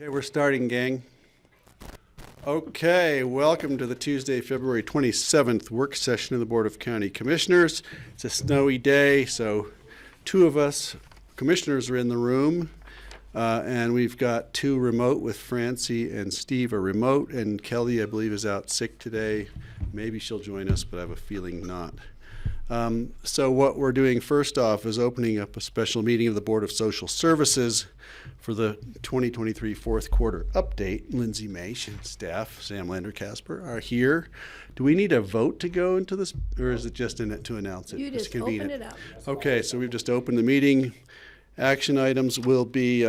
Okay, we're starting, gang. Okay, welcome to the Tuesday, February 27th work session of the Board of County Commissioners. It's a snowy day, so two of us commissioners are in the room, and we've got two remote with Francie and Steve are remote, and Kelly, I believe, is out sick today. Maybe she'll join us, but I have a feeling not. So what we're doing first off is opening up a special meeting of the Board of Social Services for the 2023 fourth quarter update. Lindsay Maish and staff, Sam Lander-Casper, are here. Do we need a vote to go into this, or is it just in it to announce it? You just open it up. Okay, so we've just opened the meeting. Action items will be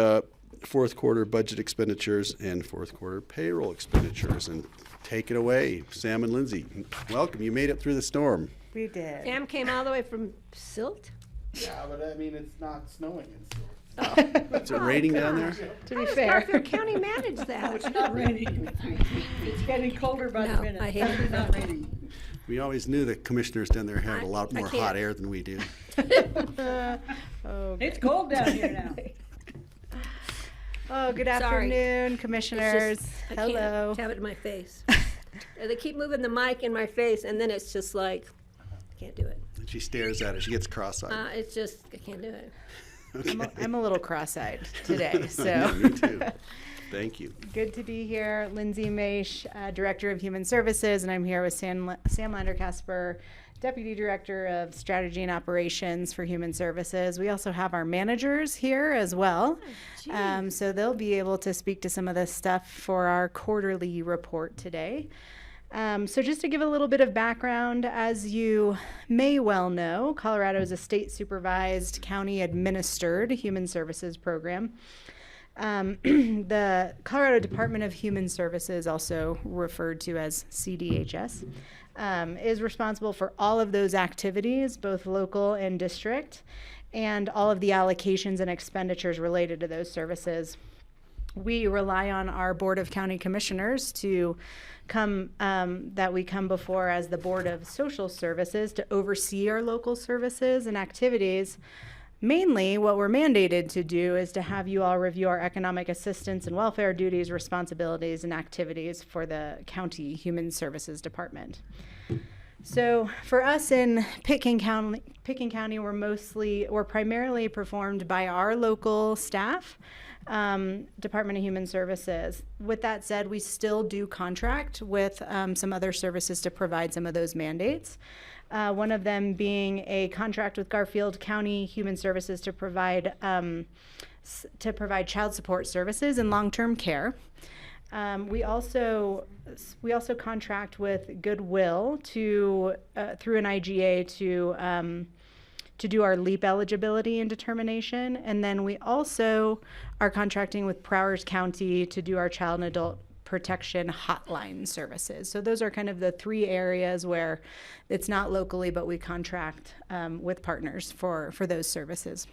fourth quarter budget expenditures and fourth quarter payroll expenditures. And take it away, Sam and Lindsay. Welcome, you made it through the storm. We did. Sam came all the way from Silt? Yeah, but I mean, it's not snowing in Seoul. Is it raining down there? To be How fair. does Garfield County manage that? It's not raining. It's getting colder by the No, minute. I hate it. It's not raining. We always knew that commissioners down there had a lot I more can't. hot air than we do. Oh, it's cold down here now. Oh, good Sorry. afternoon, It's commissioners. just- I Hello. can't have it in my face. They keep moving the mic in my face, and then it's just like, I can't do it. And she stares at it. She gets cross-eyed. It's just, I can't do it. I'm a little cross-eyed today, so. Yeah, me too. Thank you. Good to be here. Lindsay Maish, Director of Human Services, and I'm here with Sam Lander-Casper, Deputy Director of Strategy and Operations for Human Services. We also have our managers here as well. So they'll be able to speak to some of this stuff for our quarterly report today. So just to give a little bit of background, as you may well know, Colorado is a state-supervised, county-administered human services program. The Colorado Department of Human Services, also referred to as CDHS, is responsible for all of those activities, both local and district, and all of the allocations and expenditures related to those services. We rely on our Board of County Commissioners to come before as the Board of Social Services to oversee our local services and activities. Mainly, what we're mandated to do is to have you all review our economic assistance and welfare duties, responsibilities, and activities for the County Human Services Department. So for us in Pitkin County, we're primarily performed by our local staff, Department of Human Services. With that said, we still do contract with some other services to provide some of those mandates. One of them being a contract with Garfield County Human Services to provide child support services and long-term care. We also contract with Goodwill through an IGA to do our LEAP eligibility and determination, and then we also are contracting with Prowers County to do our child and adult protection hotline services. So those are kind of the three areas where it's not locally, but we contract with partners for those services.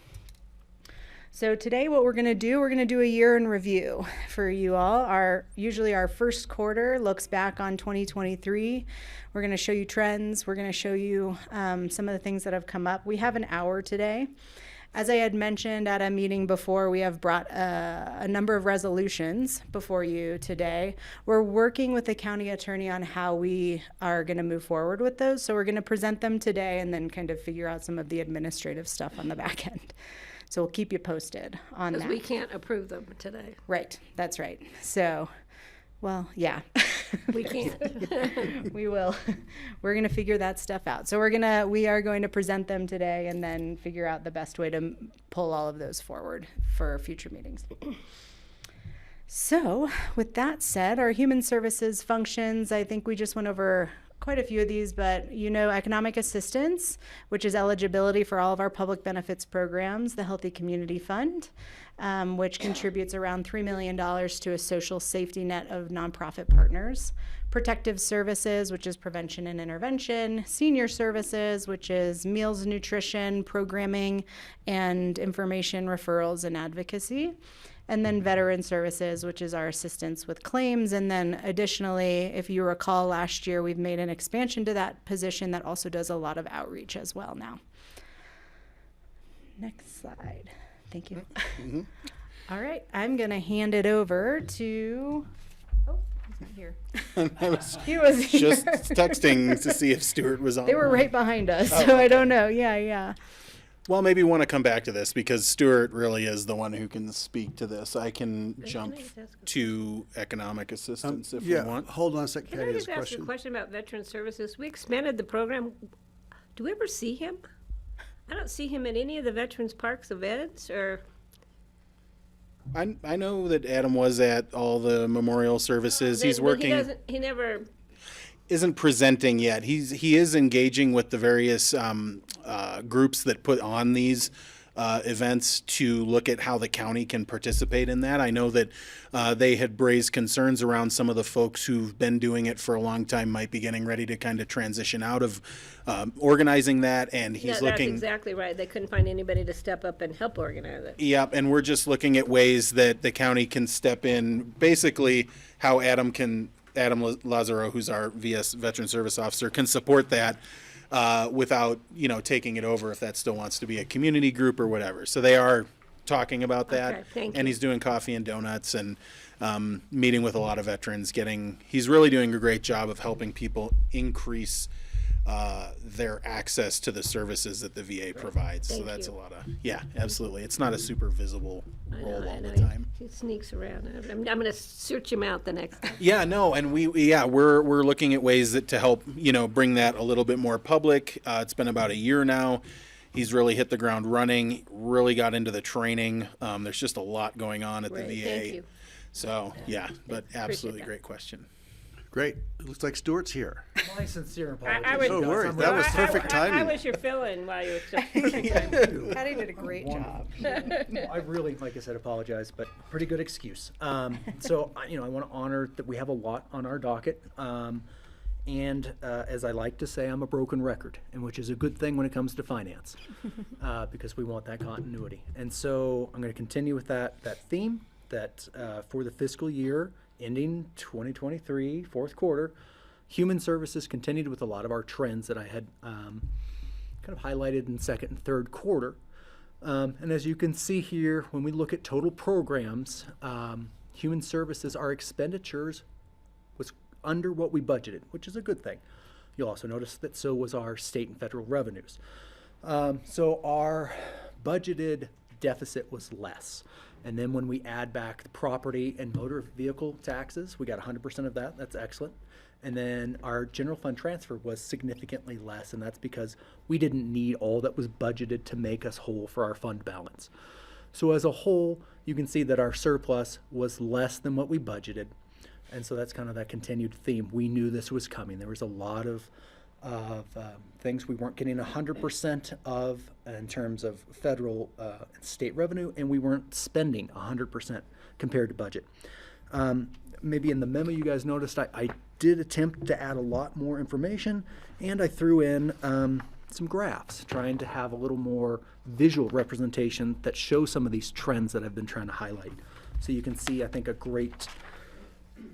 So today what we're going to do a year in review for you all. Usually our first quarter looks back on 2023. We're going to show you trends. We're going to show you some of the things that have come up. We have an hour today. As I had mentioned at a meeting before, we have brought a number of resolutions before you today. We're working with the county attorney on how we are going to move forward with those. So we're going to present them today and then kind of figure out some of the administrative stuff on the back end. So we'll keep you posted on that. Because we can't approve them today. Right, that's right. So, well, yeah. We can't. We will. We're going to figure that stuff out. So we are going to present them today and then figure out the best way to pull all of those forward for future meetings. So with that said, our human services functions, I think we just went over quite a few of these, but economic assistance, which is eligibility for all of our public benefits programs, the Healthy Community Fund, which contributes around $3 million to a social safety net of nonprofit partners. Protective services, which is prevention and intervention. Senior services, which is meals, nutrition, programming, and information referrals and advocacy. And then veteran services, which is our assistance with claims. And then additionally, if you recall last year, we've made an expansion to that position that also does a lot of outreach as well now. Next slide. Thank you. All right, I'm gonna hand it over to. Oh, he's not here. I was He was here. just texting to see if Stuart was on. They were right behind us, so I don't know. Yeah. Well, maybe we want to come back to this because Stuart really is the one who can speak to this. I can jump I just ask a- to economic assistance if Yeah, we want. hold on a second. Can Patty I has just a ask a question. question about veteran services? We expanded the program. Do we ever see him? I don't see him at any of the veterans parks events or. I know that Adam was at all the memorial services. He's but working. He never. Isn't presenting yet. He is engaging with the various groups that put on these events to look at how the county can participate in that. I know that they had raised concerns around some of the folks who've been doing it for a long time might be getting ready to kind of transition out of organizing that, and he's No, looking. That's exactly right. They couldn't find anybody to step up and help organize it. Yep, and we're just looking at ways that the county can step in. Basically, how Adam Lazaro, who's our VS Veteran Service Officer, can support that without taking it over if that still wants to be a community group or whatever. So they are talking about that, Okay, thank and you. he's doing coffee and donuts and meeting with a lot of veterans. He's really doing a great job of helping people increase their access to the services that the VA provides. So Thank that's you. a lot of absolutely. It's not a super visible I role know, all I the know. time. He sneaks around. I'm going to search him out the next time. Yeah, no, and we're looking at ways to help bring that a little bit more public. It's been about a year now. He's really hit the ground running. Really got into the training. There's just a lot going on at Great, the VA. thank you. So but Appreciate absolutely that. great question. Great. It looks like Stuart's here. My sincere I apologies. was- Oh, worries. I'm That really was sorry. perfect How timing. was your feeling while you were still? Patty did a great job. I really, like I said, apologize, but pretty good excuse. So, I want to honor that we have a lot on our docket. And as I like to say, I'm a broken record, and which is a good thing when it comes to finance, because we want that continuity. And so I'm going to continue with that theme that for the fiscal year ending 2023, fourth quarter, human services continued with a lot of our trends that I had kind of highlighted in second and third quarter. And as you can see here, when we look at total programs, human services, our expenditures was under what we budgeted, which is a good thing. You'll also notice that so was our state and federal revenues. So our budgeted deficit was less. And then when we add back the property and motor vehicle taxes, we got 100% of that. That's excellent. And then our general fund transfer was significantly less, and that's because we didn't need all that was budgeted to make us whole for our fund balance. So as a whole, you can see that our surplus was less than what we budgeted. And so that's kind of that continued theme. We knew this was coming. There was a lot of things we weren't getting 100% of in terms of federal and state revenue, and we weren't spending 100% compared to budget. Maybe in the memo you guys noticed, I did attempt to add a lot more information, and I threw in some graphs, trying to have a little more visual representation that shows some of these trends that I've been trying to highlight. So you can see, I think, a great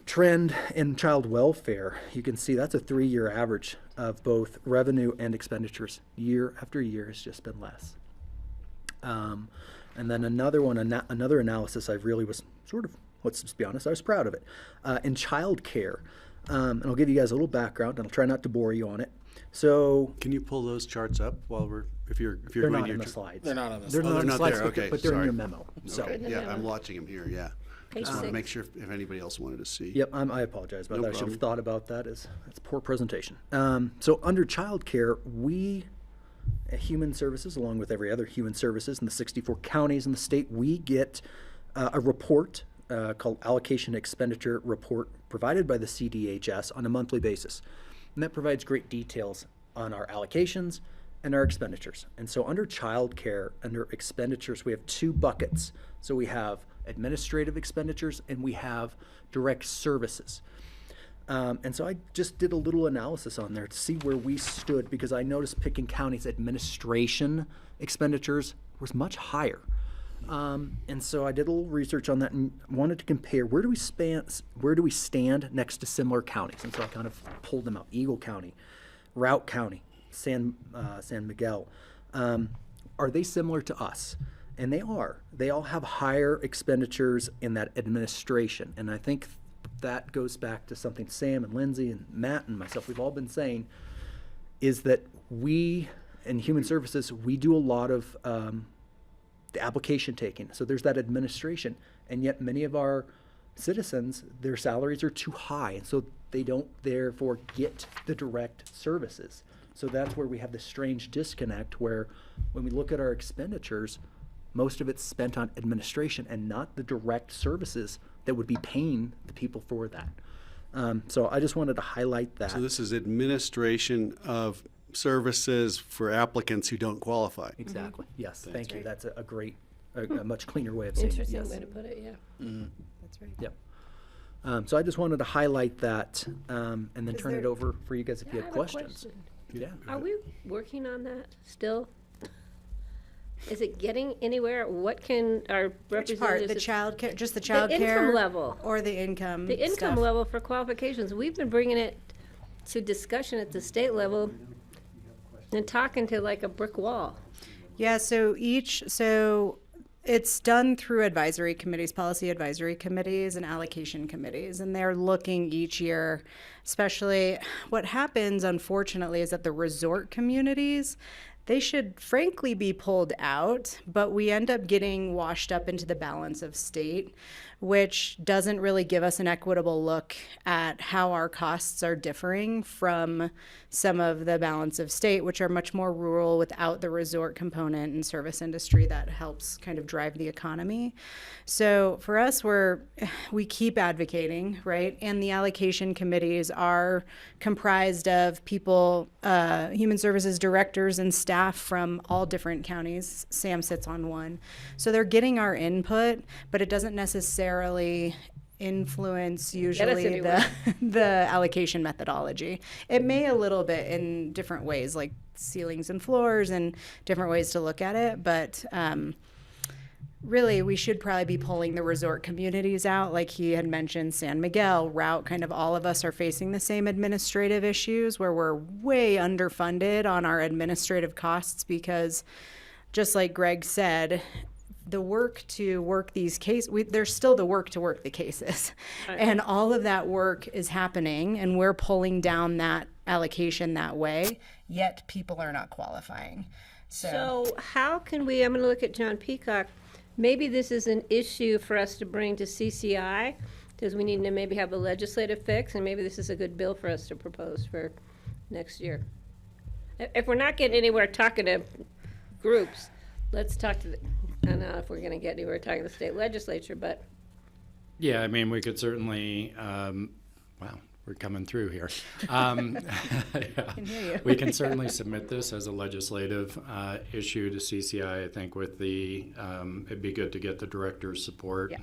trend in child welfare. You can see that's a 3-year average of both revenue and expenditures. Year after year has just been less. And then another one, another analysis I really was sort of, let's just be honest, I was proud of it. In child care, and I'll give you guys a little background, and I'll try not to bore you on it. So Can you pull those charts up while if you're they're going not to in your the slides. They're not on the They're slides. not Oh, on they're the not slides, there. but Okay, but they're in sorry. your memo. So. Okay, the yeah, memo. I'm watching them here, yeah. Page Just want to 6. make sure if anybody else wanted to see. Yep, I apologize about No that. I should problem. have thought about that. It's poor presentation. So under child care, we, Human Services, along with every other human services in the 64 counties in the state, we get a report called Allocation Expenditure Report provided by the CDHS on a monthly basis. And that provides great details on our allocations and our expenditures. And so under child care, under expenditures, we have 2 buckets. So we have administrative expenditures and we have direct services. And so I just did a little analysis on there to see where we stood, because I noticed Pickens County's administration expenditures was much higher. And so I did a little research on that and wanted to compare where do we stand next to similar counties. And so I kind of pulled them out: Eagle County, Routt County, San Miguel. Are they similar to us? And they all have higher expenditures in that administration. And I think that goes back to something Sam and Lindsay and Matt and myself, we've all been saying, is that we, in human services, we do a lot of the application taking. So there's that administration. And yet many of our citizens, their salaries are too high. And so they don't therefore get the direct services. So that's where we have this strange disconnect where when we look at our expenditures, most of it's spent on administration and not the direct services that would be paying the people for that. So I just wanted to highlight that. So this is administration of services for applicants who don't qualify. Exactly. Yes. Thank you. That's a great, a much cleaner way of saying it. Interesting Yes. way to put it, yeah. That's right. Yep. So I just wanted to highlight that and then Is turn it there- over for you guys if you I have have a questions. question. Yeah. Are we working on that still? Is it getting anywhere? What can our Which part? representatives? The child care, just the child income care level. or the income? The income stuff? level for qualifications, we've been bringing it to discussion at the state level and talking to like a brick wall. Yeah, so it's done through advisory committees, policy advisory committees and allocation committees, and they're looking each year, especially what happens, unfortunately, is that the resort communities, they should frankly be pulled out, but we end up getting washed up into the balance of state, which doesn't really give us an equitable look at how our costs are differing from some of the balance of state, which are much more rural without the resort component and service industry that helps kind of drive the economy. So for us, we keep advocating, right? And the allocation committees are comprised of people, human services directors and staff from all different counties. Sam sits on one. So they're getting our input, but it doesn't necessarily influence usually anywhere. the allocation methodology. It may a little bit in different ways, like ceilings and floors and different ways to look at it, but really we should probably be pulling the resort communities out. Like he had mentioned, San Miguel, Route, kind of all of us are facing the same administrative issues where we're way underfunded on our administrative costs because just like Greg said, the work to work these cases, there's still the work to work the cases. Right. And all of that work is happening and we're pulling down that allocation that way, yet people are not qualifying. So how can we, I'm gonna look at John Peacock, maybe this is an issue for us to bring to CCI, because we need to maybe have a legislative fix, and maybe this is a good bill for us to propose for next year. If we're not getting anywhere talking to groups, let's talk to I don't know if we're gonna get anywhere talking to the state legislature, but Yeah, I mean, we could certainly, wow, we're coming through here. Yeah. can hear you. We can certainly submit this as a legislative issue to CCI. I think with it'd be good to get the director's support,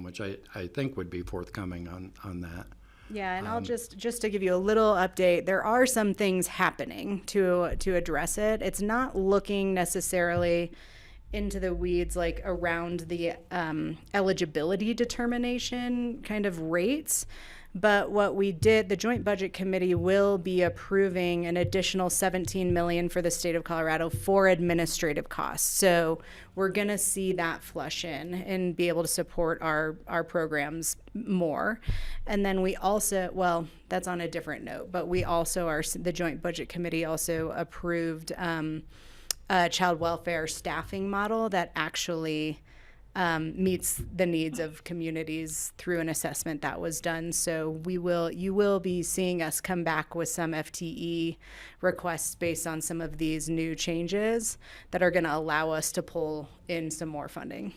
which I think would be forthcoming on that. Yeah, and I'll just to give you a little update, there are some things happening to address it. It's not looking necessarily into the weeds like around the eligibility determination kind of rates. But what we did, the Joint Budget Committee will be approving an additional $17 million for the state of Colorado for administrative costs. So we're going to see that flush in and be able to support our programs more. And then we also, well, that's on a different note, but we also the Joint Budget Committee also approved a child welfare staffing model that actually meets the needs of communities through an assessment that was done. So you will be seeing us come back with some FTE requests based on some of these new changes that are going to allow us to pull in some more funding.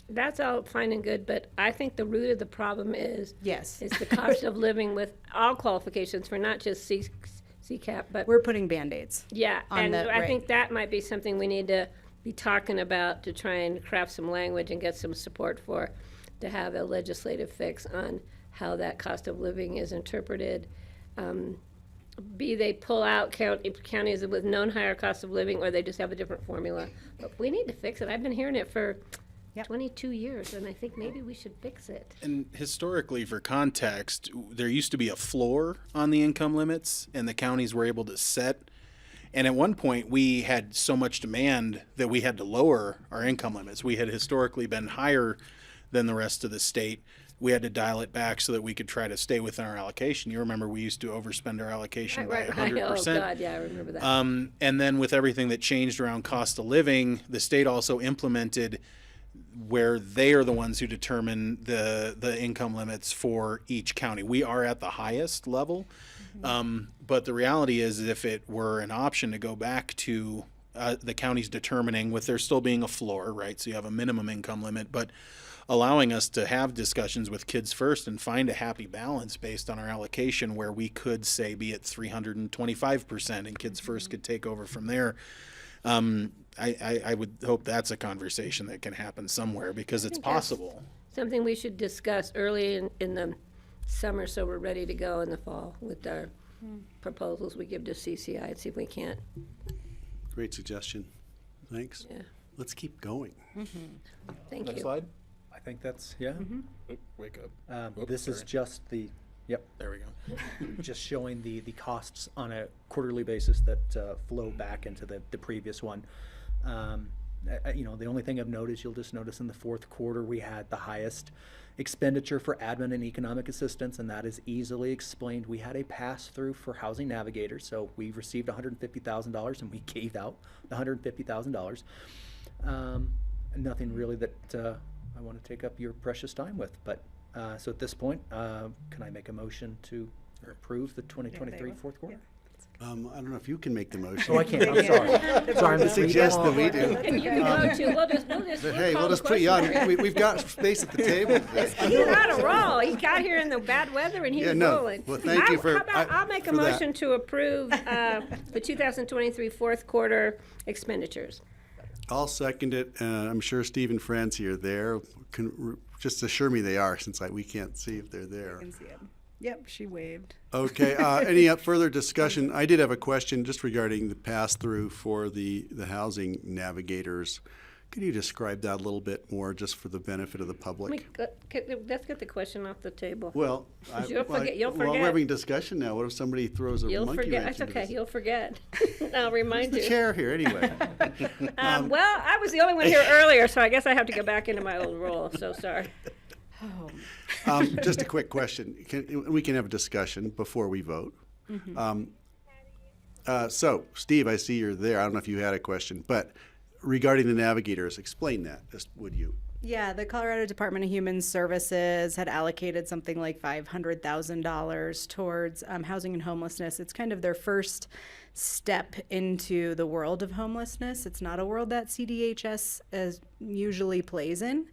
that's all fine and good, but I think the root of the problem is Yes. is the cost of living with all qualifications for not just CCAP, but We're putting Band-Aids. yeah, on and the- I right. think that might be something we need to be talking about to try and craft some language and get some support for, to have a legislative fix on how that cost of living is interpreted. Be they pull out counties with known higher cost of living, or they just have a different formula. But we need to fix it. I've been hearing it for Yep. 22 years, and I think maybe we should fix it. And historically, for context, there used to be a floor on the income limits, and the counties were able to set And at one point, we had so much demand that we had to lower our income limits. We had historically been higher than the rest of the state. We had to dial it back so that we could try to stay within our allocation. You remember we used to overspend our allocation by 100%. Oh, God, yeah, I remember that. And then with everything that changed around cost of living, the state also implemented where they are the ones who determine the income limits for each county. We are at the highest level, but the reality is if it were an option to go back to the counties determining, with there still being a floor, right? So you have a minimum income limit, but allowing us to have discussions with Kids First and find a happy balance based on our allocation where we could say be at 325% and Kids First could take over from there. I would hope that's a conversation that can happen somewhere because it's think that's- possible. Something we should discuss early in the summer so we're ready to go in the fall with our proposals we give to CCI and see if we can't. Great suggestion. Thanks. Yeah. Let's keep going. Thank Next you. slide. I think that's, yeah. Oh, wake up. This is just the, yep, There we go. just showing the costs on a quarterly basis that flow back into the previous one. You know, the only thing of note is you'll just notice in the fourth quarter, we had the highest expenditure for admin and economic assistance, and that is easily explained. We had a pass-through for housing navigators, so we received $150,000 and we gave out the $150,000. Nothing really that I want to take up your precious time with, but so at this point, can I make a motion to approve the 2023 fourth quarter? I don't know if you can make the motion. Oh, I can't, I'm sorry. Sorry, I'm just reading Suggest that along. we do. And you can go to, Hey, call we'll the just put you on. question. We've got space at the table. He's on a roll. He got here in the bad weather and he's Yeah, no. rolling. Well, thank you for- How about, I'll make a for that. motion to approve the 2023 fourth quarter expenditures. I'll second it. I'm sure Steve and Francie are there. Just assure me they are, since we can't see if they're there. can see it. Yep, she waved. Okay, any further discussion? I did have a question just regarding the pass-through for the housing navigators. Could you describe that a little bit more, just for the benefit of the public? Let's get the question off the table. Well, You'll forget- you'll well, we're forget. having discussion now. What if somebody throws a You'll monkey forget. wrench That's into okay. this? You'll forget. I'll remind The you. chair here, anyway. Well, I was the only one here earlier, so I guess I have to go back into my old role. So sorry. Just a quick question. We can have a discussion before we vote. So, Steve, I see you're there. I don't know if you had a question, but regarding the navigators, explain that, just would you? Yeah, the Colorado Department of Human Services had allocated something like $500,000 towards housing and homelessness. It's kind of their first step into the world of homelessness. It's not a world that CDHS usually plays in.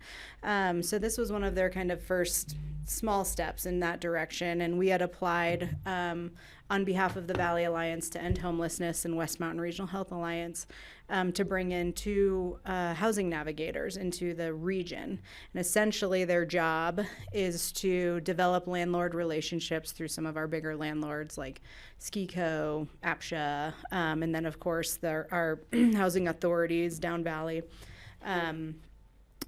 So this was one of their kind of first small steps in that direction. And we had applied on behalf of the Valley Alliance to End Homelessness and West Mountain Regional Health Alliance to bring in two housing navigators into the region. And essentially their job is to develop landlord relationships through some of our bigger landlords like SkiCo, APSHA, and then of course there are housing authorities down Valley.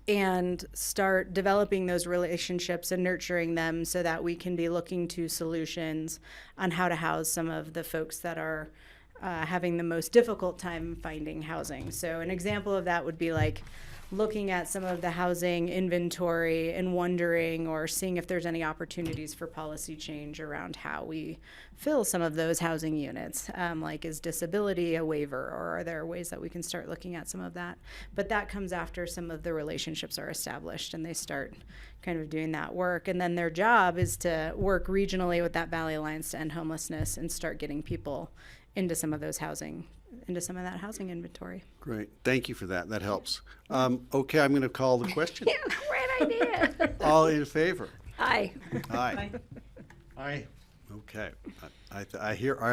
And start developing those relationships and nurturing them so that we can be looking to solutions on how to house some of the folks that are having the most difficult time finding housing. So an example of that would be like looking at some of the housing inventory and wondering or seeing if there's any opportunities for policy change around how we fill some of those housing units. Like, is disability a waiver, or are there ways that we can start looking at some of that? But that comes after some of the relationships are established and they start kind of doing that work. And then their job is to work regionally with that Valley Alliance to End Homelessness and start getting people into some of that housing inventory. Great, thank you for that. That helps. Okay, I'm going to call the question. Yeah, great idea. All in favor? Aye. Aye. Aye. Okay, I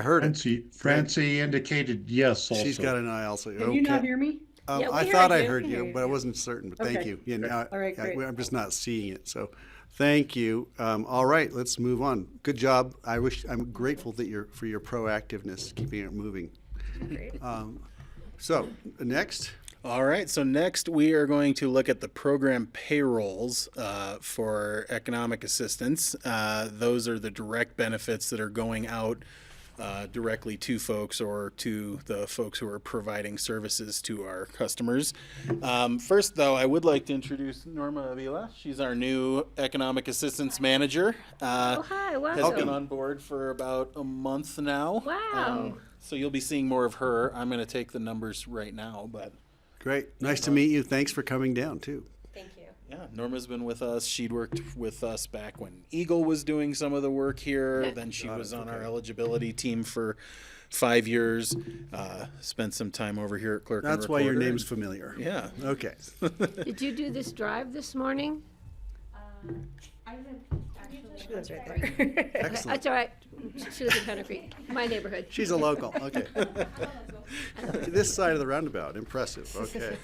heard it. Francie indicated yes also. She's got an eye also. Did you not hear me? Yeah, I we thought heard I you. heard We hear you, you, but I wasn't certain, but thank Okay. you. Yeah, now, All right, great. I'm just not seeing it, so thank you. All right, let's move on. Good job. I'm grateful for your proactiveness, keeping it moving. Great. So, next, All right, so next we are going to look at the program payrolls for economic assistance. Those are the direct benefits that are going out directly to folks or to the folks who are providing services to our customers. First, though, I would like to introduce Norma Avila. She's our new Economic Assistance Manager. Oh, hi, Has welcome. been on board for about a month now. Wow. So you'll be seeing more of her. I'm going to take the numbers right now, but Great. Nice to meet you. Thanks for coming down, too. Thank you. yeah, Norma's been with us. She'd worked with us back when Eagle was doing some of the work here. Yeah. Then she was on our eligibility team for 5 years. Spent some time over here at Clerk and That's why your Recorder. name's familiar. Yeah. Okay. Did you do this drive this morning? She lives right there. Excellent. That's all right. She lives in Pennant Creek, my neighborhood. She's a local. Okay. This side of the roundabout. Impressive. Okay.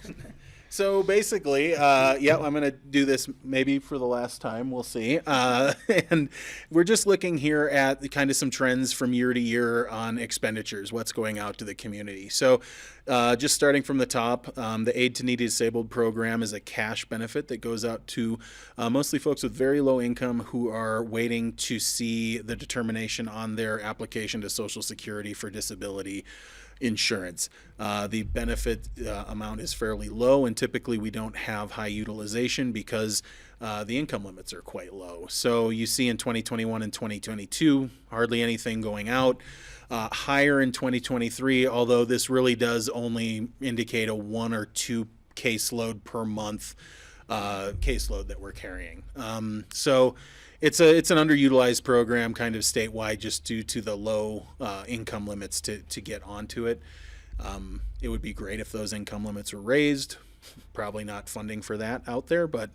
So basically, yeah, I'm going to do this maybe for the last time. We'll see. And we're just looking here at the kind of some trends from year to year on expenditures, what's going out to the community. So just starting from the top, the Aid to Needy Disabled program is a cash benefit that goes out to mostly folks with very low income who are waiting to see the determination on their application to Social Security for disability insurance. The benefit amount is fairly low, and typically we don't have high utilization because the income limits are quite low. So you see in 2021 and 2022, hardly anything going out. Higher in 2023, although this really does only indicate a 1 or 2 caseload per month caseload that we're carrying. So it's an underutilized program kind of statewide just due to the low income limits to get onto it. It would be great if those income limits were raised. Probably not funding for that out there, but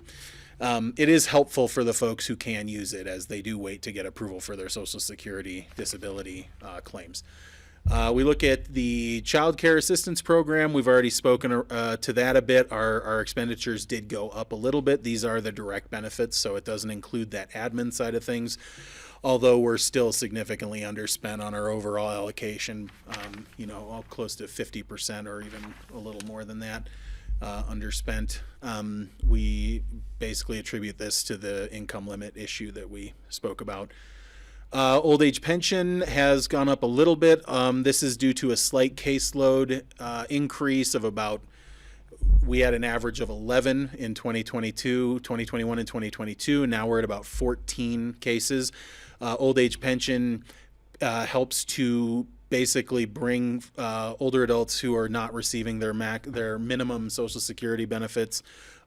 it is helpful for the folks who can use it as they do wait to get approval for their Social Security disability claims. We look at the Child Care Assistance Program. We've already spoken to that a bit. Our expenditures did go up a little bit. These are the direct benefits, so it doesn't include that admin side of things, although we're still significantly underspent on our overall allocation, all close to 50% or even a little more than that. Underspent. We basically attribute this to the income limit issue that we spoke about. Old age pension has gone up a little bit. This is due to a slight caseload increase of about, we had an average of 11 in 2021 and 2022. Now we're at about 14 cases. Old age pension helps to basically bring older adults who are not receiving their minimum Social Security benefits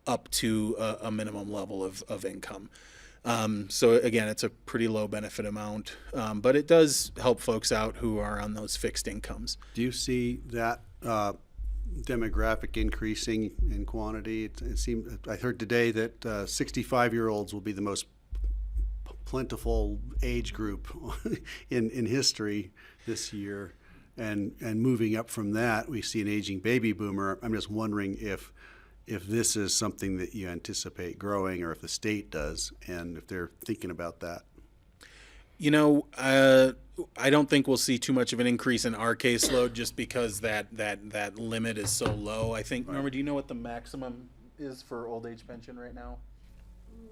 up to a minimum level of income. So again, it's a pretty low benefit amount, but it does help folks out who are on those fixed incomes. Do you see that demographic increasing in quantity? It seemed, I heard today that 65-year-olds will be the most plentiful age group in history this year, and moving up from that, we see an aging baby boomer. I'm just wondering if this is something that you anticipate growing, or if the state does, and if they're thinking about that. I don't think we'll see too much of an increase in our caseload just because that limit is so low. I think, Norma, do you know what the maximum is for old age pension right now?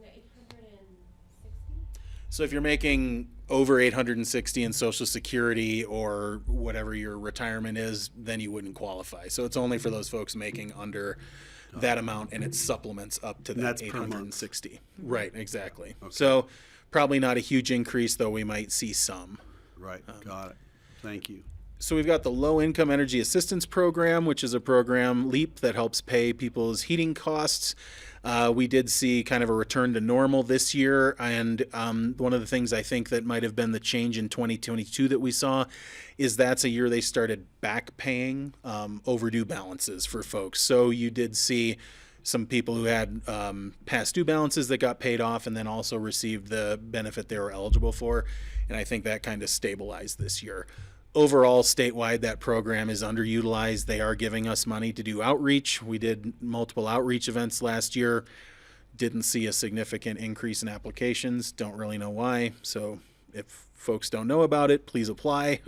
860. So if you're making over 860 in Social Security or whatever your retirement is, then you wouldn't qualify. So it's only for those folks making under that amount, and it supplements up to And that that's per month. 860. Right, exactly. So probably not a huge increase, though we might see some. Right, got it. Thank you. So we've got the Low Income Energy Assistance Program, which is a program, LEAP, that helps pay people's heating costs. We did see kind of a return to normal this year, and one of the things I think that might have been the change in 2022 that we saw is that's a year they started back paying overdue balances for folks. So you did see some people who had past due balances that got paid off and then also received the benefit they were eligible for, and I think that kind of stabilized this year. Overall, statewide, that program is underutilized. They are giving us money to do outreach. We did multiple outreach events last year. Didn't see a significant increase in applications. Don't really know why. So if folks don't know about it, please apply.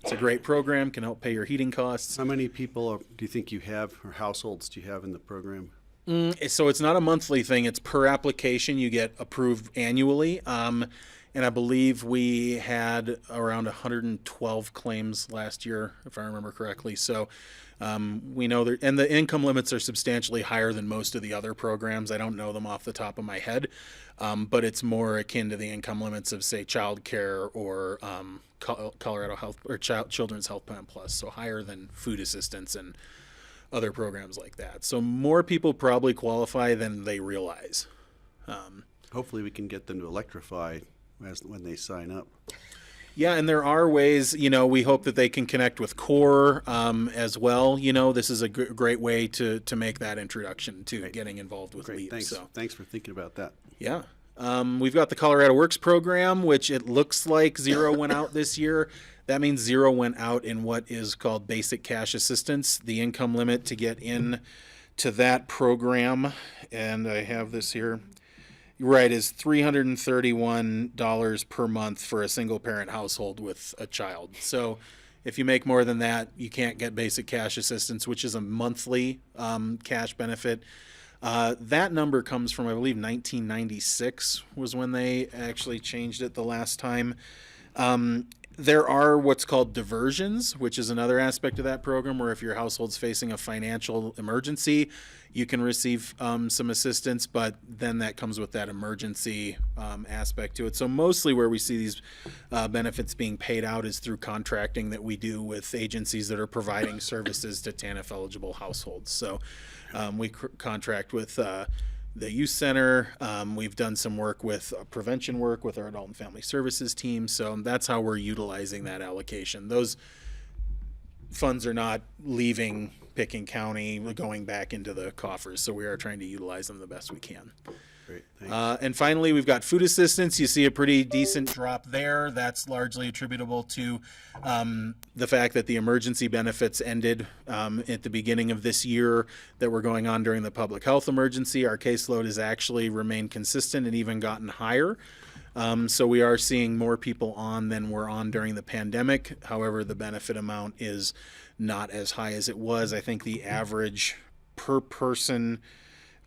It's a great program, can help pay your heating costs. How many people do you think you have, or households do you have in the program? So it's not a monthly thing. It's per application. You get approved annually. And I believe we had around 112 claims last year, if I remember correctly. So we know that, and the income limits are substantially higher than most of the other programs. I don't know them off the top of my head, but it's more akin to the income limits of, say, child care or Colorado Health or Children's Health Plan Plus, so higher than food assistance and other programs like that. So more people probably qualify than they realize. Hopefully we can get them to electrify when they sign up. Yeah, and there are ways, we hope that they can connect with CORE as well. This is a great way to make that introduction to getting involved with Great, LEAP. thanks. So, Thanks for thinking about that. yeah. We've got the Colorado Works program, which it looks like zero went out this year. That means zero went out in what is called basic cash assistance. The income limit to get in to that program, and I have this here, right, is $331 per month for a single parent household with a child. So if you make more than that, you can't get basic cash assistance, which is a monthly cash benefit. That number comes from, I believe, 1996 was when they actually changed it the last time. There are what's called diversions, which is another aspect of that program where if your household's facing a financial emergency, you can receive some assistance, but then that comes with that emergency aspect to it. So mostly where we see these benefits being paid out is through contracting that we do with agencies that are providing services to TANF-eligible households. So we contract with the youth center. We've done some work with prevention work with our adult and family services team. So that's how we're utilizing that allocation. Those funds are not leaving Pickens County, going back into the coffers. So we are trying to utilize them the best we can. Great, thanks. And finally, we've got food assistance. You see a pretty decent drop there. That's largely attributable to the fact that the emergency benefits ended at the beginning of this year that were going on during the public health emergency. Our caseload has actually remained consistent and even gotten higher. So we are seeing more people on than were on during the pandemic. However, the benefit amount is not as high as it was. I think the average per person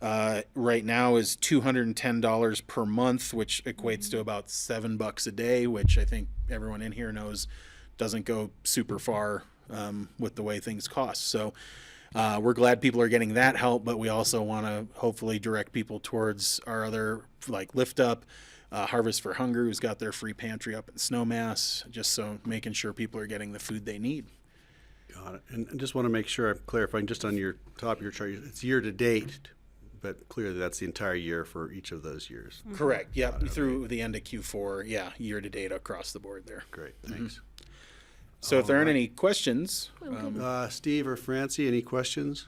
right now is $210 per month, which equates to about $7 a day, which I think everyone in here knows doesn't go super far with the way things cost. So we're glad people are getting that help, but we also want to hopefully direct people towards our other, like Lift Up, Harvest for Hunger, who's got their free pantry up in Snowmass, just so making sure people are getting the food they need. Got it. And I just want to make sure I'm clarifying, just on your top of your chart, it's year to date, but clearly that's the entire year for each of those years. Correct. Yep. Through the end of Q4. Yeah. Year to date across the board there. Great, thanks. So if there aren't any questions, Steve or Francie, any questions?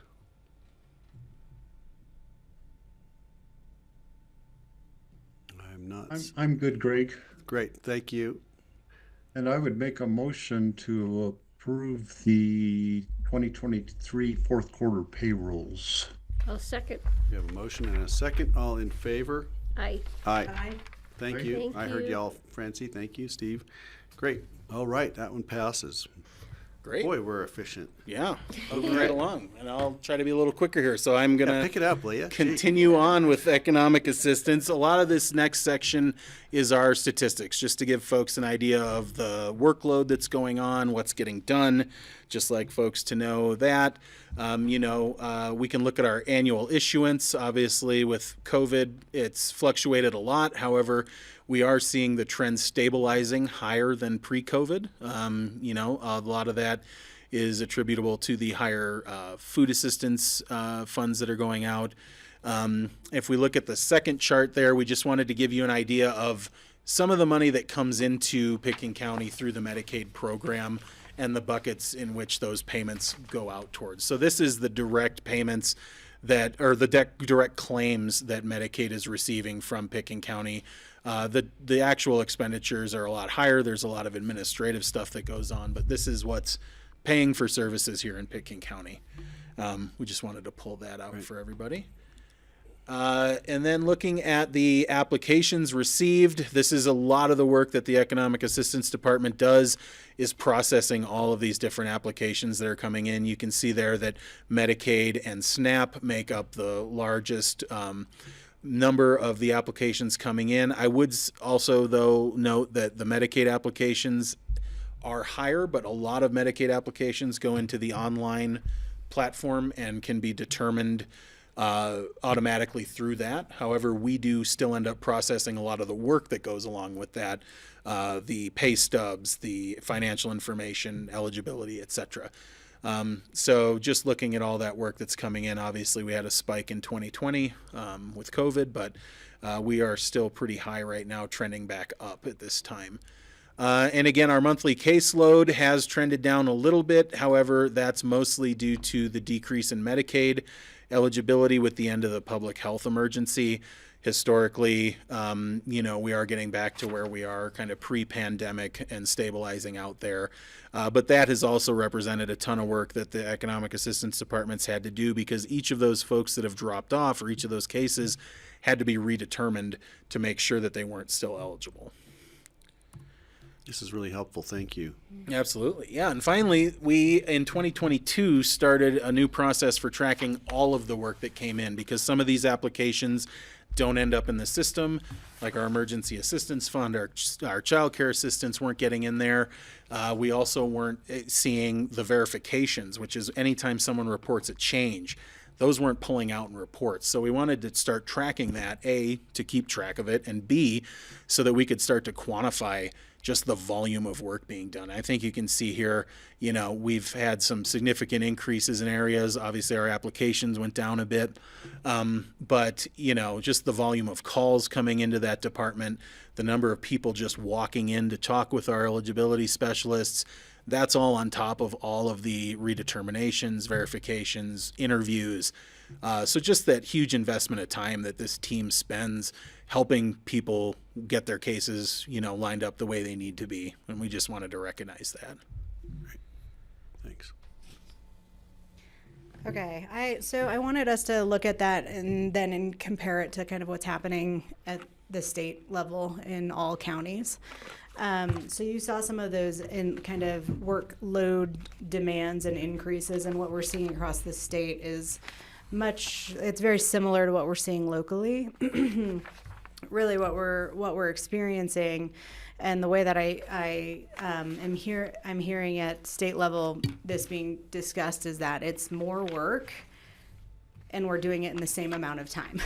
I'm not. I'm good, Greg. Great, thank you. And I would make a motion to approve the 2023 fourth quarter payrolls. I'll second. We have a motion and a second. All in favor? Aye. Aye. Thank you. Thank I heard you. y'all, Francie. Thank you, Steve. Great. All right, that one passes. great. Boy, we're efficient. Yeah. Moving right along. And I'll try to be a little quicker here. So I'm going Yeah, to pick it up, will you? continue on with economic assistance. A lot of this next section is our statistics, just to give folks an idea of the workload that's going on, what's getting done, just like folks to know that. We can look at our annual issuance. Obviously, with COVID, it's fluctuated a lot. However, we are seeing the trend stabilizing higher than pre-COVID. A lot of that is attributable to the higher food assistance funds that are going out. If we look at the second chart there, we just wanted to give you an idea of some of the money that comes into Pickens County through the Medicaid program and the buckets in which those payments go out towards. So this is the direct payments direct claims that Medicaid is receiving from Pickens County. The actual expenditures are a lot higher. There's a lot of administrative stuff that goes on, but this is what's paying for services here in Pickens County. We just wanted to pull that out for everybody. And then looking at the applications received, this is a lot of the work that the Economic Assistance Department does, is processing all of these different applications that are coming in. You can see there that Medicaid and SNAP make up the largest number of the applications coming in. I would also, though, note that the Medicaid applications are higher, but a lot of Medicaid applications go into the online platform and can be determined automatically through that. However, we do still end up processing a lot of the work that goes along with that, the pay stubs, the financial information, eligibility, etc. So just looking at all that work that's coming in, obviously we had a spike in 2020 with COVID, but we are still pretty high right now, trending back up at this time. And again, our monthly caseload has trended down a little bit. However, that's mostly due to the decrease in Medicaid eligibility with the end of the public health emergency. Historically, we are getting back to where we are kind of pre-pandemic and stabilizing out there. But that has also represented a ton of work that the economic assistance departments had to do, because each of those folks that have dropped off, or each of those cases, had to be redetermined to make sure that they weren't still eligible. This is really helpful. Thank you. Absolutely. Yeah. And finally, we in 2022 started a new process for tracking all of the work that came in, because some of these applications don't end up in the system, like our emergency assistance fund, our child care assistants weren't getting in there. We also weren't seeing the verifications, which is anytime someone reports a change, those weren't pulling out in reports. So we wanted to start tracking that, A, to keep track of it, and B, so that we could start to quantify just the volume of work being done. I think you can see here, we've had some significant increases in areas. Obviously, our applications went down a bit. But just the volume of calls coming into that department, the number of people just walking in to talk with our eligibility specialists, that's all on top of all of the redeterminations, verifications, interviews. So just that huge investment of time that this team spends helping people get their cases, lined up the way they need to be. And we just wanted to recognize that. Great. Thanks. Okay, I wanted us to look at that and compare it to kind of what's happening at the state level in all counties. So you saw some of those in kind of workload demands and increases, and what we're seeing across the state is it's very similar to what we're seeing locally. Really what we're experiencing, and the way that I'm hearing at state level this being discussed, is that it's more work and we're doing it in the same amount of time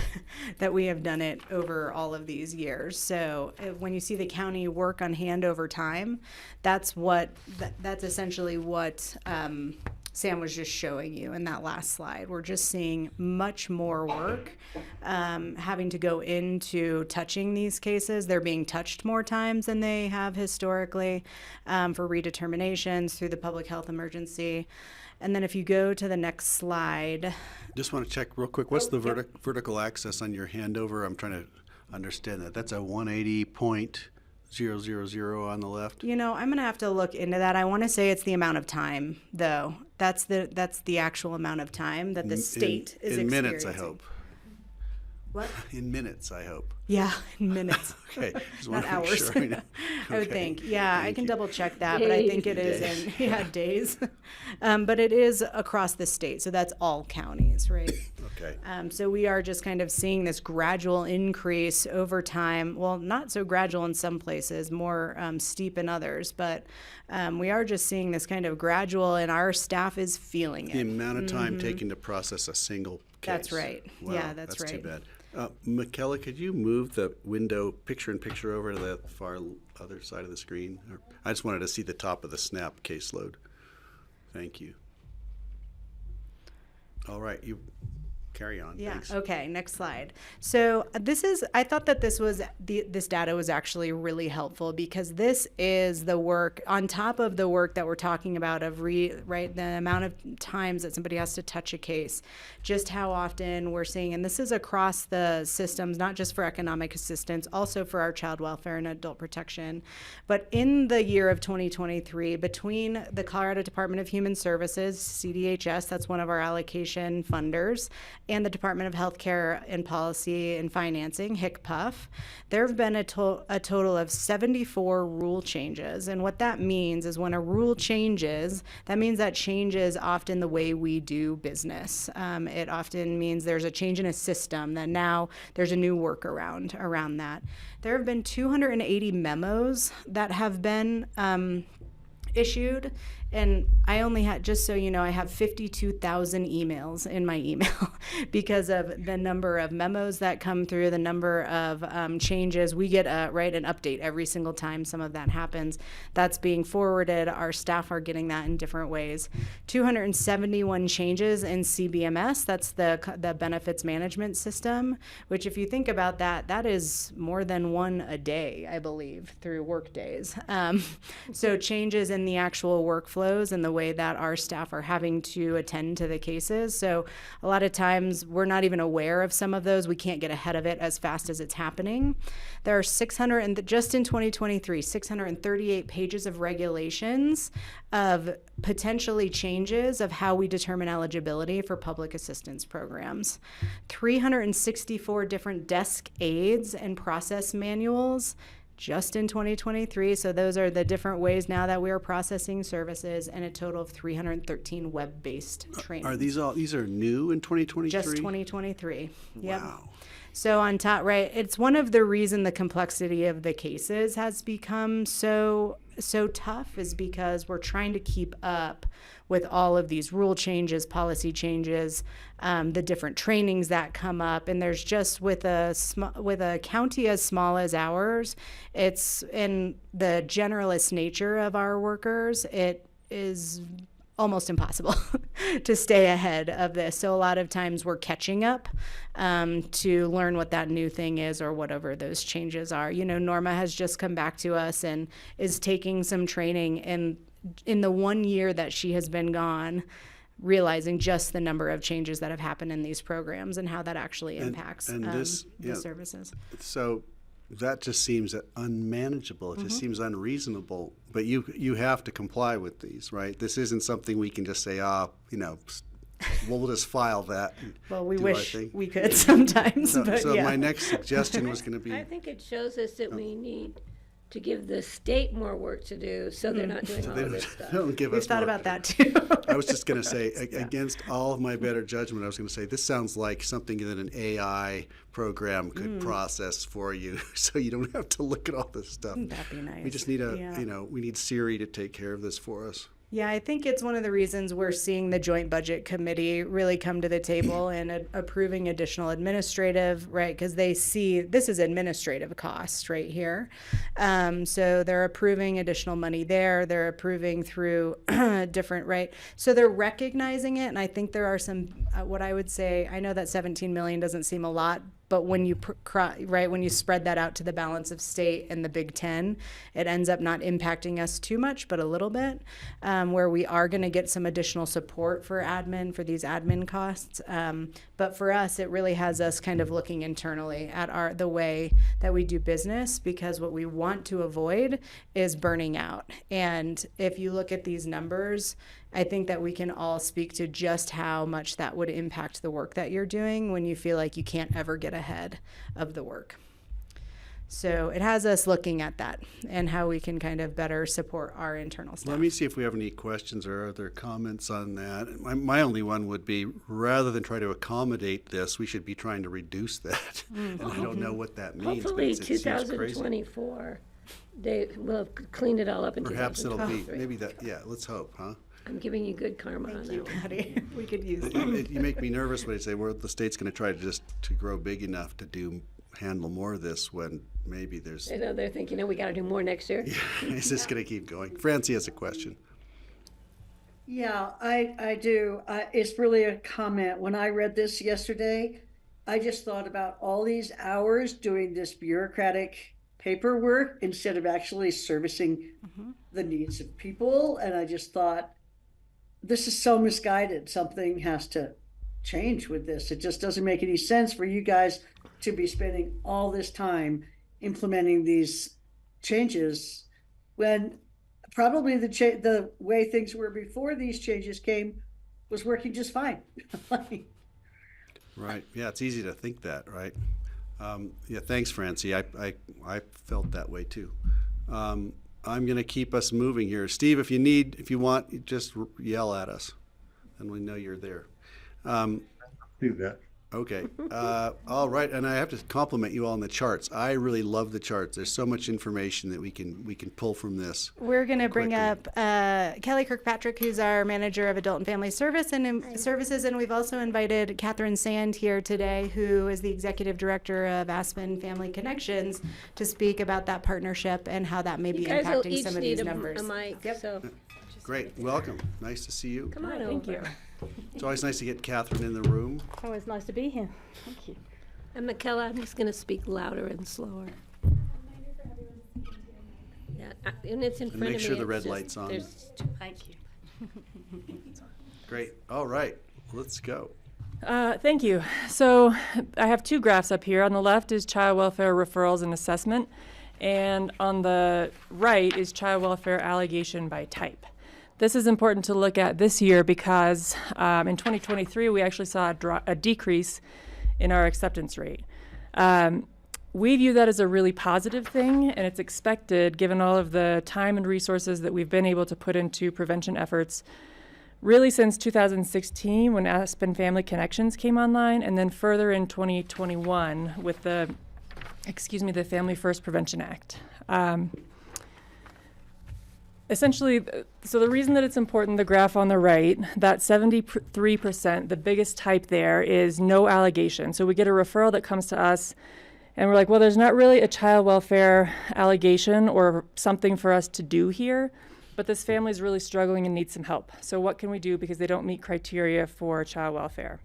that we have done it over all of these years. So when you see the county work on hand over time, that's essentially what Sam was just showing you in that last slide. We're just seeing much more work having to go into touching these cases. They're being touched more times than they have historically for redeterminations through the public health emergency. And then if you go to the next slide. Just want to check real quick. What's the vertical axis on your handover? I'm trying to understand that. That's a 180.000 on the left. I'm going to have to look into that. I want to say it's the amount of time, though. That's the actual amount of time that the state is in experiencing. Minutes, I hope. What? In minutes, I hope. Yeah, in minutes. Okay, just Not want to make hours. sure. I know. I would Okay. think. Yeah, I Thank can you. double check that, but I think it is in days. But it is across the state, so that's all counties, right? Okay. So we are just kind of seeing this gradual increase over time. Well, not so gradual in some places, more steep in others, but we are just seeing this kind of gradual, and our staff is feeling The it. amount of time taken to process a single case. That's right. Wow, Yeah, that's too right. bad. Michaela, could you move the window picture-in-picture over to the far other side of the screen? I just wanted to see the top of the SNAP caseload. Thank you. All right, you carry on. Yeah. Thanks. Okay. Next slide. So I thought that this data was actually really helpful, because this is the work on top of the work that we're talking about of the amount of times that somebody has to touch a case, just how often we're seeing, and this is across the systems, not just for economic assistance, also for our child welfare and adult protection. But in the year of 2023, between the Colorado Department of Human Services, CDHS, that's one of our allocation funders, and the Department of Healthcare and Policy and Financing, HCPF, there have been a total of 74 rule changes. And what that means is when a rule changes, that means that changes often the way we do business. It often means there's a change in a system, that now there's a new workaround around that. There have been 280 memos that have been issued, and I only had, just so you know, I have 52,000 emails in my email because of the number of memos that come through, the number of changes. We get an update every single time some of that happens. That's being forwarded. Our staff are getting that in different ways. 271 changes in CBMS. That's the benefits management system, which if you think about that, that is more than one a day, I believe, through work days. So changes in the actual workflows and the way that our staff are having to attend to the cases. So a lot of times we're not even aware of some of those. We can't get ahead of it as fast as it's happening. There are 600, and just in 2023, 638 pages of regulations of potentially changes of how we determine eligibility for public assistance programs. 364 different desk aids and process manuals just in 2023. So those are the different ways now that we are processing services, and a total of 313 web-based trainings. Are these are new in 2023? Just 2023. Yep. Wow. So on top, right, it's one of the reason the complexity of the cases has become so tough is because we're trying to keep up with all of these rule changes, policy changes, the different trainings that come up. And there's just with a county as small as ours, it's in the generalist nature of our workers, it is almost impossible to stay ahead of this. So a lot of times we're catching up to learn what that new thing is or whatever those changes are. You know, Norma has just come back to us and is taking some training in the 1 year that she has been gone, realizing just the number of changes that have happened in these programs and how that actually impacts the services. So that just seems unmanageable. It just seems unreasonable. But you have to comply with these, right? This isn't something we can just say, we'll just file that. Well, we wish we could sometimes. So yeah. my next suggestion was going to be. I think it shows us that we need to give the state more work to do, so they're not doing all of this stuff. Don't give We've us thought more. about that too. I was just going to say, against all of my better judgment, I was going to say, this sounds like something that an AI program could process for you, so you don't have to look at all this stuff. That'd be nice. We just need we need Siri to take care of this for us. Yeah, I think it's one of the reasons we're seeing the Joint Budget Committee really come to the table and approving additional administrative, right? Because they see this is administrative cost right here. So they're approving additional money there. They're approving through different, right? So they're recognizing it. And I think there are some, what I would say, I know that 17 million doesn't seem a lot, but when you when you spread that out to the balance of state and the Big Ten, it ends up not impacting us too much, but a little bit, where we are going to get some additional support for these admin costs. But for us, it really has us kind of looking internally at the way that we do business, because what we want to avoid is burning out. And if you look at these numbers, I think that we can all speak to just how much that would impact the work that you're doing when you feel like you can't ever get ahead of the work. So it has us looking at that and how we can kind of better support our internal staff. Let me see if we have any questions or other comments on that. My only one would be, rather than try to accommodate this, we should be trying to reduce that. And I don't know what that means. but Hopefully, it seems crazy. 2024, they will have cleaned it all up in Perhaps it'll be, 2023. maybe that, yeah, let's hope, huh? I'm giving you good karma on that one. Patty, we could use that. You make me nervous when you say, well, the state's going to try to grow big enough to handle more of this, when maybe there's, I know they're thinking, we got to do more next year. is this going to keep going? Francie has a question. Yeah, I do. It's really a comment. When I read this yesterday, I just thought about all these hours doing this bureaucratic paperwork instead of actually servicing the needs of people. And I just thought, this is so misguided. Something has to change with this. It just doesn't make any sense for you guys to be spending all this time implementing these changes when probably the way things were before these changes came was working just fine. Right. Yeah, it's easy to think that, right? Yeah, thanks, Francie. I felt that way too. I'm going to keep us moving here. Steve, if you want, just yell at us, and we know you're there. Do that. Okay. All right. And I have to compliment you all on the charts. I really love the charts. There's so much information that we can pull from this. We're going to bring quickly. up Kelly Kirkpatrick, who's our manager of adult and family services, and we've also invited Catherine Sand here today, who is the executive director of Aspen Family Connections, to speak about that partnership and how that may be You guys will impacting each some of need these a numbers. mic, Yep. so Great. Welcome. Nice to see you. come on Thank you. over. It's always nice to get Catherine in the room. It's always nice to be here. Thank you. And Michaela, I'm just going to speak louder and slower. Yeah, and it's in front of me. make sure the it's red just- light's on. Thank you. Great. All right. Let's go. Thank you. So I have two graphs up here. On the left is child welfare referrals and assessment, and on the right is child welfare allegation by type. This is important to look at this year because in 2023 we actually saw a decrease in our acceptance rate. We view that as a really positive thing, and it's expected given all of the time and resources that we've been able to put into prevention efforts really since 2016 when Aspen Family Connections came online, and then further in 2021 with the Family First Prevention Act. Essentially, so the reason that it's important, the graph on the right, that 73%, the biggest type there is no allegation. So we get a referral that comes to us and we're like, well, there's not really a child welfare allegation or something for us to do here, but this family is really struggling and needs some help. So what can we do because they don't meet criteria for child welfare?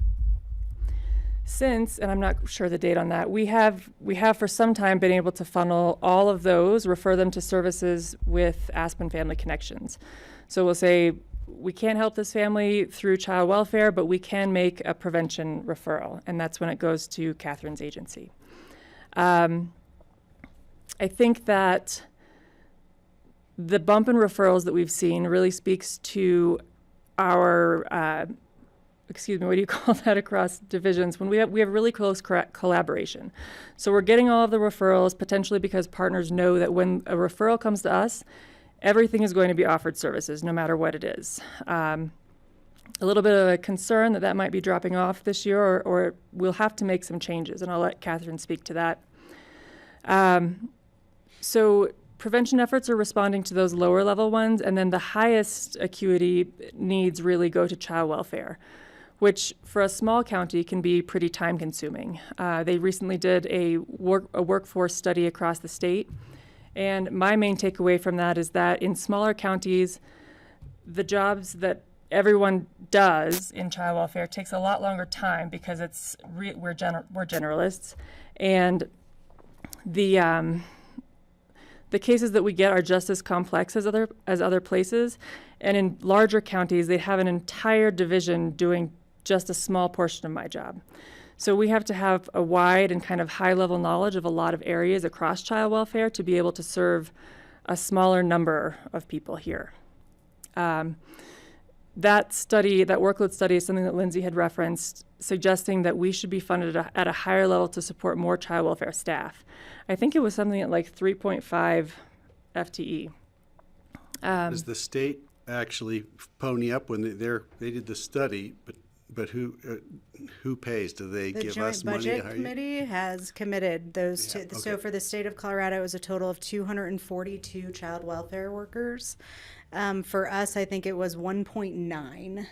Since, and I'm not sure the date on that, we have for some time been able to funnel all of those, refer them to services with Aspen Family Connections. So we'll say, we can't help this family through child welfare, but we can make a prevention referral, and that's when it goes to Catherine's agency. I think that the bump in referrals that we've seen really speaks to our what do you call that across divisions, when we have really close collaboration. So we're getting all of the referrals potentially because partners know that when a referral comes to us, everything is going to be offered services no matter what it is. A little bit of a concern that might be dropping off this year, or we'll have to make some changes, and I'll let Catherine speak to that. So prevention efforts are responding to those lower level ones, and then the highest acuity needs really go to child welfare, which for a small county can be pretty time consuming. They recently did a workforce study across the state, and my main takeaway from that is that in smaller counties, the jobs that everyone does in child welfare takes a lot longer time because we're generalists, and the cases that we get are just as complex as other places, and in larger counties they have an entire division doing just a small portion of my job. So we have to have a wide and kind of high-level knowledge of a lot of areas across child welfare to be able to serve a smaller number of people here. That workload study is something that Lindsay had referenced, suggesting that we should be funded at a higher level to support more child welfare staff. I think it was something at like 3.5 FTE. Does the state actually pony up when they did the study, but who pays? Do they The give Joint us money to Budget hire you? Committee has committed those to, so okay. for the state of Colorado, it was a total of 242 child welfare workers. For us, I think it was 1.9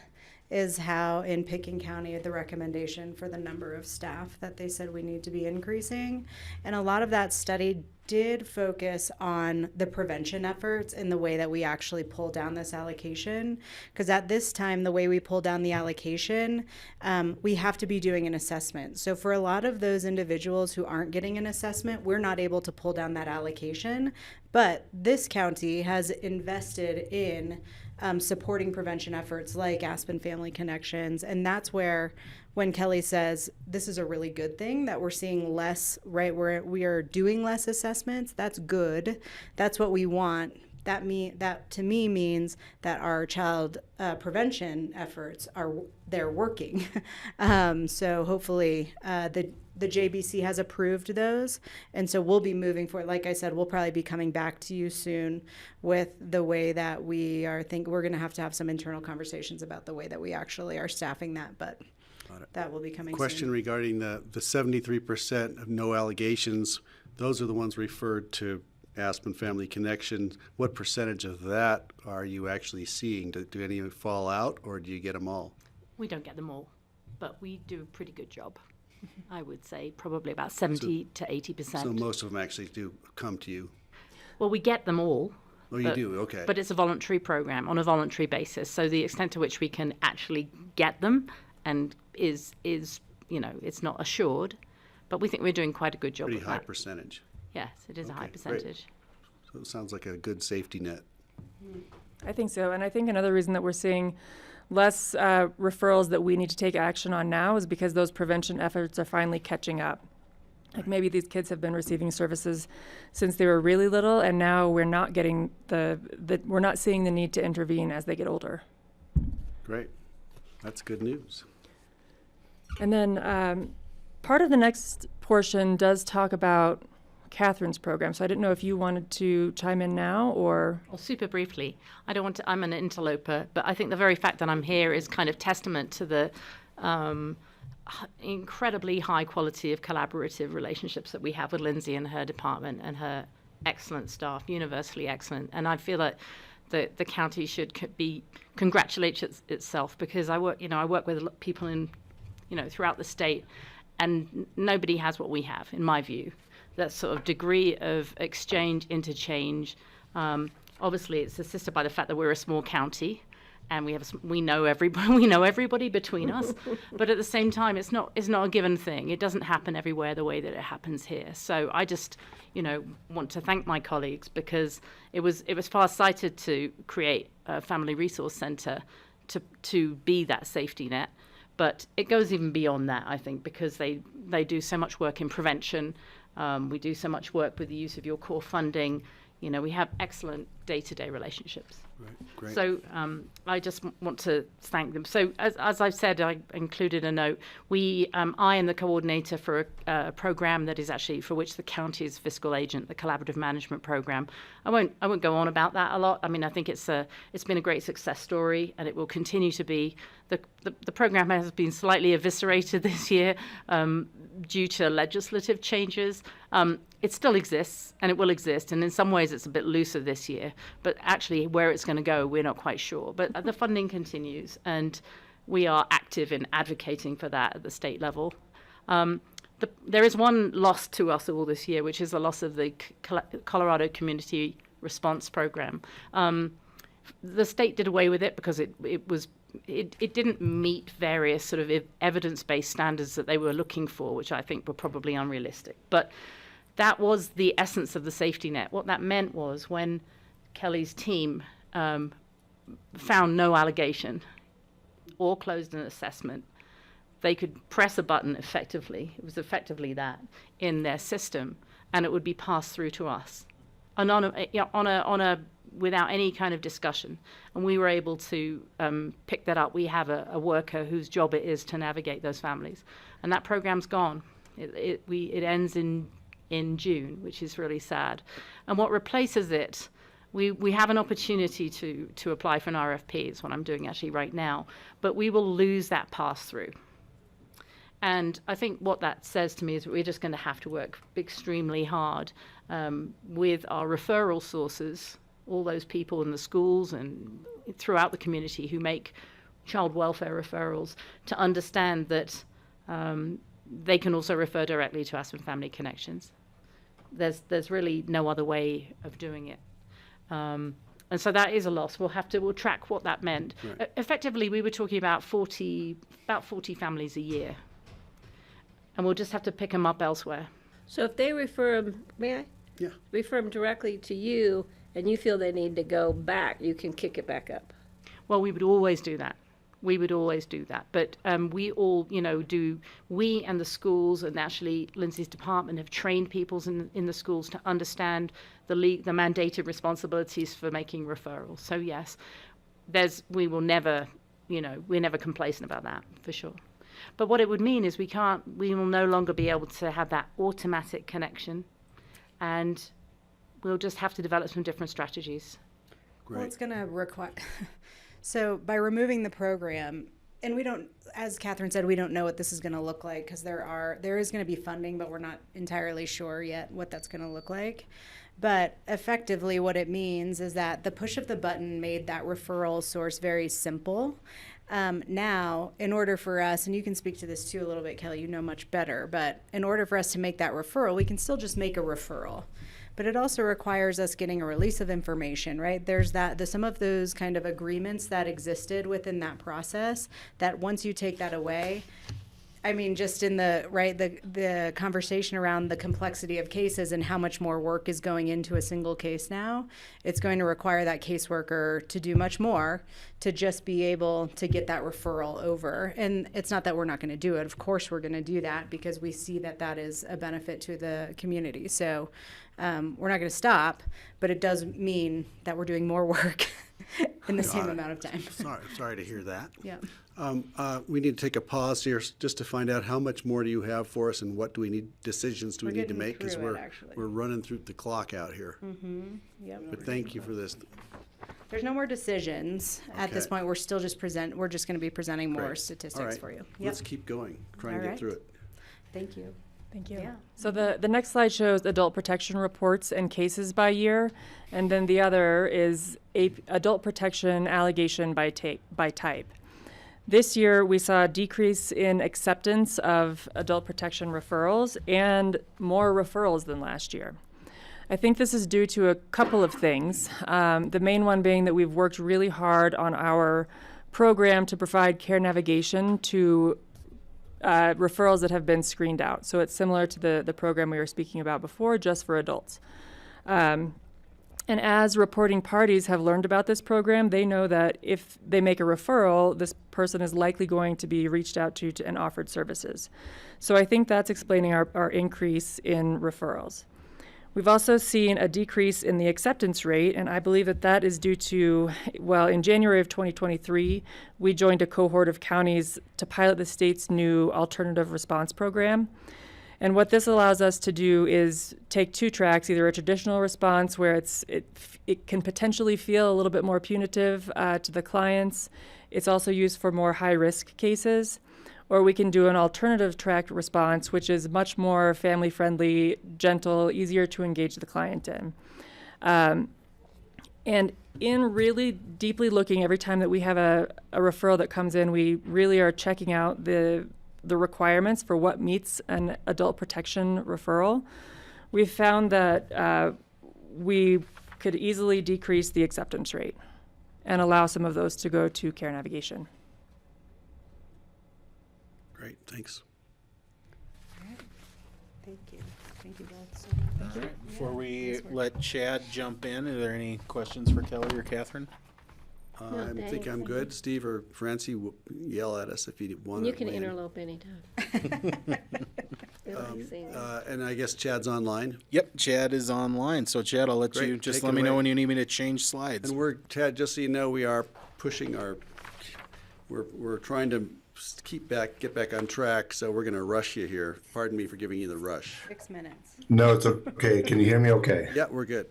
is how in Pickens County, the recommendation for the number of staff that they said we need to be increasing. And a lot of that study did focus on the prevention efforts in the way that we actually pull down this allocation. Because at this time, the way we pull down the allocation, we have to be doing an assessment. So for a lot of those individuals who aren't getting an assessment, we're not able to pull down that allocation. But this county has invested in supporting prevention efforts like Aspen Family Connections. And that's where, when Kelly says this is a really good thing that we're seeing less, right, where we are doing less assessments, that's good. That's what we want. that to me means that our child prevention efforts they're working. So hopefully the JBC has approved those, and so we'll be moving forward. Like I said, we'll probably be coming back to you soon with the way that we're going to have some internal conversations about the way that we actually are staffing that, but that will be coming Question soon. regarding the 73% of no allegations. Those are the ones referred to Aspen Family Connection. What percentage of that are you actually seeing? Do any fall out, or do you get them all? We don't get them all, but we do a pretty good job. I would say probably about 70 to 80%. So most of them actually do come to you. Well, we get them all. Oh, you do? Okay. But it's a voluntary program on a voluntary basis. So the extent to which we can actually get them and is it's not assured, but we think we're doing quite a good job Pretty of high that. percentage. Yes, it is a high Okay, great. percentage. So it sounds like a good safety net. I think so. And I think another reason that we're seeing less referrals that we need to take action on now is because those prevention efforts are finally catching up. Like maybe these kids have been receiving services since they were really little, and now we're not getting we're not seeing the need to intervene as they get older. Great. That's good news. And then part of the next portion does talk about Catherine's program. So I didn't know if you wanted to chime in now or. Well, super briefly, I'm an interloper, but I think the very fact that I'm here is kind of testament to the incredibly high quality of collaborative relationships that we have with Lindsay and her department and her excellent staff, universally excellent. And I feel that the county should congratulate itself, because I work with people in, throughout the state, and nobody has what we have, in my view. That sort of degree of exchange, interchange. Obviously, it's assisted by the fact that we're a small county, and we know everybody between us. But at the same time, it's not a given thing. It doesn't happen everywhere the way that it happens here. So I just, want to thank my colleagues, because it was far-sighted to create a family resource center to be that safety net. But it goes even beyond that, I think, because they do so much work in prevention. We do so much work with the use of your core funding. We have excellent day-to-day relationships. Right. Great. So I just want to thank them. So as I've said, I included a note. I am the coordinator for a program that is actually for which the county is fiscal agent, the collaborative management program. I won't go on about that a lot. I mean, I think it's been a great success story, and it will continue to be. The program has been slightly eviscerated this year due to legislative changes. It still exists, and it will exist, and in some ways it's a bit looser this year, but actually where it's going to go, we're not quite sure. But the funding continues, and we are active in advocating for that at the state level. There is one loss to us all this year, which is the loss of the Colorado Community Response Program. The state did away with it because it didn't meet various sort of evidence-based standards that they were looking for, which I think were probably unrealistic. But that was the essence of the safety net. What that meant was when Kelly's team found no allegation or closed an assessment, they could press a button effectively. It was effectively that in their system, and it would be passed through to us, without any kind of discussion. And we were able to pick that up. We have a worker whose job it is to navigate those families, and that program's gone. It ends in June, which is really sad. And what replaces it, we have an opportunity to apply for an RFP. It's what I'm doing actually right now, but we will lose that pass-through. And I think what that says to me is we're just going to have to work extremely hard with our referral sources, all those people in the schools and throughout the community who make child welfare referrals, to understand that they can also refer directly to Aspen Family Connections. There's really no other way of doing it. And so that is a loss. We'll track what that meant. Right. Effectively, we were talking about 40 families a year. And we'll just have to pick them up elsewhere. So if they refer them, may I? Yeah. Refer them directly to you, and you feel they need to go back, you can kick it back up. Well, we would always do that. We would always do that. But we all, we and the schools, and actually Lindsay's department have trained people in the schools to understand the mandated responsibilities for making referrals. So yes, we will never, we're never complacent about that, for sure. But what it would mean is we will no longer be able to have that automatic connection, and we'll just have to develop some different strategies. Well, it's going to require. So by removing the program, and we don't, as Catherine said, we don't know what this is going to look like, because there is going to be funding, but we're not entirely sure yet what that's going to look like. But effectively what it means is that the push of the button made that referral source very simple. Now, in order for us, and you can speak to this too a little bit, Kelly, you know much better, but in order for us to make that referral, we can still just make a referral. But it also requires us getting a release of information, right? There's some of those kind of agreements that existed within that process that once you take that away, I mean, just in the conversation around the complexity of cases and how much more work is going into a single case now, it's going to require that caseworker to do much more to just be able to get that referral over. And it's not that we're not going to do it. Of course, we're going to do that because we see that that is a benefit to the community. So we're not going to stop, but it does mean that we're doing more work in the same amount of time. Sorry to hear that. Yeah. We need to take a pause here just to find out how much more do you have for us, and what decisions do we need to make, because we're running through the clock out here. Yep. But thank you for this. There's no more decisions at this Okay. point. We're still just we're just going to be presenting more Great. statistics All right. for you. Yep. Let's keep going, try and All get right. through it. Thank you. Thank you. Yeah. So the next slide shows adult protection reports and cases by year, and then the other is adult protection allegation by type. This year, we saw a decrease in acceptance of adult protection referrals and more referrals than last year. I think this is due to a couple of things. The main one being that we've worked really hard on our program to provide care navigation to referrals that have been screened out. So it's similar to the program we were speaking about before, just for adults. And as reporting parties have learned about this program, they know that if they make a referral, this person is likely going to be reached out to and offered services. So I think that's explaining our increase in referrals. We've also seen a decrease in the acceptance rate, and I believe that is due to, in January of 2023, we joined a cohort of counties to pilot the state's new alternative response program. And what this allows us to do is take two tracks, either a traditional response where it can potentially feel a little bit more punitive to the clients. It's also used for more high-risk cases. Or we can do an alternative track response, which is much more family-friendly, gentle, easier to engage the client in. And in really deeply looking every time that we have a referral that comes in, we really are checking out the requirements for what meets an adult protection referral. We've found that we could easily decrease the acceptance rate and allow some of those to go to care navigation. Great, thanks. Thank you. Thank you both so much. Before we let Chad jump in, are there any questions for Kelly or Catherine? I think thanks. I'm good. Steve or Francie, yell at us if you want to. You can interlope anytime. And I guess Chad's online. Yep, Chad is online. So Chad, I'll let Great, you just take let it me know away. when you need me to change slides. And Chad, just so you know, we are pushing we're trying to get back on track, so we're going to rush you here. Pardon me for giving you the rush. 6 minutes. No, it's okay. Can you hear me okay? Yeah, we're good.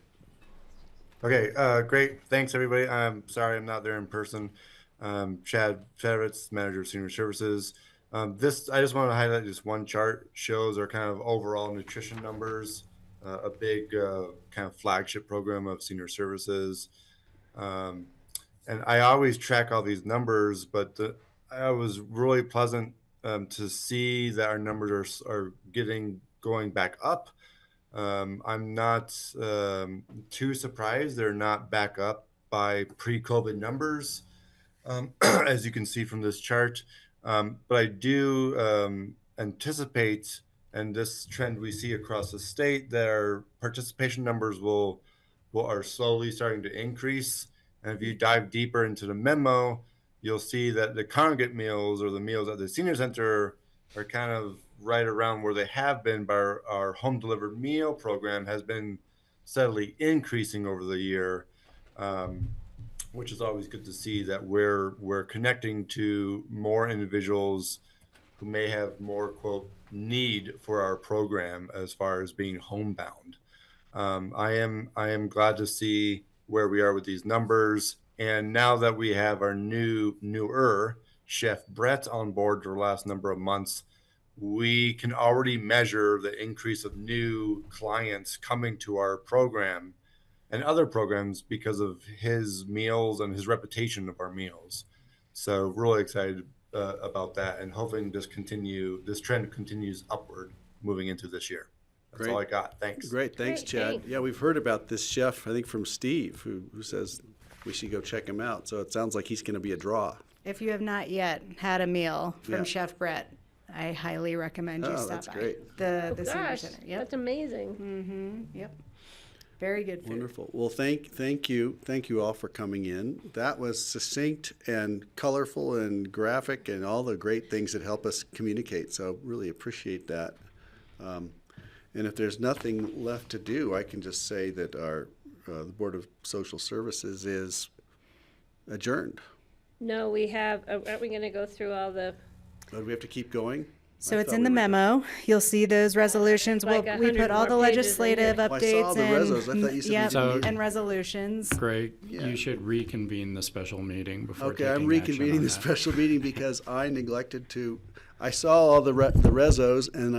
Okay, great. Thanks, everybody. I'm sorry I'm not there in person. Chad Fedovitz, Manager of Senior Services. I just want to highlight this one chart, shows our kind of overall nutrition numbers, a big kind of flagship program of Senior Services. And I always track all these numbers, but I was really pleasant to see that our numbers are going back up. I'm not too surprised they're not back up by pre-COVID numbers, as you can see from this chart. But I do anticipate, and this trend we see across the state, that our participation numbers are slowly starting to increase. And if you dive deeper into the memo, you'll see that the congregate meals or the meals at the senior center are kind of right around where they have been, but our home delivered meal program has been steadily increasing over the year, which is always good to see that we're connecting to more individuals who may have more quote need for our program as far as being homebound. I am glad to see where we are with these numbers, and now that we have our newer Chef Brett on board for the last number of months, we can already measure the increase of new clients coming to our program and other programs because of his meals and his reputation of our meals. So really excited about that, and hoping this trend continues upward moving into this year. That's all I got. Thanks. Great, thanks, Great, Chad. thanks. Yeah, we've heard about this chef, I think from Steve, who says we should go check him out. So it sounds like he's going to be a draw. If you have not yet had a meal from Yeah. Chef Brett, I highly recommend you Oh, stop that's by great. the senior Gosh, center. Yep. that's amazing. Yep. Very good food. Wonderful. Well, thank you all for coming in. That was succinct and colorful and graphic and all the great things that help us communicate. So really appreciate that. And if there's nothing left to do, I can just say that the Board of Social Services is adjourned. No, we have, aren't we gonna go through all the, Do we have to keep going? So I it's thought in the we were done. memo. You'll see those resolutions. Like We 100 put all more the pages in here. legislative Well, I saw updates the resos. I thought you and, said we yep, didn't need- and resolutions. Greg, Yeah. you should reconvene the special meeting before Okay, taking I'm action reconvening on the that. special meeting because I neglected to, I saw all the resos and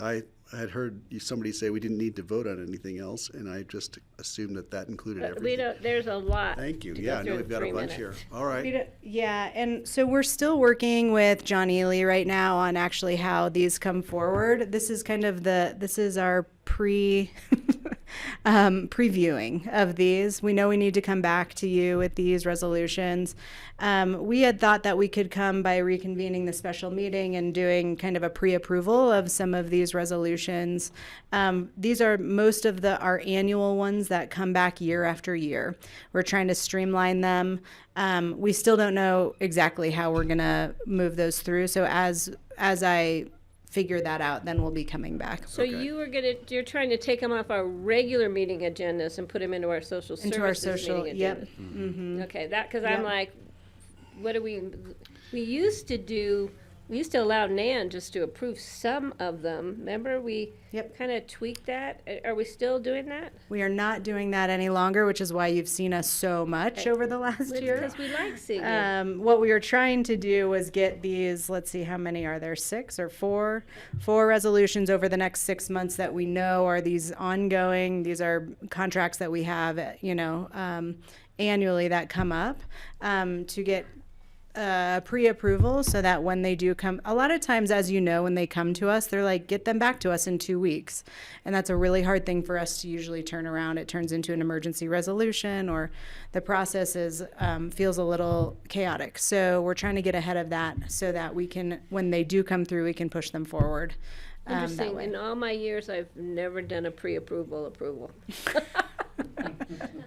I had heard somebody say we didn't need to vote on anything else, and I just assumed that included we everything. don't, there's a lot. Thank you. to Yeah, go I through know in we've got a 3 bunch minutes. here. All right. Yeah, and so we're still working with John Ely right now on actually how these come forward. This is kind of this is our previewing of these. We know we need to come back to you with these resolutions. We had thought that we could come by reconvening the special meeting and doing kind of a pre-approval of some of these resolutions. These are most of our annual ones that come back year after year. We're trying to streamline them. We still don't know exactly how we're gonna move those through. So as I figure that out, then we'll be coming back. So you're trying to take them off our regular meeting agendas and put them into our social Into our services social, meeting yep. agendas? Mm-hmm. Okay, because Yep. I'm like, what do we used to allow Nan just to approve some of them. Remember, we Yep. kind of tweaked that? Are we still doing that? We are not doing that any longer, which is why you've seen us so much over the last year. Because we like seeing it. What we were trying to do was get these, let's see, how many are there? 6 or 4? 4 resolutions over the next 6 months that we know are these ongoing. These are contracts that we have, annually that come up to get pre-approval so that when they do come, a lot of times, as you know, when they come to us, they're like, get them back to us in 2 weeks. And that's a really hard thing for us to usually turn around. It turns into an emergency resolution, or the process feels a little chaotic. So we're trying to get ahead of that so that we can, when they do come through, we can push them forward. That Interesting. way. In all my years, I've never done a approval.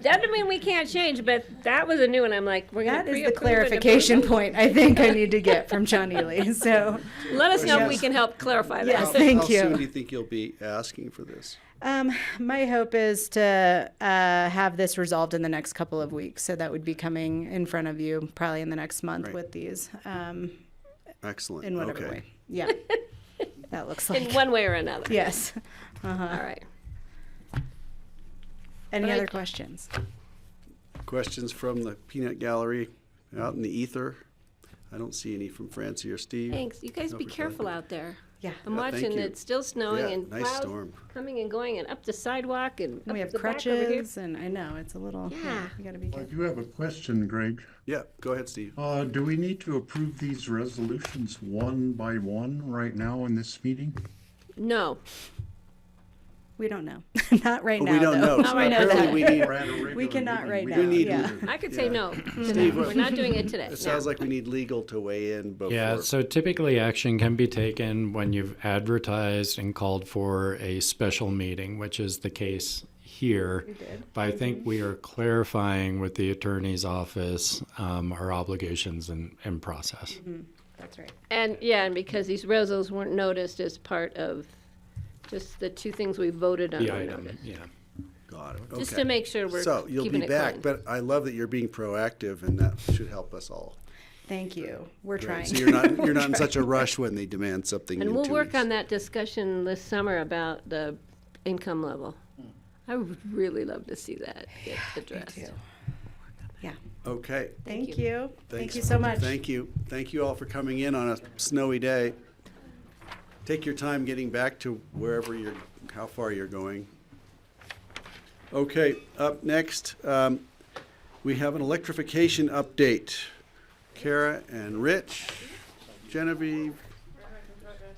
Doesn't mean we can't change, but that was a new one. I'm like, we're going That to is pre-approve the clarification and approve. point I think I need to get from John Ely. So, Let us know if we can help clarify Yes, that. thank How you. soon do you think you'll be asking for this? my hope is to have this resolved in the next couple of weeks. So that would be coming in front of you probably in the next month Right. with these Excellent. in whatever Okay. way. Yeah, that looks like. In one way or another. Yes. All right. Any Right. other questions? Questions from the peanut gallery out in the ether? I don't see any from Francie or Steve. Thanks. You guys be No, for careful out there. Yeah. I'm Yeah, thank watching you. it still snowing Yeah, and nice clouds storm. coming and going and up the sidewalk and We up have the back over here. crutches, and I know it's a little. Yeah. You got to be I careful. do have a question, Greg. Yeah, go ahead, Steve. Do we need to approve these resolutions one by one right now in this meeting? No. We don't know. Not right But now. we don't though. know. Not right now. Apparently we need, Or at a regular We cannot meeting? right We now. we need. Yeah. I could say yeah. no. Steve, We're not doing it today. It sounds like we need legal to weigh in before. Yeah, so typically action can be taken when you've advertised and called for a special meeting, which is the case here. But I think we are clarifying with the attorney's office our obligations and process. That's right. And, yeah, and because these rezos weren't noticed as part of just the two things we voted on. The were item, noticed. yeah. Got it. Just Okay. to make sure we're So you'll keeping be it back, clean. but I love that you're being proactive, and that should help us all. Thank you. We're trying. So you're not in such a rush when they demand something. And in we'll 2 work weeks. on that discussion this summer about the income level. I would really love to see that get addressed. Yeah. Okay. Thank you. Thank Thanks. you so much. Thank you. Thank you all for coming in on a snowy day. Take your time getting back to how far you're going. Okay, up next, we have an electrification update. Kara and Rich, Genevieve,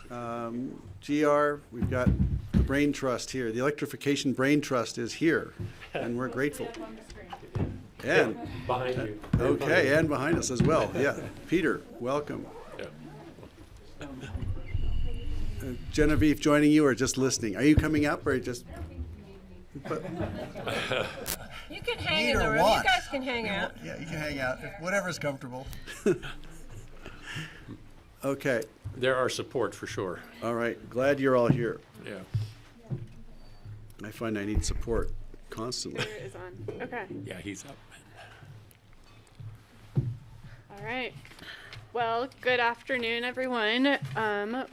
GR, we've got the Brain Trust here. The Electrification Brain Trust is here, and we're grateful. And Behind you. okay, and behind us as well. Yeah, Peter, welcome. Genevieve joining you or just listening? Are you coming up or just? But, You can hang in Either the room. one. You guys can hang out. yeah, you can hang out, whatever's comfortable. Okay, There are support for sure. all right. Glad you're all here. Yeah. I find I need support constantly. Is on. Okay. Yeah, he's up. All right. Well, good afternoon, everyone.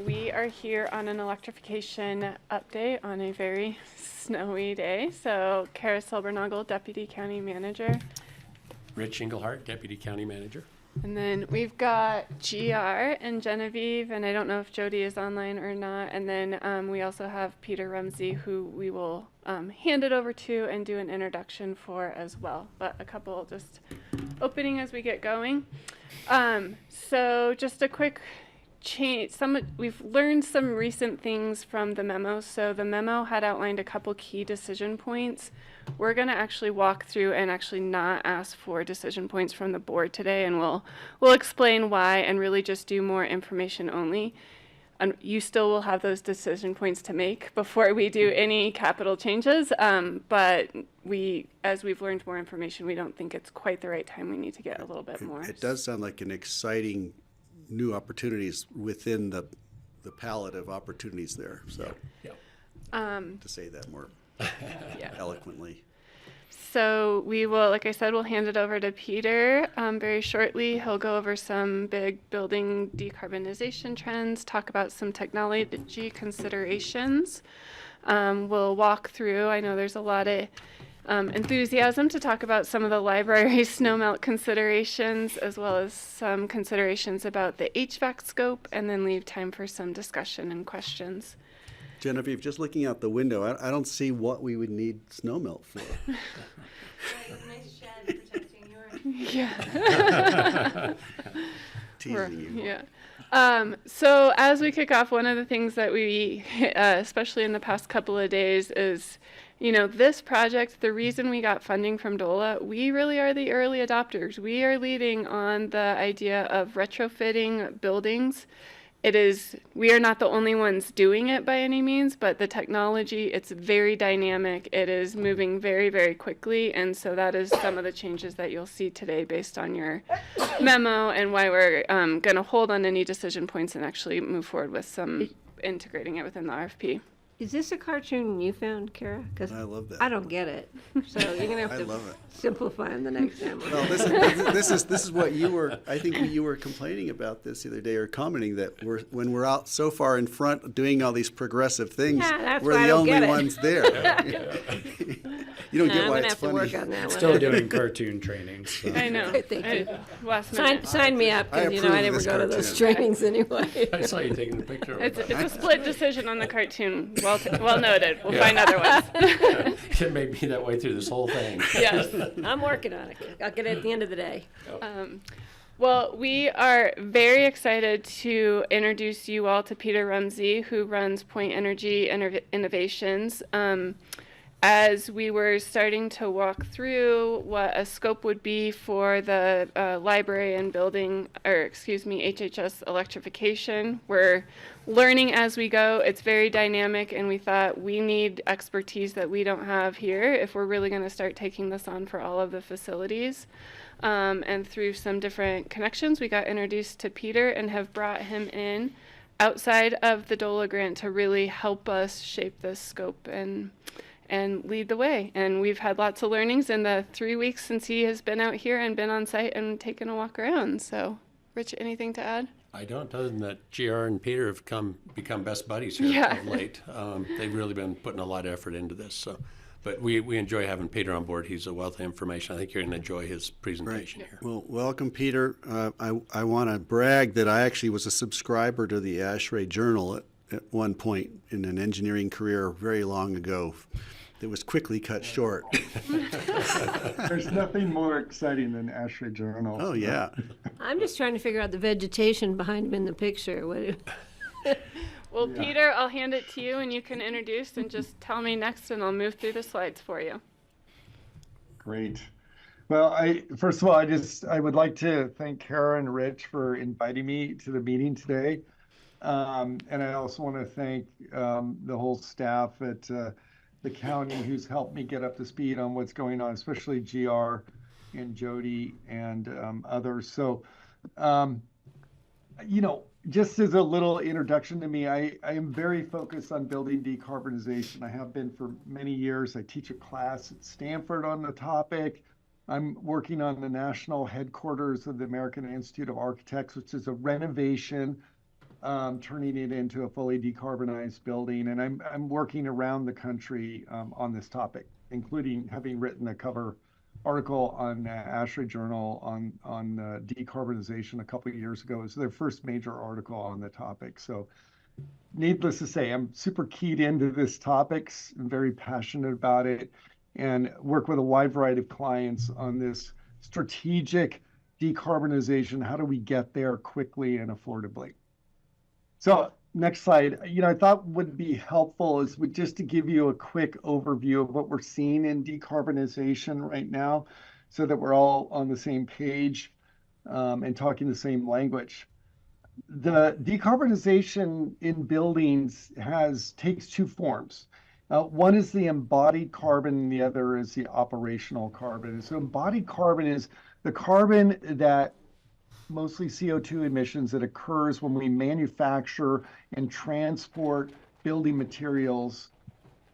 We are here on an electrification update on a very snowy day. So, Kara Silbernagel, Deputy County Manager. Rich Engelhardt, Deputy County Manager. And then we've got GR and Genevieve, and I don't know if Jody is online or not. And then we also have Peter Rumsey, who we will hand it over to and do an introduction for as well. But a couple just opening as we get going. So just a quick change. We've learned some recent things from the memo. So the memo had outlined a couple key decision points. We're going to actually walk through and actually not ask for decision points from the board today, and we'll explain why and really just do more information only. And you still will have those decision points to make before we do any capital changes. But as we've learned more information, we don't think it's quite the right time. We need to get a little bit more. It does sound like an exciting new opportunities within the palette of opportunities there. So, to say that more eloquently. So we will, like I said, we'll hand it over to Peter very shortly. He'll go over some big building decarbonization trends, talk about some technology considerations. We'll walk through, I know there's a lot of enthusiasm to talk about some of the library snowmelt considerations, as well as some considerations about the HVAC scope, and then leave time for some discussion and questions. Genevieve, just looking out the window, I don't see what we would need snow melt for. Nice shed protecting your. Yeah. Teasing you. Yeah. So as we kick off, one of the things that we, especially in the past couple of days, is, this project, the reason we got funding from DOLA, we really are the early adopters. We are leading on the idea of retrofitting buildings. We are not the only ones doing it by any means, but the technology, it's very dynamic. It is moving very, very quickly. And so that is some of the changes that you'll see today based on your memo, and why we're going to hold on any decision points and actually move forward with some integrating it within the RFP. Is this a cartoon you found, Kara? Because I love that. I don't get it. So you're going to have I to love it. simplify in the next time. Well, this is what I think you were complaining about this the other day, or commenting that when we're out so far in front doing all these progressive things, Yeah, that's we're why I the don't only get it. ones there. You don't get I'm why going to it's have to funny. work on that one. Still doing cartoon training. So. I know. Thank you. Last minute. Sign me up, I because I approve never this go to those cartoon. trainings anyway. I saw you taking the picture of It's it. a split decision on the cartoon. Well noted. We'll find other ones. It may be that way through this whole thing. Yes. I'm working on it. I'll get it at the end of the day. Well, we are very excited to introduce you all to Peter Rumsey, who runs Point Energy Innovations. as we were starting to walk through what a scope would be for the library and building, or excuse me, HHS electrification, we're learning as we go. It's very dynamic, and we thought we need expertise that we don't have here if we're really going to start taking this on for all of the facilities. And through some different connections, we got introduced to Peter and have brought him in outside of the DOLA grant to really help us shape this scope and lead the way. And we've had lots of learnings in the 3 weeks since he has been out here and been on site and taken a walk around. So, Rich, anything to add? I don't, other than that GR and Peter have become best buddies here Yeah. of late. They've really been putting a lot of effort into this. So, but we enjoy having Peter on board. He's a wealth of information. I think you're going to enjoy his presentation here. Well, welcome, Peter. I want to brag that I actually was a subscriber to the ASHRAE Journal at one point in an engineering career very long ago. It was quickly cut short. There's nothing more exciting than ASHRAE Journal. Oh, yeah. I'm just trying to figure out the vegetation behind him in the picture. Well, Peter, I'll hand it to you and you can introduce and just tell me next and I'll move through the slides for you. Great. Well, first of all, I would like to thank Kara and Rich for inviting me to the meeting today. And I also want to thank the whole staff at the county who's helped me get up to speed on what's going on, especially GR and Jody and others. So, just as a little introduction to me, I am very focused on building decarbonization. I have been for many years. I teach a class at Stanford on the topic. I'm working on the national headquarters of the American Institute of Architects, which is a renovation, turning it into a fully decarbonized building. And I'm working around the country on this topic, including having written a cover article on ASHRAE Journal on decarbonization a couple of years ago. It was their first major article on the topic. So needless to say, I'm super keyed into this topic. I'm very passionate about it and work with a wide variety of clients on this strategic decarbonization. How do we get there quickly and affordably? So next slide, I thought would be helpful is just to give you a quick overview of what we're seeing in decarbonization right now so that we're all on the same page and talking the same language. The decarbonization in buildings takes two forms. One is the embodied carbon and the other is the operational carbon. So embodied carbon is the carbon that mostly CO2 emissions that occurs when we manufacture and transport building materials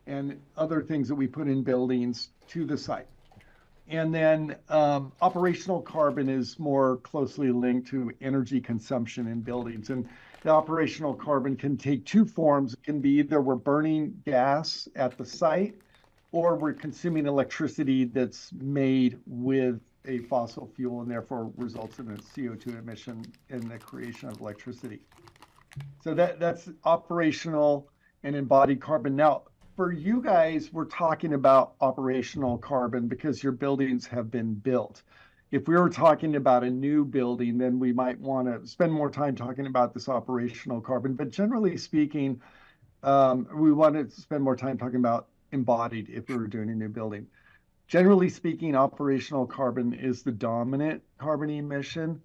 and other things that we put in buildings to the site. And then operational carbon is more closely linked to energy consumption in buildings. And the operational carbon can take two forms. It can be either we're burning gas at the site or we're consuming electricity that's made with a fossil fuel and therefore results in a CO2 emission in the creation of electricity. So that's operational and embodied carbon. Now, for you guys, we're talking about operational carbon because your buildings have been built. If we were talking about a new building, then we might want to spend more time talking about this operational carbon. But generally speaking, we want to spend more time talking about embodied if we were doing a new building. Generally speaking, operational carbon is the dominant carbon emission.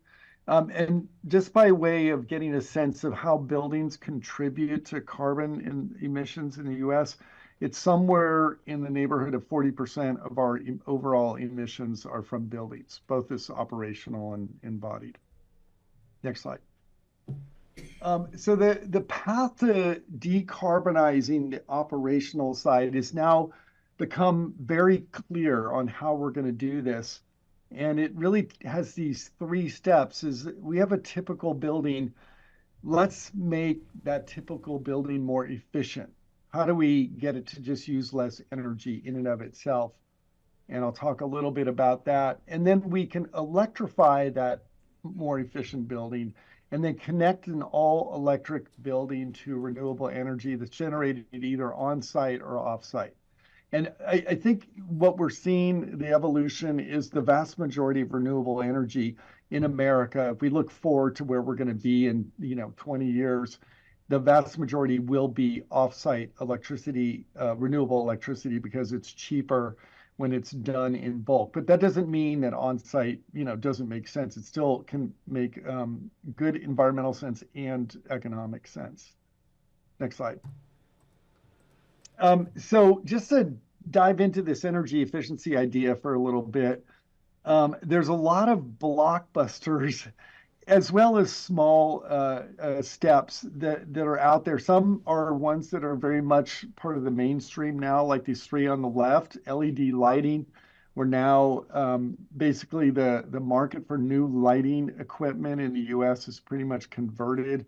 And just by way of getting a sense of how buildings contribute to carbon emissions in the US, it's somewhere in the neighborhood of 40% of our overall emissions are from buildings, both as operational and embodied. Next slide. So the path to decarbonizing the operational side is now become very clear on how we're going to do this. And it really has these three steps. Is we have a typical building. Let's make that typical building more efficient. How do we get it to just use less energy in and of itself? And I'll talk a little bit about that. And then we can electrify that more efficient building and then connect an all electric building to renewable energy that's generated either on site or off site. And I think what we're seeing, the evolution, is the vast majority of renewable energy in America. If we look forward to where we're going to be in 20 years, the vast majority will be off-site electricity, renewable electricity, because it's cheaper when it's done in bulk. But that doesn't mean that on-site, doesn't make sense. It still can make good environmental sense and economic sense. Next slide. So just to dive into this energy efficiency idea for a little bit, there's a lot of blockbusters as well as small steps that are out there. Some are ones that are very much part of the mainstream now, like these three on the left. LED lighting, we're now basically the market for new lighting equipment in the US is pretty much converted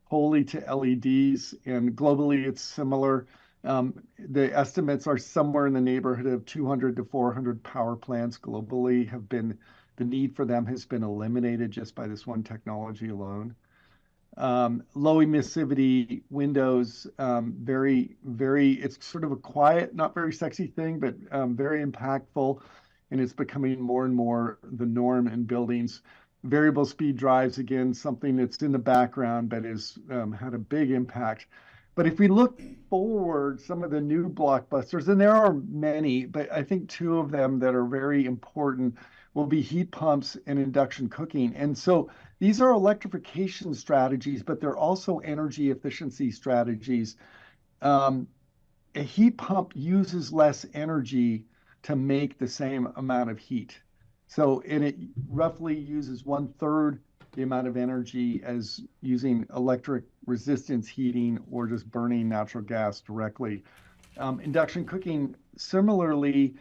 wholly to LEDs, and globally it's similar. The estimates are somewhere in the neighborhood of 200 to 400 power plants globally the need for them has been eliminated just by this one technology alone. Low emissivity windows, it's sort of a quiet, not very sexy thing, but very impactful, and it's becoming more and more the norm in buildings. Variable speed drives, again, something that's in the background but has had a big impact. But if we look forward, some of the new blockbusters, and there are many, but I think two of them that are very important will be heat pumps and induction cooking. And so these are electrification strategies, but they're also energy efficiency strategies. A heat pump uses less energy to make the same amount of heat. And it roughly uses 1/3 the amount of energy as using electric resistance heating or just burning natural gas directly. Induction cooking similarly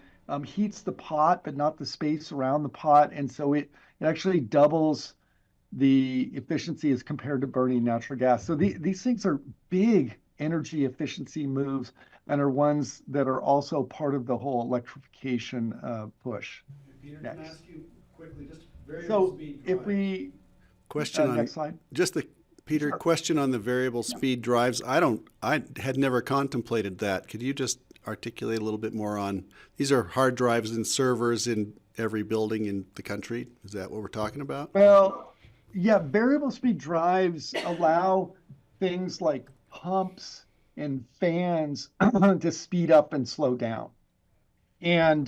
heats the pot, but not the space around the pot. And so it actually doubles the efficiency as compared to burning natural gas. So these things are big energy efficiency moves and are ones that are also part of the whole electrification push. Peter, can I ask you quickly, just so if we question on next slide. Peter, Sure. question on the variable speed drives. I had never contemplated that. Could you just articulate a little bit more on, these are hard drives and servers in every building in the country? Is that what we're talking about? Well, yeah, variable speed drives allow things like pumps and fans to speed up and slow down. And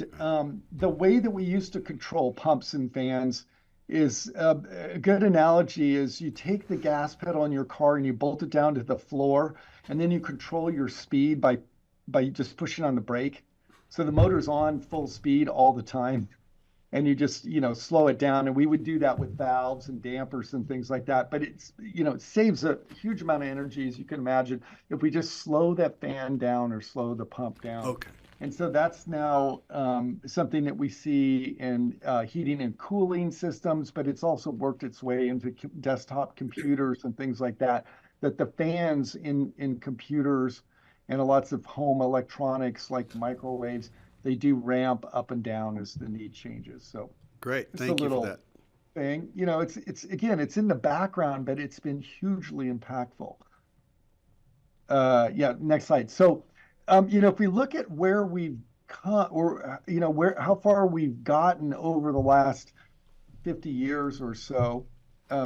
the way that we used to control pumps and fans is a good analogy is you take the gas pedal in your car and you bolt it down to the floor, and then you control your speed by just pushing on the brake. So the motor's on full speed all the time, and you just slow it down. And we would do that with valves and dampers and things like that. But it saves a huge amount of energy, as you can imagine, if we just slow that fan down or slow the pump down. Okay. And so that's now something that we see in heating and cooling systems, but it's also worked its way into desktop computers and things like that, that the fans in computers and lots of home electronics like microwaves, they do ramp up and down as the need changes. So great, thank you for that. Thing, it's in the background, but it's been hugely impactful. Next slide. So, if we look at where we've come, or how far we've gotten over the last 50 years or so,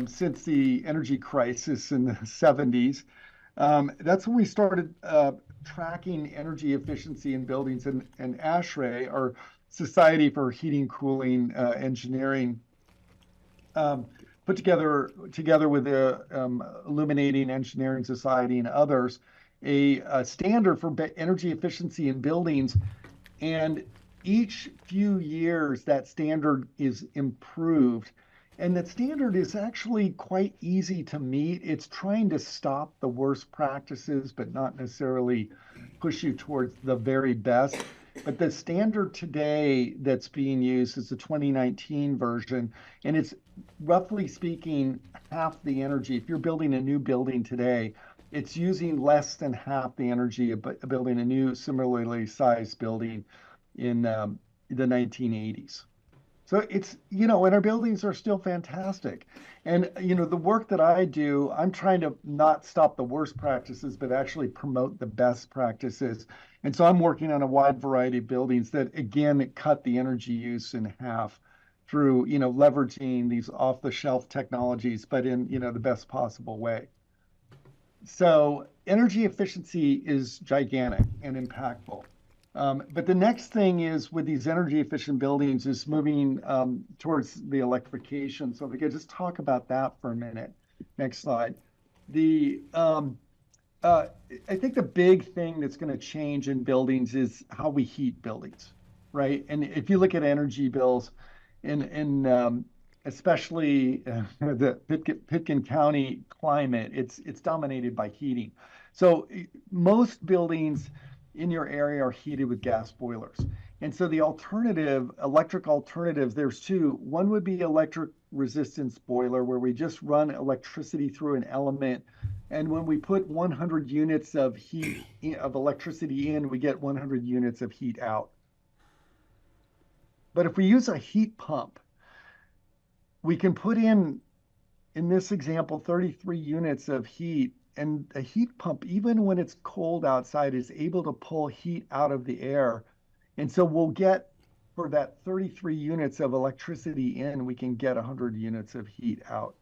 since the energy crisis in the 70s, that's when we started tracking energy efficiency in buildings. And ASHRAE, our Society for Heating, Cooling, Engineering, put together with the Illuminating Engineering Society and others, a standard for energy efficiency in buildings. And each few years, that standard is improved. And that standard is actually quite easy to meet. It's trying to stop the worst practices, but not necessarily push you towards the very best. But the standard today that's being used is the 2019 version, and it's roughly speaking half the energy. If you're building a new building today, it's using less than half the energy of building a new similarly sized building in the 1980s. So it's, and our buildings are still fantastic. And, the work that I do, I'm trying to not stop the worst practices, but actually promote the best practices. And so I'm working on a wide variety of buildings that, again, cut the energy use in half through, leveraging these off-the-shelf technologies, but in, the best possible way. So energy efficiency is gigantic and impactful. But the next thing is with these energy efficient buildings is moving towards the electrification. So if we could just talk about that for a minute. Next slide. I think the big thing that's going to change in buildings is how we heat buildings, right? And if you look at energy bills, in especially the Pitkin County climate, it's dominated by heating. So most buildings in your area are heated with gas boilers. And so the electric alternatives, there's two. One would be electric resistance boiler, where we just run electricity through an element. And when we put 100 units of electricity in, we get 100 units of heat out. But if we use a heat pump, we can put in this example, 33 units of heat. And a heat pump, even when it's cold outside, is able to pull heat out of the air. And so we'll get, for that 33 units of electricity in, we can get 100 units of heat out.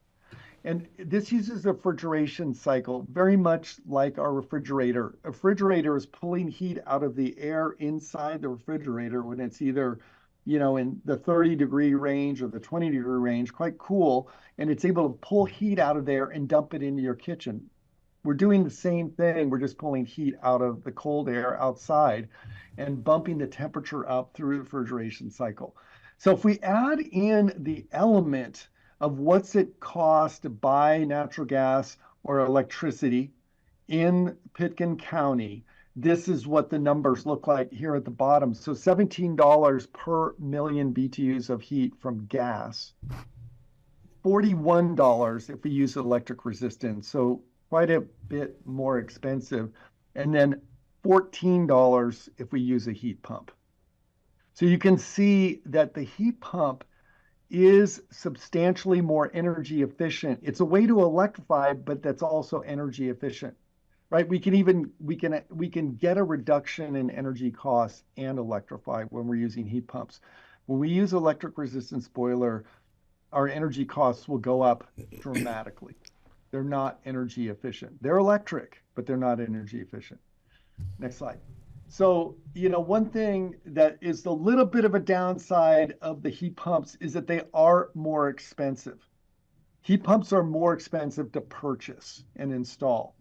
And this uses a refrigeration cycle, very much like our refrigerator. A refrigerator is pulling heat out of the air inside the refrigerator when it's either, in the 30-degree range or the 20-degree range, quite cool. And it's able to pull heat out of there and dump it into your kitchen. We're doing the same thing. We're just pulling heat out of the cold air outside and bumping the temperature up through the refrigeration cycle. So if we add in the element of what's it cost to buy natural gas or electricity in Pitkin County, this is what the numbers look like here at the bottom. So $17 per million BTUs of heat from gas, $41 if we use electric resistance. So quite a bit more expensive. And then $14 if we use a heat pump. So you can see that the heat pump is substantially more energy efficient. It's a way to electrify, but that's also energy efficient, right? We can get a reduction in energy costs and electrify when we're using heat pumps. When we use electric resistance boiler, our energy costs will go up dramatically. They're not energy efficient. They're electric, but they're not energy efficient. Next slide. So, one thing that is a little bit of a downside of the heat pumps is that they are more expensive. Heat pumps are more expensive to purchase and install,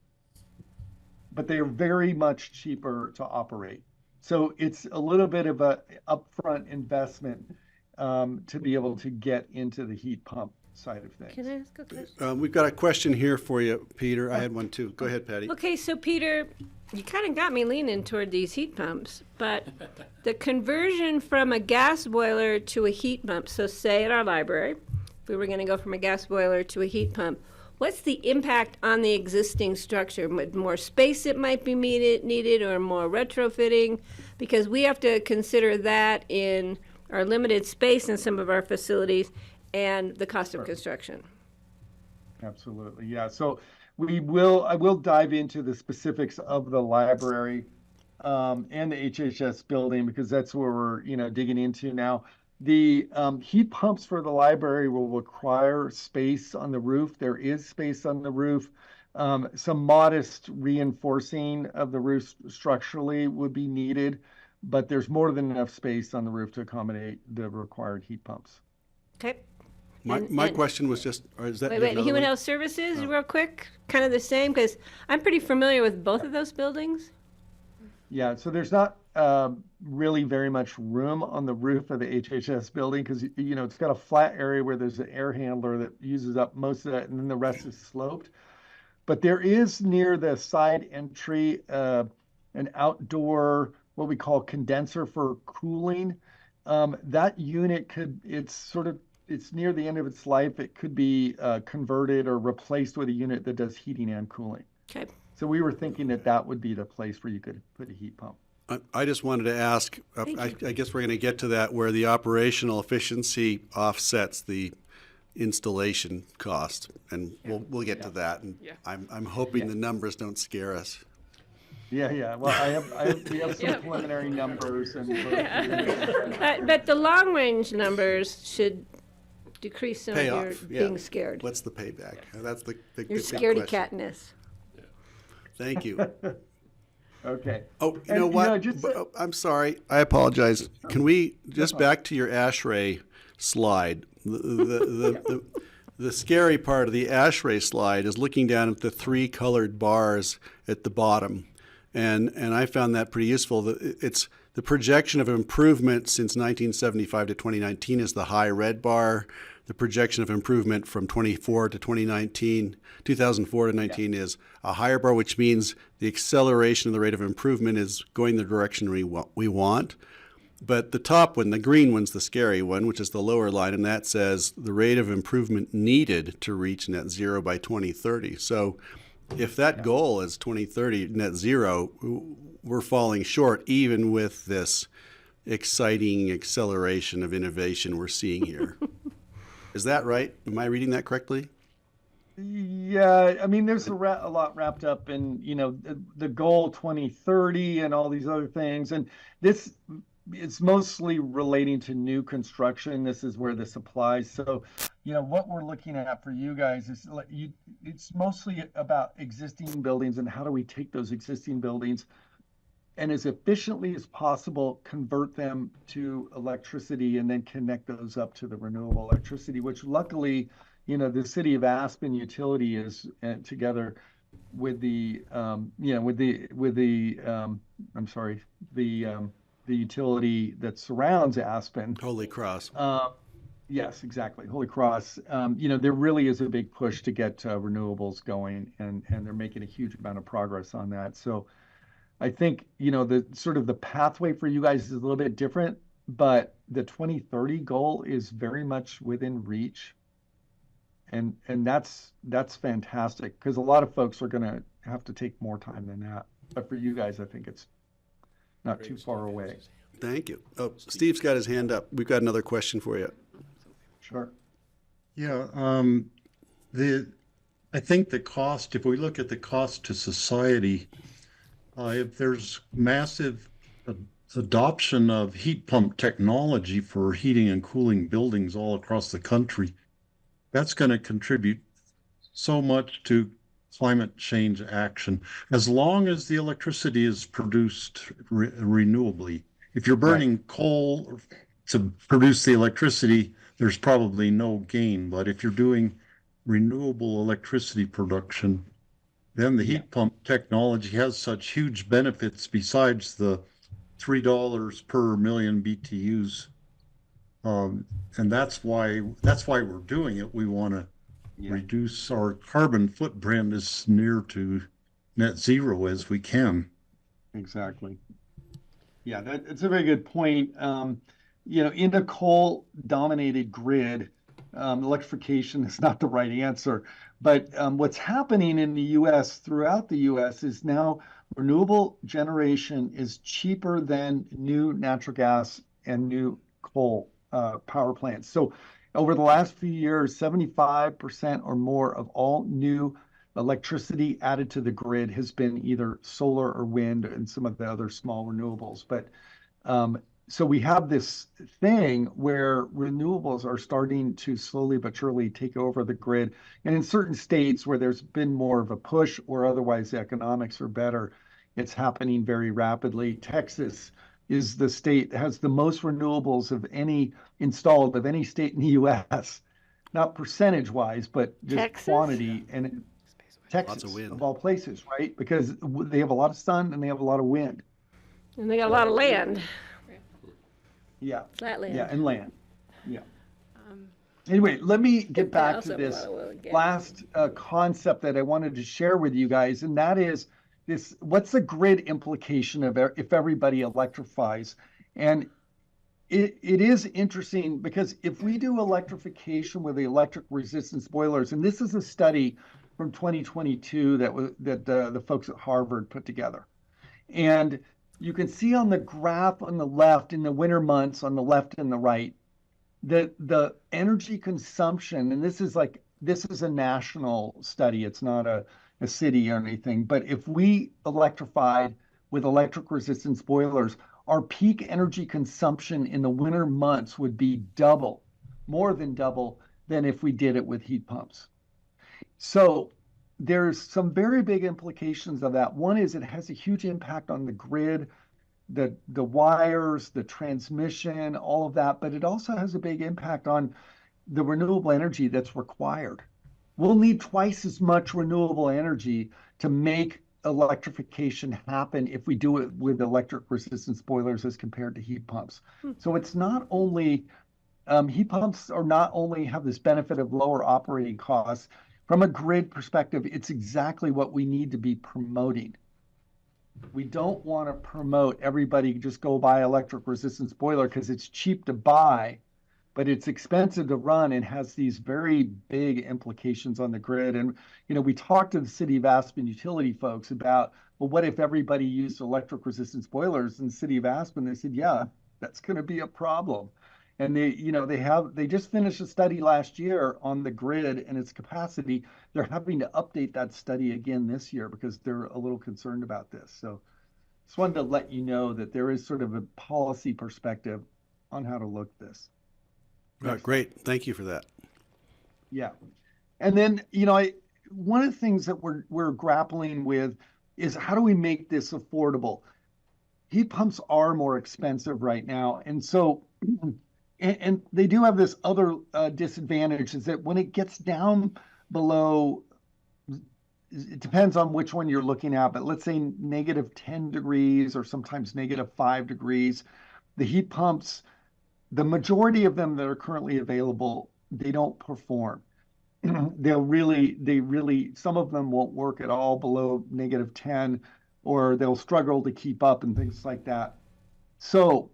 but they are very much cheaper to operate. So it's a little bit of a upfront investment to be able to get into the heat pump side of things. Can I ask a question? We've got a question here for you, Peter. I had one too. Go ahead, Patty. Okay, so Peter, you kind of got me leaning toward these heat pumps, but the conversion from a gas boiler to a heat pump, so say at our library, if we were going to go from a gas boiler to a heat pump, what's the impact on the existing structure? More space it might be needed or more retrofitting? Because we have to consider that in our limited space in some of our facilities and the cost of construction. Absolutely, yeah. So I will dive into the specifics of the library and the HHS building, because that's where we're digging into now. The heat pumps for the library will require space on the roof. There is space on the roof. Some modest reinforcing of the roof structurally would be needed, but there's more than enough space on the roof to accommodate the required heat pumps. Okay. My question was just, or is that? Wait, Human Health Services, real quick, kind of the same, because I'm pretty familiar with both of those buildings. Yeah, so there's not really very much room on the roof of the HHS building, because it's got a flat area where there's an air handler that uses up most of that, and then the rest is sloped. But there is near the side entry an outdoor, what we call condenser for cooling. That unit it's near the end of its life. It could be converted or replaced with a unit that does heating and cooling. Okay. So we were thinking that would be the place where you could put a heat pump. I just wanted to ask, I guess we're going to get to that, where the operational efficiency offsets the installation cost, and we'll get to that. And I'm hoping the numbers don't scare us. Yeah. Well, we have some preliminary numbers, and but the long range numbers should decrease some Pay of your off. being scared. What's the payback? That's the Your big scaredy question. catness. Thank you. Okay. Oh, you And, know you what? know, just- I'm sorry. I apologize. Can we just back to your ASHRAE slide? The scary part of the ASHRAE slide is looking down at the 3 colored bars at the bottom. And I found that pretty useful. It's the projection of improvement since 1975 to 2019 is the high red bar. The projection of improvement from 2004 to 2004 to 19 is a higher bar, which means the acceleration of the rate of improvement is going the direction we want. But the top one, the green one's the scary one, which is the lower line, and that says the rate of improvement needed to reach net zero by 2030. So if that goal is 2030 net zero, we're falling short even with this exciting acceleration of innovation we're seeing here. Is that right? Am I reading that correctly? Yeah, I mean, there's a lot wrapped up in, you know, the goal 2030 and all these other things. And this, it's mostly relating to new construction. This is where this applies. So, you know, what we're looking at for you guys is it's mostly about existing buildings and how do we take those existing buildings and as efficiently as possible convert them to electricity and then connect those up to the renewable electricity, which luckily, you know, the city of Aspen utility is together with the the utility that surrounds Aspen. Holy Cross. Yes, exactly. Holy Cross. You know, there really is a big push to get renewables going, and they're making a huge amount of progress on that. So I think, you know, the sort of the pathway for you guys is a little bit different, but the 2030 goal is very much within reach. And that's fantastic because a lot of folks are going to have to take more time than that. But for you guys, I think it's not too far away. Thank you. Oh, Steve's got his hand up. We've got another question for you. Sure. Yeah, I think the cost, if we look at the cost to society, if there's massive adoption of heat pump technology for heating and cooling buildings all across the country, that's going to contribute so much to climate change action, as long as the electricity is produced renewably. If you're burning coal to produce the electricity, there's probably no gain. But if you're doing renewable electricity production, then the heat pump technology has such huge benefits besides the $3 per million BTUs. And that's why we're doing it. We want to reduce our carbon footprint as near to net zero as we can. Exactly. Yeah, that's a very good point. You know, in a coal-dominated grid, electrification is not the right answer. But what's happening in the U.S., throughout the U.S., is now renewable generation is cheaper than new natural gas and new coal power plants. So over the last few years, 75% or more of all new electricity added to the grid has been either solar or wind and some of the other small renewables. But so we have this thing where renewables are starting to slowly but surely take over the grid. And in certain states where there's been more of a push or otherwise the economics are better, it's happening very rapidly. Texas is the state that has the most renewables of any installed of any state in the U.S. Not percentage wise, but just Texas? quantity. And Texas, Lots of wind. of all places, right? Because they have a lot of sun and they have a lot of wind. And they got a lot of land, Yeah. flat land. Yeah, and land. Yeah. Anyway, let me get back also to have a this lot of oil and gas. last concept that I wanted to share with you guys, and that is this: what's the grid implication of if everybody electrifies? And it is interesting because if we do electrification with the electric resistance boilers, and this is a study from 2022 that the folks at Harvard put together, and you can see on the graph on the left in the winter months on the left and the right that the energy consumption, and this is a national study, it's not a city or anything, but if we electrified with electric resistance boilers, our peak energy consumption in the winter months would be more than double than if we did it with heat pumps. So there's some very big implications of that. One is it has a huge impact on the grid, the wires, the transmission, all of that, but it also has a big impact on the renewable energy that's required. We'll need twice as much renewable energy to make electrification happen if we do it with electric resistance boilers as compared to heat pumps. So it's not only heat pumps are not only have this benefit of lower operating costs. From a grid perspective, it's exactly what we need to be promoting. We don't want to promote everybody just go buy electric resistance boiler because it's cheap to buy, but it's expensive to run and has these very big implications on the grid. And, we talked to the City of Aspen utility folks about, well, what if everybody used electric resistance boilers in the City of Aspen? They said, yeah, that's going to be a problem. And they just finished a study last year on the grid and its capacity. They're having to update that study again this year because they're a little concerned about this. So just wanted to let you know that there is sort of a policy perspective on how to look at this. Great. Thank you for that. Yeah. And then, one of the things that we're grappling with is how do we make this affordable? Heat pumps are more expensive right now. And so, and they do have this other disadvantage is that when it gets down below, it depends on which one you're looking at, but let's say -10 degrees or sometimes -5 degrees, the heat pumps, the majority of them that are currently available, they don't perform. Some of them won't work at all below -10, or they'll struggle to keep up and things like that. So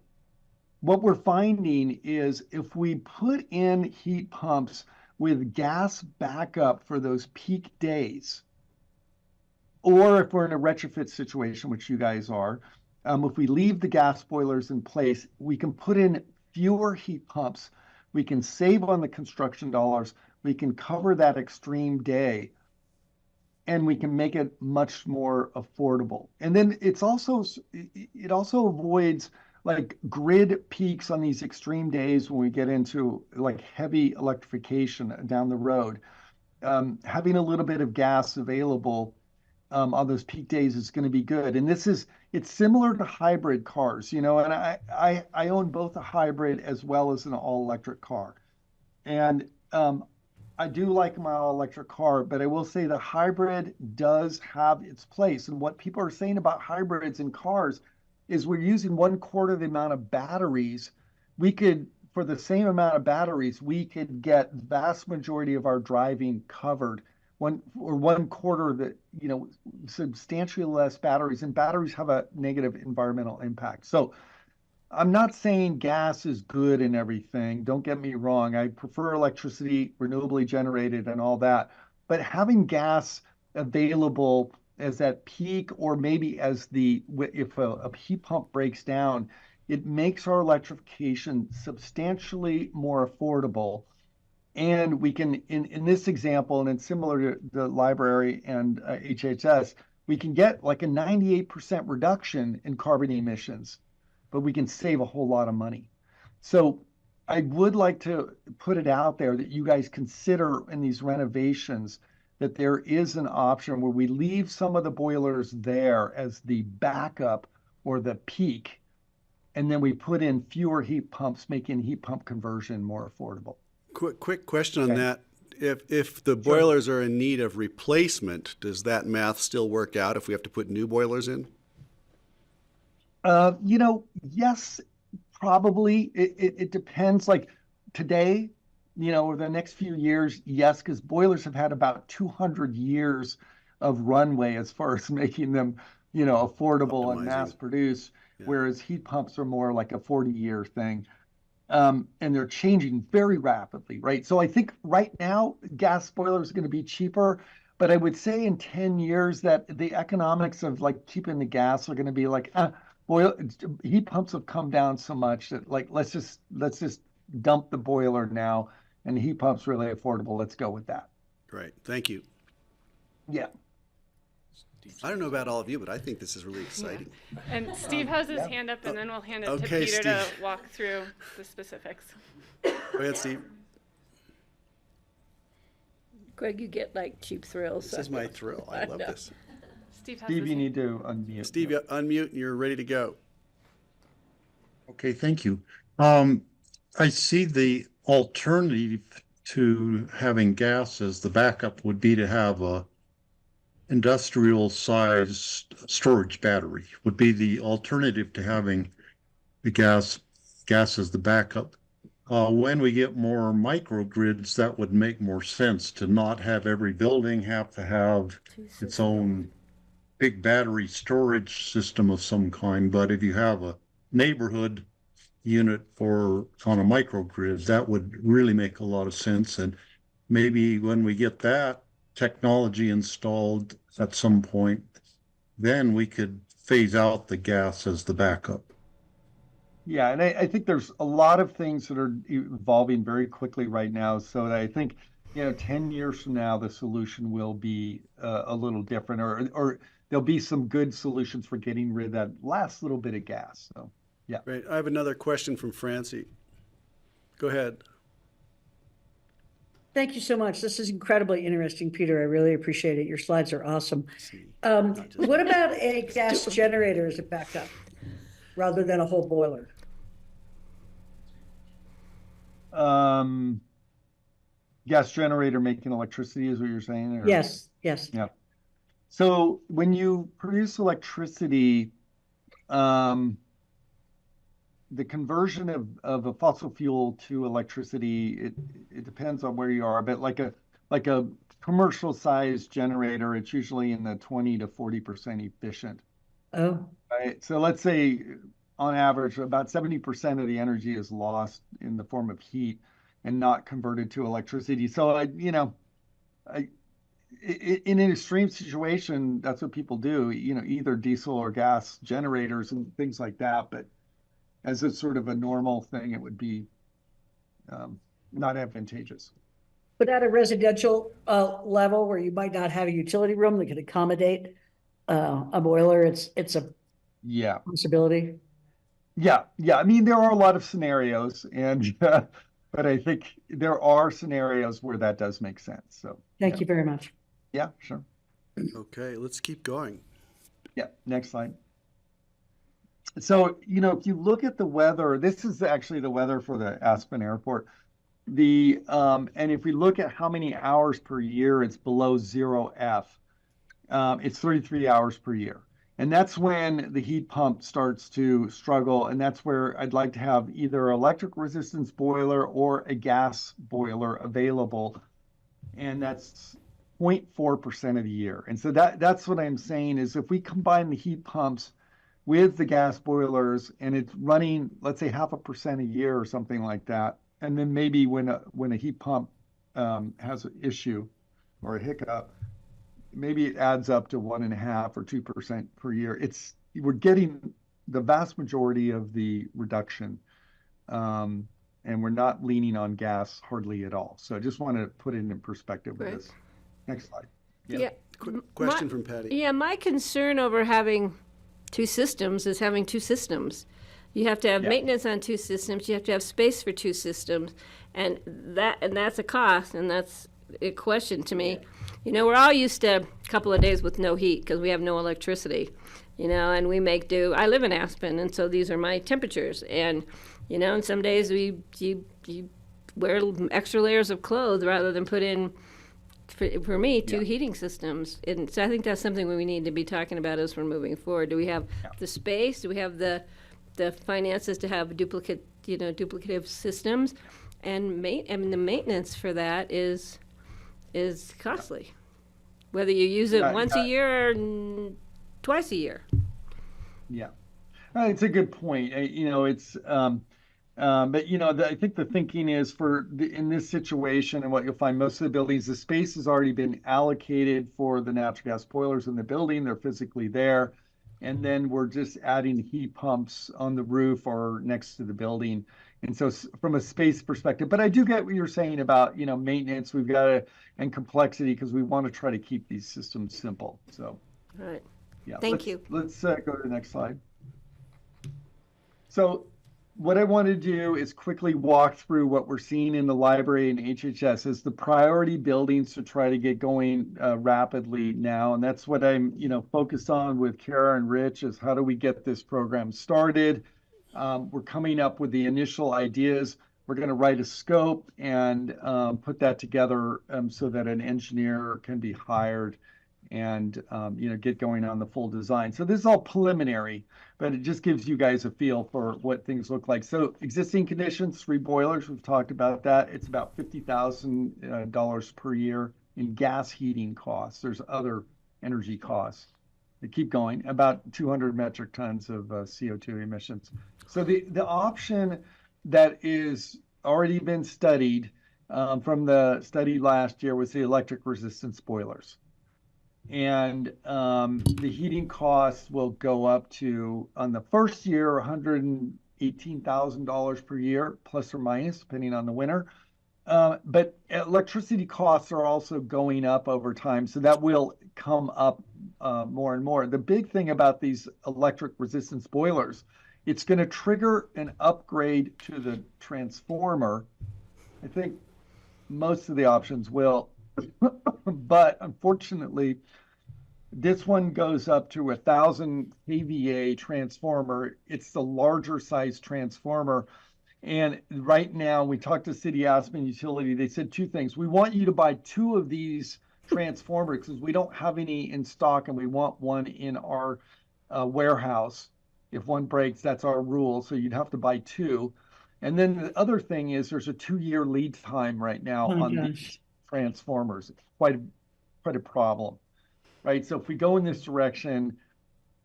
what we're finding is if we put in heat pumps with gas backup for those peak days, or if we're in a retrofit situation, which you guys are, if we leave the gas boilers in place, we can put in fewer heat pumps. We can save on the construction dollars. We can cover that extreme day, and we can make it much more affordable. And then it also avoids like grid peaks on these extreme days when we get into like heavy electrification down the road. Having a little bit of gas available on those peak days is going to be good. And it's similar to hybrid cars, and I own both a hybrid as well as an all-electric car. And I do like my all-electric car, but I will say the hybrid does have its place. And what people are saying about hybrids in cars is we're using 1/4 the amount of batteries. For the same amount of batteries, we could get the vast majority of our driving covered. 1/4 that, substantially less batteries, and batteries have a negative environmental impact. So I'm not saying gas is good and everything. Don't get me wrong. I prefer electricity, renewably generated and all that. But having gas available as at peak, or maybe if a heat pump breaks down, it makes our electrification substantially more affordable. And we can, in this example, and it's similar to the library and HHS, we can get like a 98% reduction in carbon emissions, but we can save a whole lot of money. So I would like to put it out there that you guys consider in these renovations that there is an option where we leave some of the boilers there as the backup or the peak, and then we put in fewer heat pumps, making heat pump conversion more affordable. Quick question on that. If the boilers are in need of replacement, does that math still work out if we have to put new boilers in? Yes, probably. It depends. Like today, or the next few years, yes, because boilers have had about 200 years of runway as far as making them, affordable and mass produced, whereas heat pumps are more like a 40-year thing. And they're changing very rapidly, right? So I think right now, gas boilers are going to be cheaper, but I would say in 10 years that the economics of like keeping the gas are going to be like, heat pumps have come down so much that like, let's just dump the boiler now, and the heat pump's really affordable. Let's go with that. Great. Thank you. Yeah. I don't know about all of you, but I think this is really exciting. Yeah. And Steve has his hand up, and then we'll hand it to Peter Steve, to walk through the specifics. Go ahead, Steve. Greg, you get like cheap thrills. This is my thrill. I love know. this. Steve has Steve, his you hand. need to unmute. Steve, you unmute and you're ready to go. Okay, thank you. I see the alternative to having gas as the backup would be to have a industrial sized storage battery would be the alternative to having the gas as the backup. When we get more microgrids, that would make more sense to not have every building have to have its own big battery storage system of some kind. But if you have a neighborhood unit on a microgrid, that would really make a lot of sense. And maybe when we get that technology installed at some point, then we could phase out the gas as the backup. Yeah, and I think there's a lot of things that are evolving very quickly right now. So that I think, 10 years from now, the solution will be a little different, or there'll be some good solutions for getting rid of that last little bit of gas. So, yeah. Great. I have another question from Francie. Go ahead. Thank you so much. This is incredibly interesting, Peter. I really appreciate it. Your slides are awesome. What about a gas generator as a backup rather than a whole boiler? Gas generator making electricity is what you're saying? Or? Yes. Yeah. So when you produce electricity, the conversion of a fossil fuel to electricity, it depends on where you are, but like a commercial sized generator, it's usually in the 20 to 40% efficient. Oh. Right. So let's say on average, about 70% of the energy is lost in the form of heat and not converted to electricity. So in an extreme situation, that's what people do, either diesel or gas generators and things like that. But as a sort of a normal thing, it would be not advantageous. But at a residential level where you might not have a utility room that could accommodate a boiler, it's a possibility. Yeah. I mean, there are a lot of scenarios, and but I think there are scenarios where that does make sense. So thank you very much. Yeah, sure. Okay, let's keep going. Yeah, next slide. So, if you look at the weather, this is actually the weather for the Aspen Airport. And if we look at how many hours per year it's below 0F, it's 33 hours per year. And that's when the heat pump starts to struggle. And that's where I'd like to have either electric resistance boiler or a gas boiler available. And that's 0.4% of the year. And so that's what I'm saying is if we combine the heat pumps with the gas boilers and it's running, let's say 0.5% a year or something like that, and then maybe when a heat pump has an issue or a hiccup, maybe it adds up to 1.5 or 2% per year. We're getting the vast majority of the reduction, and we're not leaning on gas hardly at all. So I just want to put it in perspective with this. Next slide. Yeah. Question from Patty. Yeah, my concern over having two systems is having two systems. You have to have maintenance on two systems. You have to have space for two systems, and that's a cost, and that's a question to me. We're all used to a couple of days with no heat because we have no electricity, and we make do. I live in Aspen, and so these are my temperatures, and and some days you wear extra layers of clothes rather than put in. For me, two heating systems, and so I think that's something we need to be talking about as we're moving forward. Do we have the space? Do we have the finances to have duplicative systems? And the maintenance for that is costly, whether you use it once a year or twice a year. Yeah, it's a good point. But I think the thinking is in this situation, and what you'll find most of the buildings, the space has already been allocated for the natural gas boilers in the building. They're physically there, and then we're just adding heat pumps on the roof or next to the building. And so, from a space perspective, but I do get what you're saying about maintenance. We've got and complexity because we want to try to keep these systems simple. So, all right. Yeah. Thank you. Let's go to the next slide. So, what I want to do is quickly walk through what we're seeing in the library and HHS as the priority buildings to try to get going rapidly now. And that's what I'm, focused on with Kara and Rich is how do we get this program started? We're coming up with the initial ideas. We're going to write a scope and put that together so that an engineer can be hired and get going on the full design. So this is all preliminary, but it just gives you guys a feel for what things look like. So existing conditions, 3 boilers, we've talked about that. It's about $50,000 per year in gas heating costs. There's other energy costs. They keep going, about 200 metric tons of CO2 emissions. So the option that is already been studied from the study last year was the electric resistance boilers. And the heating costs will go up to, on the first year, $118,000 per year, plus or minus, depending on the winter. But electricity costs are also going up over time, so that will come up more and more. The big thing about these electric resistance boilers, it's going to trigger an upgrade to the transformer. I think most of the options will, but unfortunately, this one goes up to 1,000 kVA transformer. It's the larger size transformer. And right now, we talked to City Aspen Utility. They said 2 things. We want you to buy 2 of these transformers because we don't have any in stock and we want one in our warehouse. If one breaks, that's our rule. So you'd have to buy 2. And then the other thing is there's a 2-year lead time right now on these transformers. It's quite a problem, right? So if we go in this direction,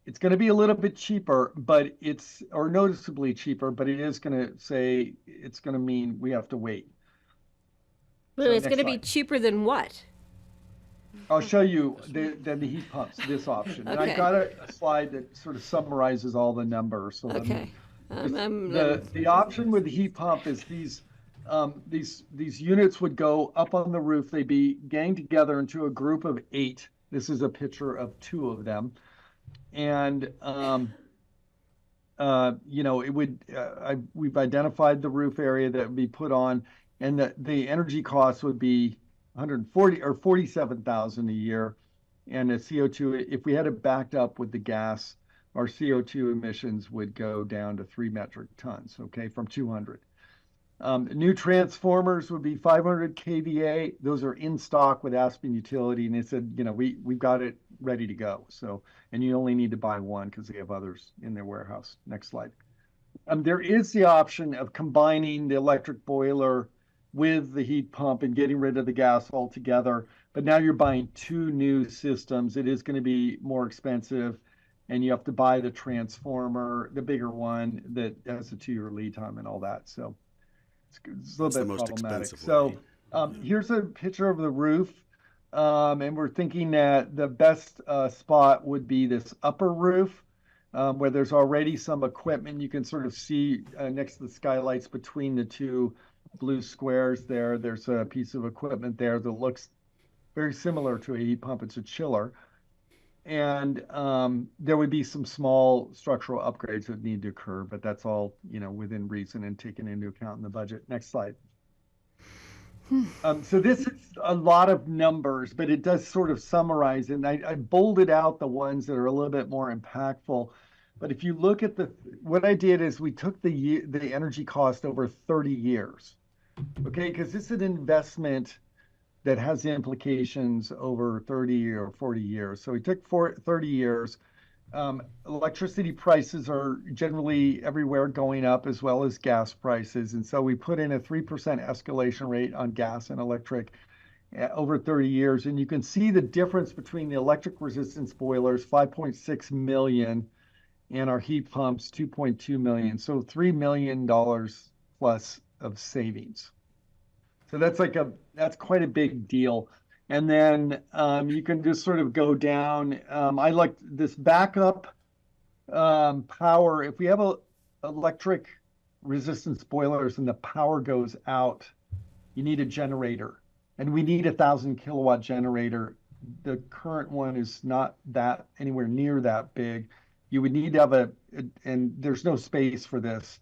it's going to be a little bit cheaper, but or noticeably cheaper, but it is going to it's going to mean we have to wait. Well, it's going to be cheaper than what? I'll show you the heat pumps, this option. And I've got a slide that sort of summarizes all the numbers. So okay. The option with the heat pump is these units would go up on the roof. They'd be ganged together into a group of 8. This is a picture of 2 of them. And, it would, we've identified the roof area that would be put on, and the energy costs would be 140 or 47,000 a year. And the CO2, if we had it backed up with the gas, our CO2 emissions would go down to 3 metric tons, okay, from 200. New transformers would be 500 kVA. Those are in stock with Aspen Utility, and they said, we've got it ready to go. So, and you only need to buy 1 because they have others in their warehouse. Next slide. There is the option of combining the electric boiler with the heat pump and getting rid of the gas altogether. But now you're buying 2 new systems. It is going to be more expensive, and you have to buy the transformer, the bigger one that has a 2-year lead time and all that. So it's a little bit problematic. So here's a picture of the roof. And we're thinking that the best spot would be this upper roof where there's already some equipment. You can sort of see next to the skylights between the 2 blue squares there. There's a piece of equipment there that looks very similar to a heat pump. It's a chiller. And there would be some small structural upgrades that need to occur, but that's all, within reason and taken into account in the budget. Next slide. So this is a lot of numbers, but it does sort of summarize, and I bolded out the ones that are a little bit more impactful. But if you look at what I did is we took the energy cost over 30 years, okay? Because this is an investment that has implications over 30 or 40 years. So we took 30 years. Electricity prices are generally everywhere going up, as well as gas prices. And so we put in a 3% escalation rate on gas and electric over 30 years. And you can see the difference between the electric resistance boilers, 5.6 million, and our heat pumps, 2.2 million. So $3 million plus of savings. So that's quite a big deal. And then you can just sort of go down. I like this backup power. If we have electric resistance boilers and the power goes out, you need a generator. And we need 1,000 kilowatt generator. The current one is not that anywhere near that big. You would need to have and there's no space for this.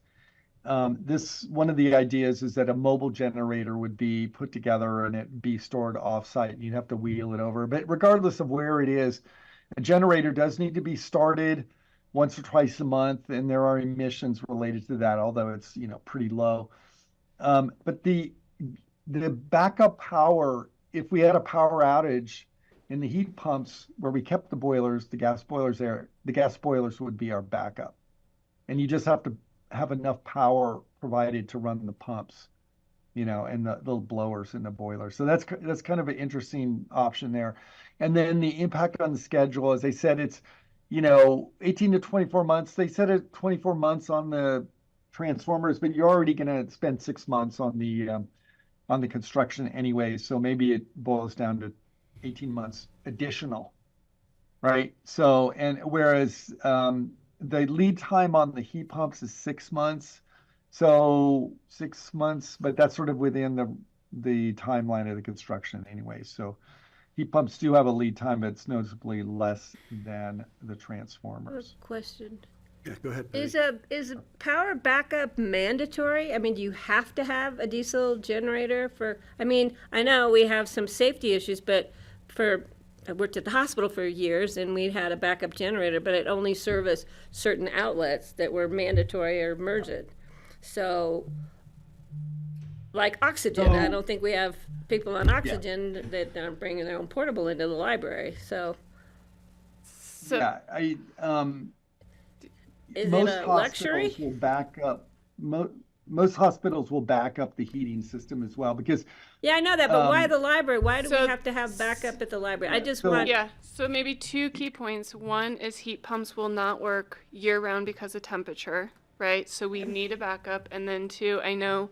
one of the ideas is that a mobile generator would be put together and it be stored offsite. You'd have to wheel it over. But regardless of where it is, a generator does need to be started once or twice a month, and there are emissions related to that, although it's pretty low. But the backup power, if we had a power outage in the heat pumps where we kept the boilers, the gas boilers there, the gas boilers would be our backup. And you just have to have enough power provided to run the pumps, and the little blowers in the boiler. So that's kind of an interesting option there. And then the impact on the schedule, as I said, it's 18 to 24 months. They said it 24 months on the transformers, but you're already going to spend 6 months on the construction anyway. So maybe it boils down to 18 months additional, right? So, and whereas the lead time on the heat pumps is 6 months. So 6 months, but that's sort of within the timeline of the construction anyway. So heat pumps do have a lead time, but it's noticeably less than the transformers. Question. Yeah, go ahead. Is a power backup mandatory? I mean, do you have to have a diesel generator for? I mean, I know we have some safety issues, but I worked at the hospital for years, and we had a backup generator, but it only serviced certain outlets that were mandatory or emergent. So, like oxygen, I don't think we have people on oxygen that aren't bringing their own portable into the library. So yeah, is most it a luxury? hospitals will back up. Most hospitals will back up the heating system as well because. Yeah, I know that, but why the library? Why do we have to have backup at the library? I just want. Yeah, so maybe 2 key points. One is heat pumps will not work year-round because of temperature, right? So we need a backup. And then 2, I know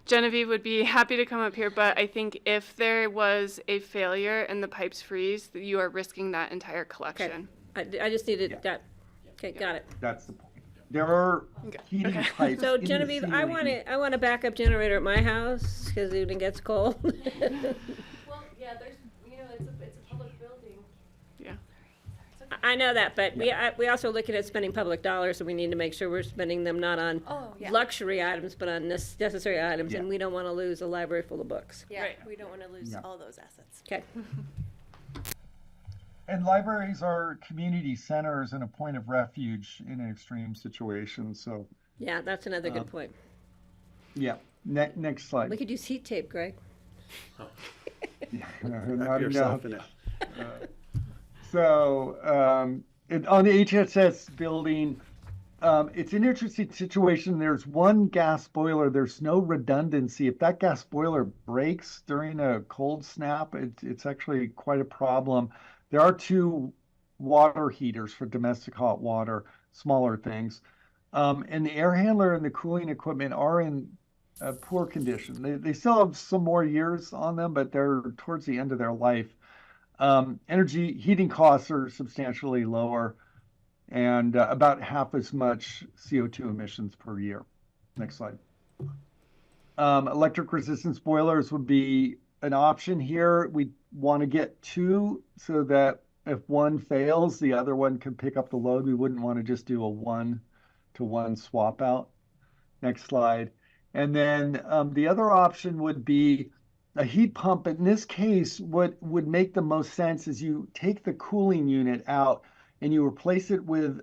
Genevieve would be happy to come up here, but I think if there was a failure and the pipes freeze, you are risking that entire collection. Okay. I just needed that. Okay, got it. That's the point. There are heating pipes. So in the Genevieve, I ceiling. want a backup generator at my house because when it gets cold. Well, yeah, there's, it's a public building. Yeah. I know that, but we also looking at spending public dollars, so we need to make sure we're spending them not on luxury items, but on necessary items, and we don't want to lose a library full of books. Yeah, Right. we don't want to lose all those assets. Okay. And libraries are community centers and a point of refuge in an extreme situation. So, Yeah, that's another good point. yeah. Next slide. We could use heat tape, Greg. Not Wrap yourself enough. in it. So, on the HSS building, it's an interesting situation. There's one gas boiler. There's no redundancy. If that gas boiler breaks during a cold snap, it's actually quite a problem. There are 2 water heaters for domestic hot water, smaller things. And the air handler and the cooling equipment are in poor condition. They still have some more years on them, but they're towards the end of their life. Energy heating costs are substantially lower and about half as much CO2 emissions per year. Next slide. Electric resistance boilers would be an option here. We want to get 2 so that if one fails, the other one can pick up the load. We wouldn't want to just do a 1-to-1 swap out. Next slide. And then the other option would be a heat pump. In this case, what would make the most sense is you take the cooling unit out and you replace it with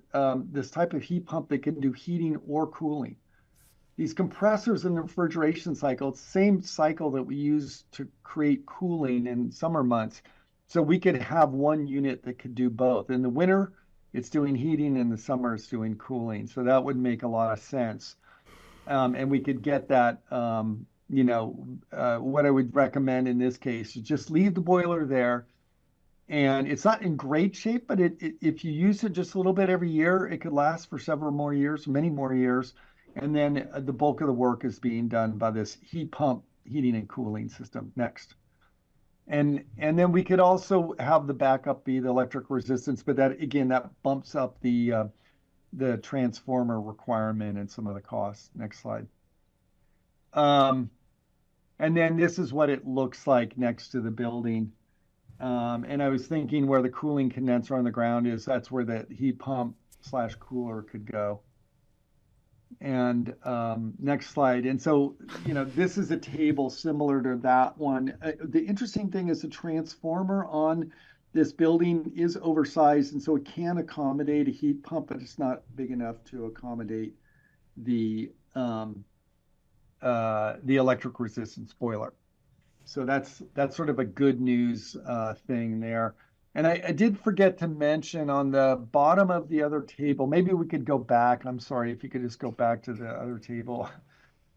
this type of heat pump that can do heating or cooling. These compressors in the refrigeration cycle, it's the same cycle that we use to create cooling in summer months. So we could have one unit that could do both. In the winter, it's doing heating, in the summer, it's doing cooling. So that would make a lot of sense. And we could get that, what I would recommend in this case is just leave the boiler there. And it's not in great shape, but if you use it just a little bit every year, it could last for several more years, many more years. And then the bulk of the work is being done by this heat pump heating and cooling system. Next. And then we could also have the backup be the electric resistance, but that, again, that bumps up the transformer requirement and some of the costs. Next slide. And then this is what it looks like next to the building. And I was thinking where the cooling condenser on the ground is, that's where the heat pump / cooler could go. And next slide. And so, this is a table similar to that one. The interesting thing is the transformer on this building is oversized, and so it can accommodate a heat pump, but it's not big enough to accommodate the electric resistance boiler. So that's sort of a good news thing there. And I did forget to mention on the bottom of the other table, maybe we could go back. I'm sorry, if you could just go back to the other table.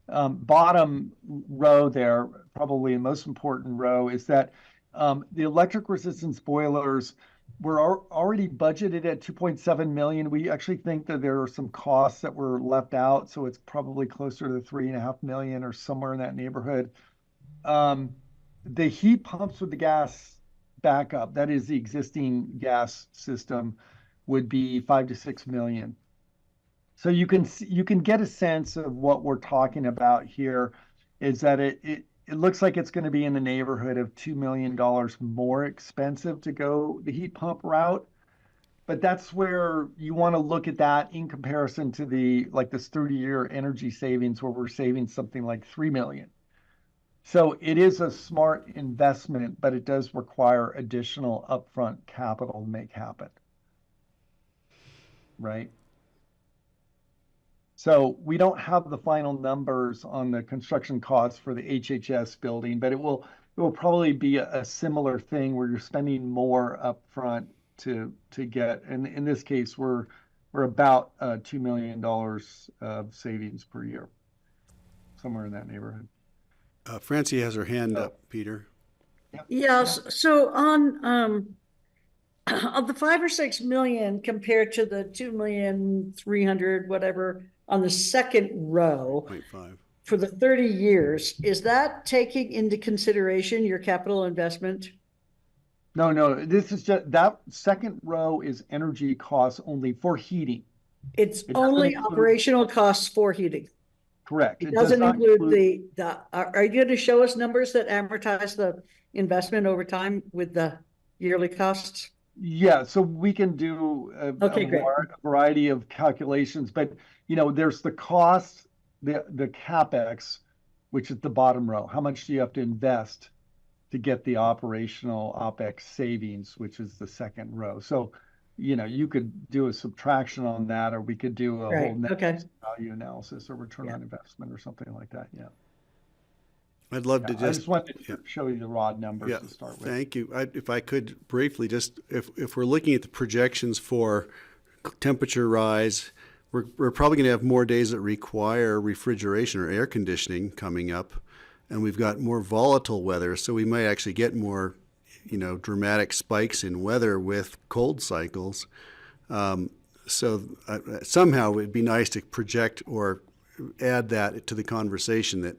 Bottom row there, probably the most important row, is that the electric resistance boilers were already budgeted at 2.7 million. We actually think that there are some costs that were left out, so it's probably closer to 3.5 million or somewhere in that neighborhood. The heat pumps with the gas backup, that is the existing gas system, would be 5 to 6 million. So you can get a sense of what we're talking about here is that it looks like it's going to be in the neighborhood of $2 million more expensive to go the heat pump route. But that's where you want to look at that in comparison to this 30-year energy savings where we're saving something like 3 million. So it is a smart investment, but it does require additional upfront capital to make happen. Right? So we don't have the final numbers on the construction costs for the HHS building, but it will probably be a similar thing where you're spending more upfront to get, and in this case, we're about $2 million of savings per year, somewhere in that neighborhood. Francie has her hand up, Peter. Yes. So on of the 5 or 6 million compared to the 2,300,000 whatever on the second row 0.5. for the 30 years, is that taking into consideration your capital investment? No. This is just that second row is energy costs only for heating. It's only operational costs for heating. Correct. It doesn't include the. Are you going to show us numbers that amortize the investment over time with the yearly costs? Yeah, so we can do a variety of calculations, but there's the cost, the capex, which is the bottom row. How much do you have to invest to get the operational OpEx savings, which is the second row? So, you could do a subtraction on that, or we could do a whole net value analysis or return on investment or something like that. Yeah. I'd love to I just wanted to show you the raw numbers to start with. Thank you. If I could briefly, just if we're looking at the projections for temperature rise, we're probably going to have more days that require refrigeration or air conditioning coming up, and we've got more volatile weather, so we might actually get more dramatic spikes in weather with cold cycles. So somehow it'd be nice to project or add that to the conversation that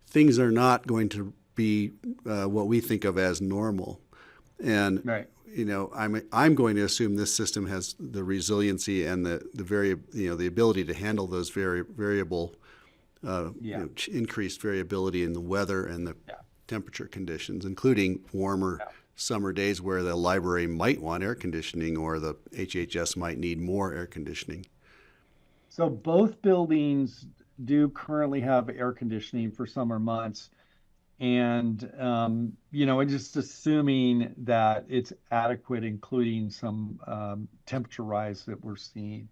things are not going to be what we think of as normal. And, I'm going to assume this system has the resiliency and the ability to handle those variable, increased variability in the weather and the temperature conditions, including warmer summer days where the library might want air conditioning or the HHS might need more air conditioning. So both buildings do currently have air conditioning for summer months. And, just assuming that it's adequate, including some temperature rise that we're seeing.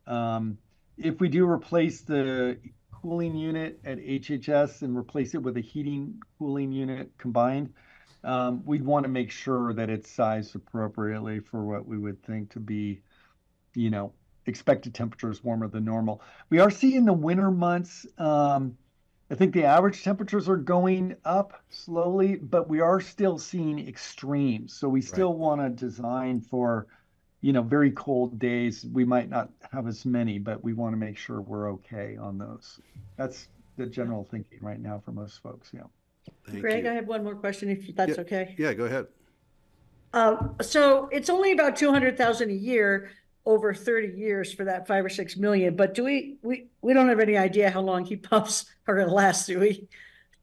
If we do replace the cooling unit at HHS and replace it with a heating cooling unit combined, we'd want to make sure that it's sized appropriately for what we would think to be, expected temperatures warmer than normal. We are seeing the winter months. I think the average temperatures are going up slowly, but we are still seeing extremes. So we still want to design for, very cold days. We might not have as many, but we want to make sure we're okay on those. That's the general thinking right now for most folks. Yeah. Greg, I have one more question, if that's okay. Yeah, go ahead. So it's only about 200,000 a year over 30 years for that 5 or 6 million, but do we don't have any idea how long heat pumps are going to last, do we?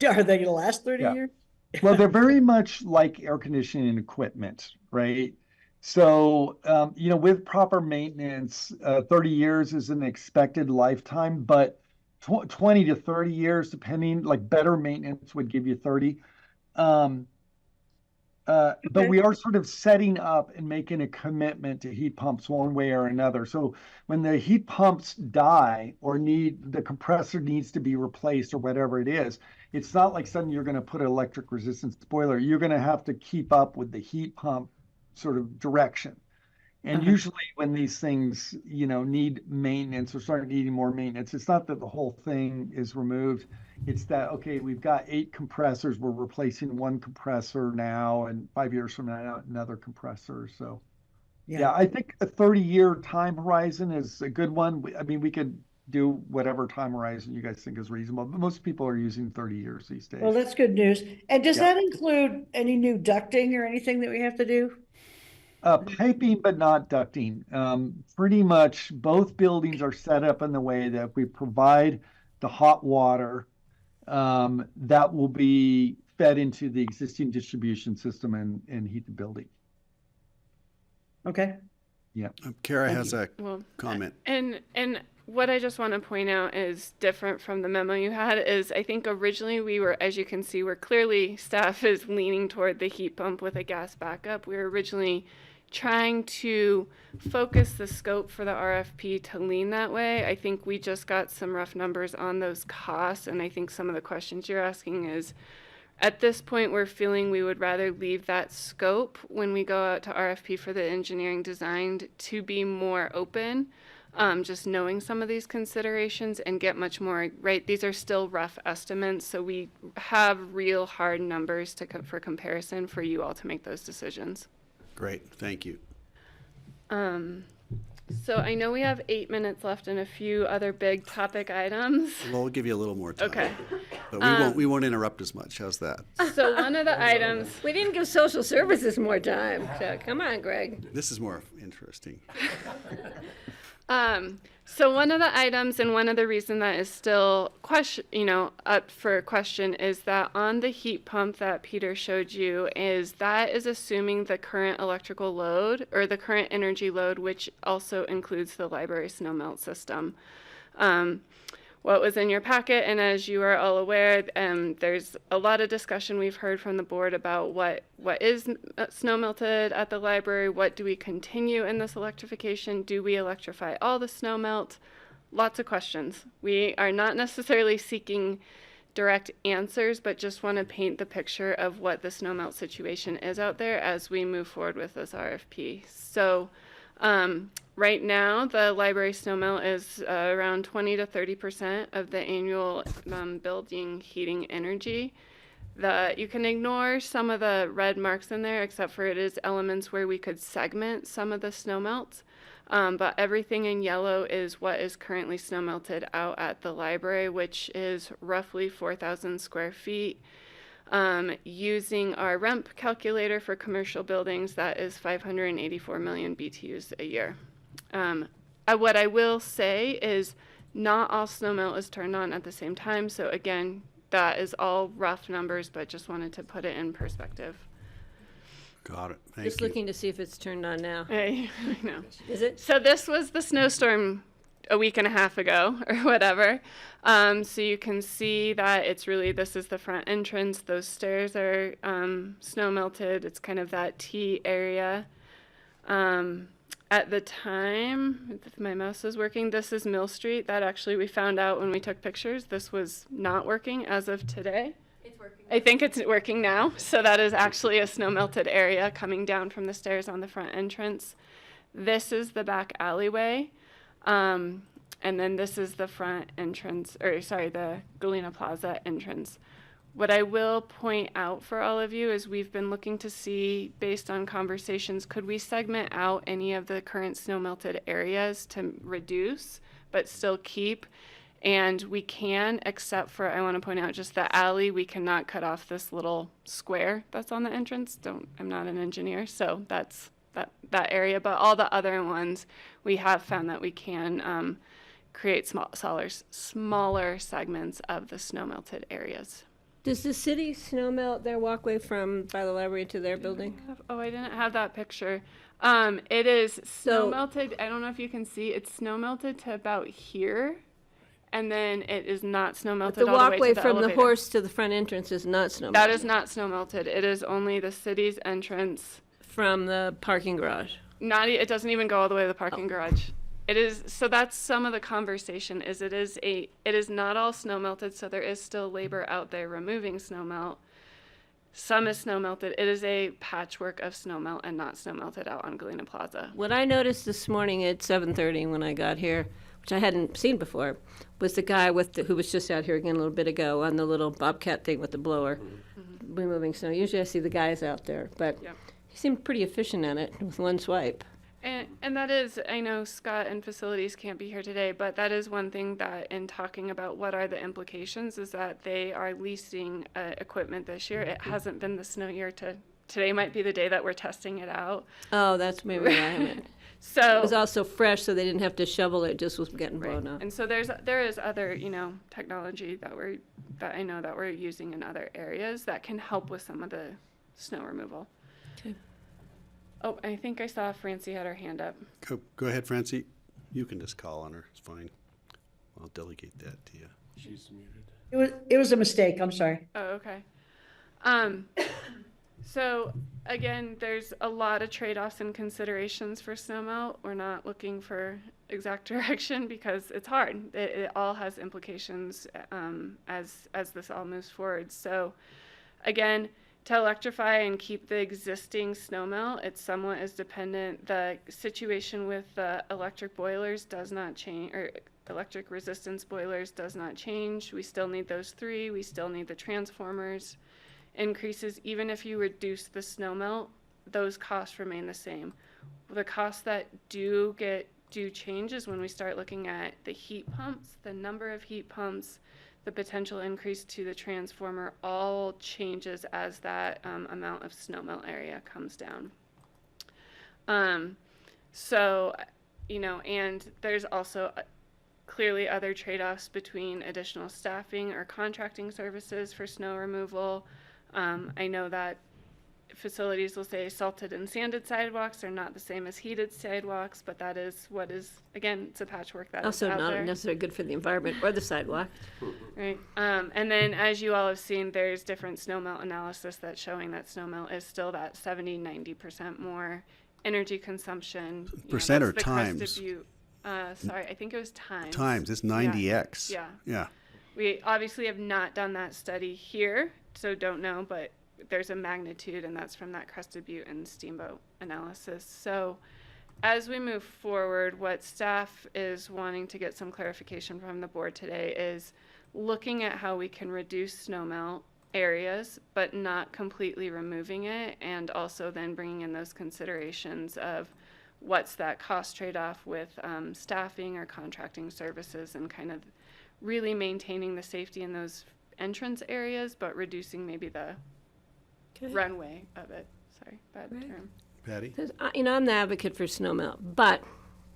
Are they going to last 30 years? Well, they're very much like air conditioning equipment, right? So, with proper maintenance, 30 years is an expected lifetime, but 20 to 30 years, depending, like better maintenance would give you 30. Um, but we are sort of setting up and making a commitment to heat pumps one way or another. So when the heat pumps die or the compressor needs to be replaced or whatever it is, it's not like suddenly you're going to put an electric resistance boiler. You're going to have to keep up with the heat pump sort of direction. And usually when these things, need maintenance or start needing more maintenance, it's not that the whole thing is removed. It's that, okay, we've got 8 compressors. We're replacing one compressor now, and 5 years from now, another compressor. So, yeah, I think a 30-year time horizon is a good one. I mean, we could do whatever time horizon you guys think is reasonable, but most people are using 30 years these days. Well, that's good news. And does Yeah. that include any new ducting or anything that we have to do? Piping, but not ducting. Pretty much both buildings are set up in the way that we provide the hot water that will be fed into the existing distribution system and heat the building. Okay. Yeah. Kara Thank has you. a Well, comment. And what I just want to point out is different from the memo you had is I think originally we were, as you can see, we're clearly staff is leaning toward the heat pump with a gas backup. We were originally trying to focus the scope for the RFP to lean that way. I think we just got some rough numbers on those costs, and I think some of the questions you're asking is, at this point, we're feeling we would rather leave that scope when we go out to RFP for the engineering design to be more open, just knowing some of these considerations and get much more, right? These are still rough estimates, so we have real hard numbers for comparison for you all to make those decisions. Great, thank you. So I know we have 8 minutes left and a few other big topic items. Well, we'll give you a little more time. Okay. But we won't interrupt as much. How's that? So one of the items, We didn't give social services more time, so come on, Greg. This is more interesting. so one of the items and one of the reason that is still up for question is that on the heat pump that Peter showed you is assuming the current electrical load or the current energy load, which also includes the library snow melt system. What was in your packet, and as you are all aware, there's a lot of discussion we've heard from the board about what is snow melted at the library, what do we continue in this electrification, do we electrify all the snow melt? Lots of questions. We are not necessarily seeking direct answers, but just want to paint the picture of what the snow melt situation is out there as we move forward with this RFP. So right now, the library snow melt is around 20 to 30% of the annual building heating energy. You can ignore some of the red marks in there, except for it is elements where we could segment some of the snow melt. But everything in yellow is what is currently snow melted out at the library, which is roughly 4,000 square feet. Using our REMP calculator for commercial buildings, that is 584 million BTUs a year. What I will say is not all snow melt is turned on at the same time. So again, that is all rough numbers, but just wanted to put it in perspective. Got it. Thank Just you. looking to see if it's turned on now. I know. Is it? So this was the snowstorm a week and a half ago or whatever. So you can see that this is the front entrance. Those stairs are snow melted. It's kind of that T area. At the time, if my mouse is working, this is Mill Street. That actually we found out when we took pictures. This was not working as of today. It's working. I think it's working now. So that is actually a snow melted area coming down from the stairs on the front entrance. This is the back alleyway. And then this is the front entrance, the Galena Plaza entrance. What I will point out for all of you is we've been looking to see, based on conversations, could we segment out any of the current snow melted areas to reduce, but still keep? And we can, except for, I want to point out, just the alley, we cannot cut off this little square that's on the entrance. I'm not an engineer, so that's that area. But all the other ones, we have found that we can create smaller segments of the snow melted areas. Does the city snow melt their walkway by the library to their building? I didn't have that picture. It is snow So- melted. I don't know if you can see. It's snow melted to about here, and then it is not snow But melted the all the way walkway to the from the elevator. horse to the front entrance is not snow That melted. is not snow melted. It is only the city's entrance. From the parking garage. It doesn't even go all the way to the parking garage. It is, so that's some of the conversation. It is not all snow melted, so there is still labor out there removing snow melt. Some is snow melted. It is a patchwork of snow melt and not snow melted out on Galena Plaza. What I noticed this morning at 7:30 when I got here, which I hadn't seen before, was the guy who was just out here again a little bit ago on the little bobcat thing with the blower, removing snow. Usually I see the guys out there, but Yep. he seemed pretty efficient at it with one swipe. And that is, I know Scott and facilities can't be here today, but that is one thing that in talking about what are the implications is that they are leasing equipment this year. It hasn't been the snow year today might be the day that we're testing it out. Oh, that's maybe what I meant. So It was also fresh, so they didn't have to shovel it; just was getting right. blown up. And so there is other, technology that I know that we're using in other areas that can help with some of the snow removal. Okay. Oh, I think I saw Francie had her hand up. Go ahead, Francie. You can just call on her. It's fine. I'll delegate that to you. She's muted. It was a mistake. I'm sorry. Oh, okay. So again, there's a lot of trade-offs and considerations for snowmelt. We're not looking for exact direction because it's hard. It all has implications as this all moves forward. So again, to electrify and keep the existing snowmelt, it somewhat is dependent. The situation with the electric boilers does not change, or electric resistance boilers does not change. We still need those 3. We still need the transformers. Increases, even if you reduce the snowmelt, those costs remain the same. The costs that do change is when we start looking at the heat pumps, the number of heat pumps, the potential increase to the transformer, all changes as that amount of snowmelt area comes down. And there's also clearly other trade-offs between additional staffing or contracting services for snow removal. I know that facilities will say salted and sanded sidewalks are not the same as heated sidewalks, but that is what is, again, it's a patchwork that Also is out not there. necessarily good for the environment or the sidewalk. Right. And then as you all have seen, there's different snowmelt analysis that's showing that snowmelt is still that 70-90% more energy consumption. Percent or that's the Crested times? Butte. Sorry, I think it was times. Times, it's 90x. Yeah. Yeah. We obviously have not done that study here, so don't know, but there's a magnitude, and that's from that Crested Butte and Steamboat analysis. So as we move forward, what staff is wanting to get some clarification from the board today is looking at how we can reduce snowmelt areas, but not completely removing it, and also then bringing in those considerations of what's that cost trade-off with staffing or contracting services, and kind of really maintaining the safety in those entrance areas, but reducing maybe the runway of it. Sorry, bad term. Patty? 'Cause I'm the advocate for snowmelt, but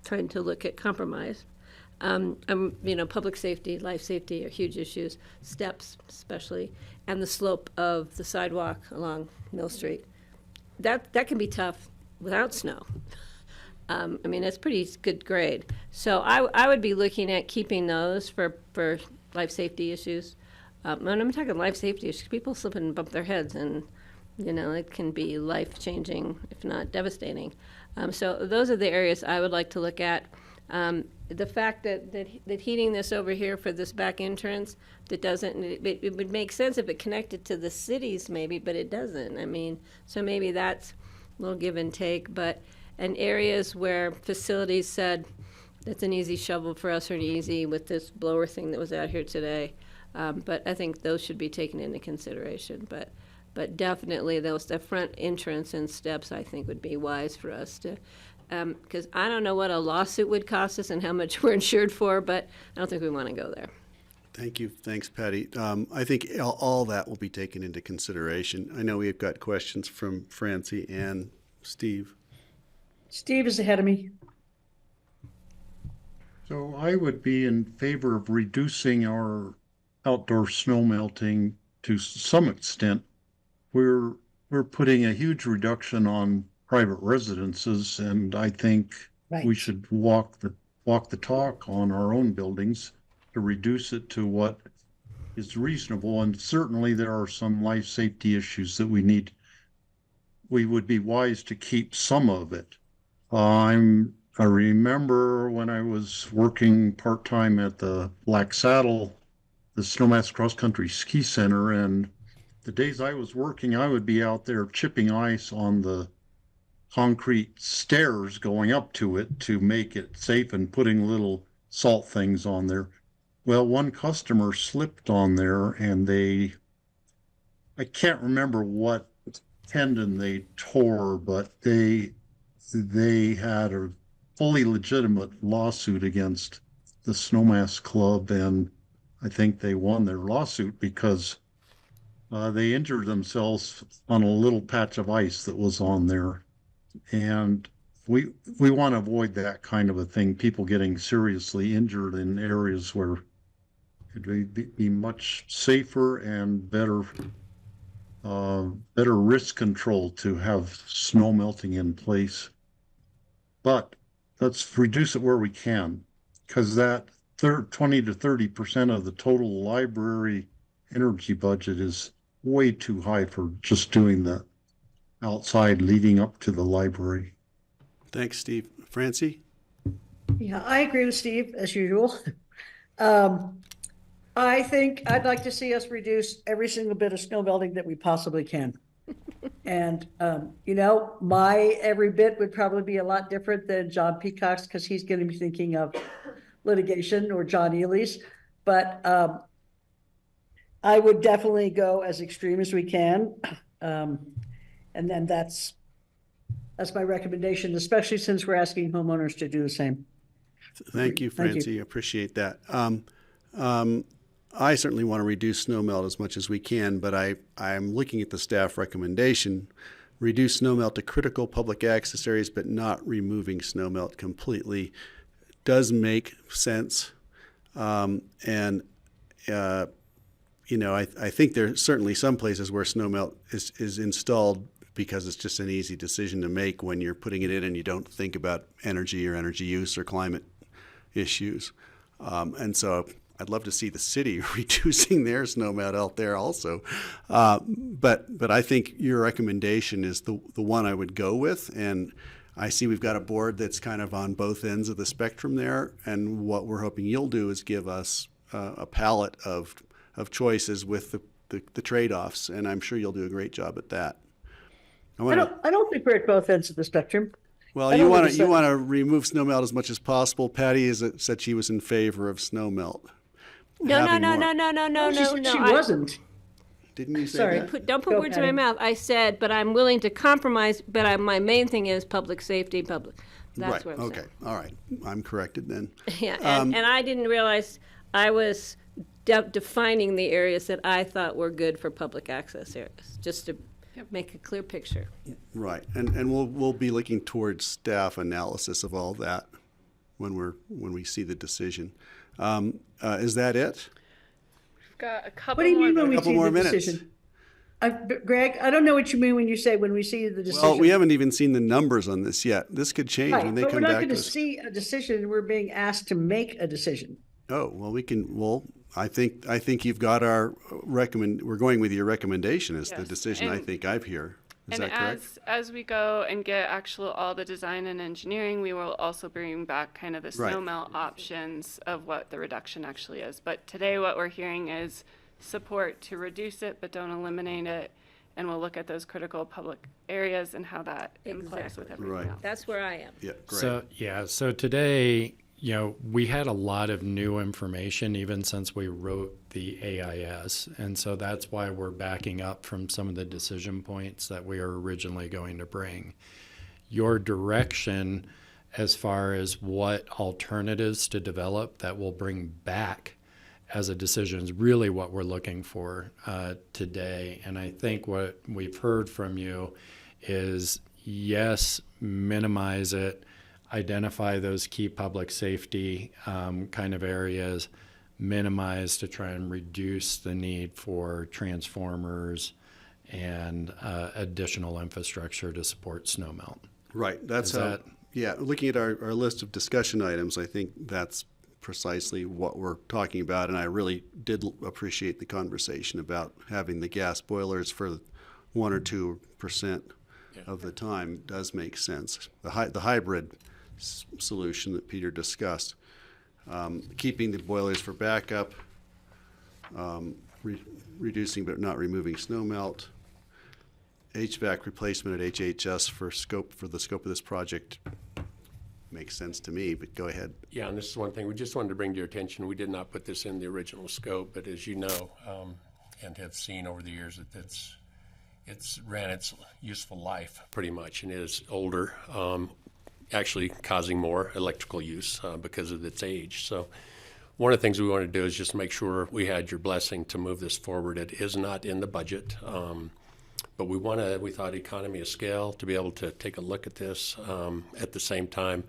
trying to look at compromise. Public safety, life safety are huge issues, steps especially, and the slope of the sidewalk along Mill Street. That can be tough without snow. It's pretty good grade. So I would be looking at keeping those for life safety issues. When I'm talking life safety issues, people slip and bump their heads, and it can be life-changing, if not devastating. So those are the areas I would like to look at. The fact that heating this over here for this back entrance, it would make sense if it connected to the cities maybe, but it doesn't. So maybe that's a little give and take. But in areas where facilities said it's an easy shovel for us, or an easy with this blower thing that was out here today. But I think those should be taken into consideration. But definitely the front entrance and steps, I think, would be wise for us to, because I don't know what a lawsuit would cost us and how much we're insured for, but I don't think we want to go there. Thank you. Thanks, Patty. I think all that will be taken into consideration. I know we've got questions from Francie and Steve. Steve is ahead of me. So I would be in favor of reducing our outdoor snow melting to some extent. We're putting a huge reduction on private residences, and I think we Right. should walk the talk on our own buildings to reduce it to what is reasonable. And certainly there are some life safety issues that we would be wise to keep some of it. I remember when I was working part-time at the Black Saddle, the Snowmass Cross Country Ski Center, and the days I was working, I would be out there chipping ice on the concrete stairs going up to it to make it safe and putting little salt things on there. Well, one customer slipped on there and I can't remember what tendon they tore, but they had a fully legitimate lawsuit against the Snowmass Club, and I think they won their lawsuit because they injured themselves on a little patch of ice that was on there. And we want to avoid that kind of a thing, people getting seriously injured in areas where it would be much safer and better risk control to have snow melting in place. But let's reduce it where we can, because that 20 to 30% of the total library energy budget is way too high for just doing the outside leading up to the library. Thanks, Steve. Francie? Yeah, I agree with Steve, as usual. I think I'd like to see us reduce every single bit of snow melting that we possibly can. And, my every bit would probably be a lot different than John Peacock's, because he's going to be thinking of litigation, or John Ely's. But I would definitely go as extreme as we can. And then that's my recommendation, especially since we're asking homeowners to do the same. Thank you, Francie. Appreciate that. I certainly want to reduce snow melt as much as we can, but I'm looking at the staff recommendation. Reduce snow melt to critical public access areas, but not removing snow melt completely. Does make sense. I think there's certainly some places where snow melt is installed because it's just an easy decision to make when you're putting it in and you don't think about energy or energy use or climate issues. And so I'd love to see the city reducing their snow melt out there also. But I think your recommendation is the one I would go with. And I see we've got a board that's kind of on both ends of the spectrum there. And what we're hoping you'll do is give us a palette of choices with the trade-offs. And I'm sure you'll do a great job at that. I don't think we're at both ends of the spectrum. Well, you want to remove snow melt as much as possible. Patty said she was in favor of snow melt. No. She wasn't. Didn't you say Sorry. that? Don't put Go, words in Patty. my mouth. I said, but I'm willing to compromise. But my main thing is public safety. That's Right. what I'm Okay. saying. All right. I'm corrected then. Yeah, and I didn't realize I was defining the areas that I thought were good for public access areas, just to make a clear picture. Right. And we'll be looking towards staff analysis of all that when we see the decision. Is that it? We've got a couple What do you mean more when we Couple see more the minutes. decision? Greg, I don't know what you mean when you say when we see the decision. Well, we haven't even seen the numbers on this yet. This could change Right, when they but we're come not back going to to us. see a decision. We're being asked to make a decision. Oh, well, I think you've got our we're going with your recommendation as the Yes, decision I and- think I've here. Is And that correct? as we go and get all the design and engineering, we will also bring back kind of the Right. snow melt options of what the reduction actually is. But today what we're hearing is support to reduce it, but don't eliminate it. And we'll look at those critical public areas and how that implies with everything Right. else. That's where I am. Yeah, great. So today, we had a lot of new information even since we wrote the AIS. And so that's why we're backing up from some of the decision points that we were originally going to bring. Your direction as far as what alternatives to develop that we'll bring back as a decision is really what we're looking for today. And I think what we've heard from you is, yes, minimize it, identify those key public safety kind of areas, minimize to try and reduce the need for transformers and additional infrastructure to support snow melt. Right, that's Is how, that- yeah, looking at our list of discussion items, I think that's precisely what we're talking about, and I really did appreciate the conversation about having the gas boilers for 1 or 2% of the time does make sense. The hybrid solution that Peter discussed, keeping the boilers for backup, reducing but not removing snow melt, HVAC replacement at HHS for the scope of this project makes sense to me, but go ahead. Yeah, and this is one thing we just wanted to bring to your attention. We did not put this in the original scope, but as you know, and have seen over the years, that it's ran its useful life pretty much and is older, actually causing more electrical use because of its age. So one of the things we want to do is just make sure we had your blessing to move this forward. It is not in the budget, but we thought economy of scale to be able to take a look at this. At the same time,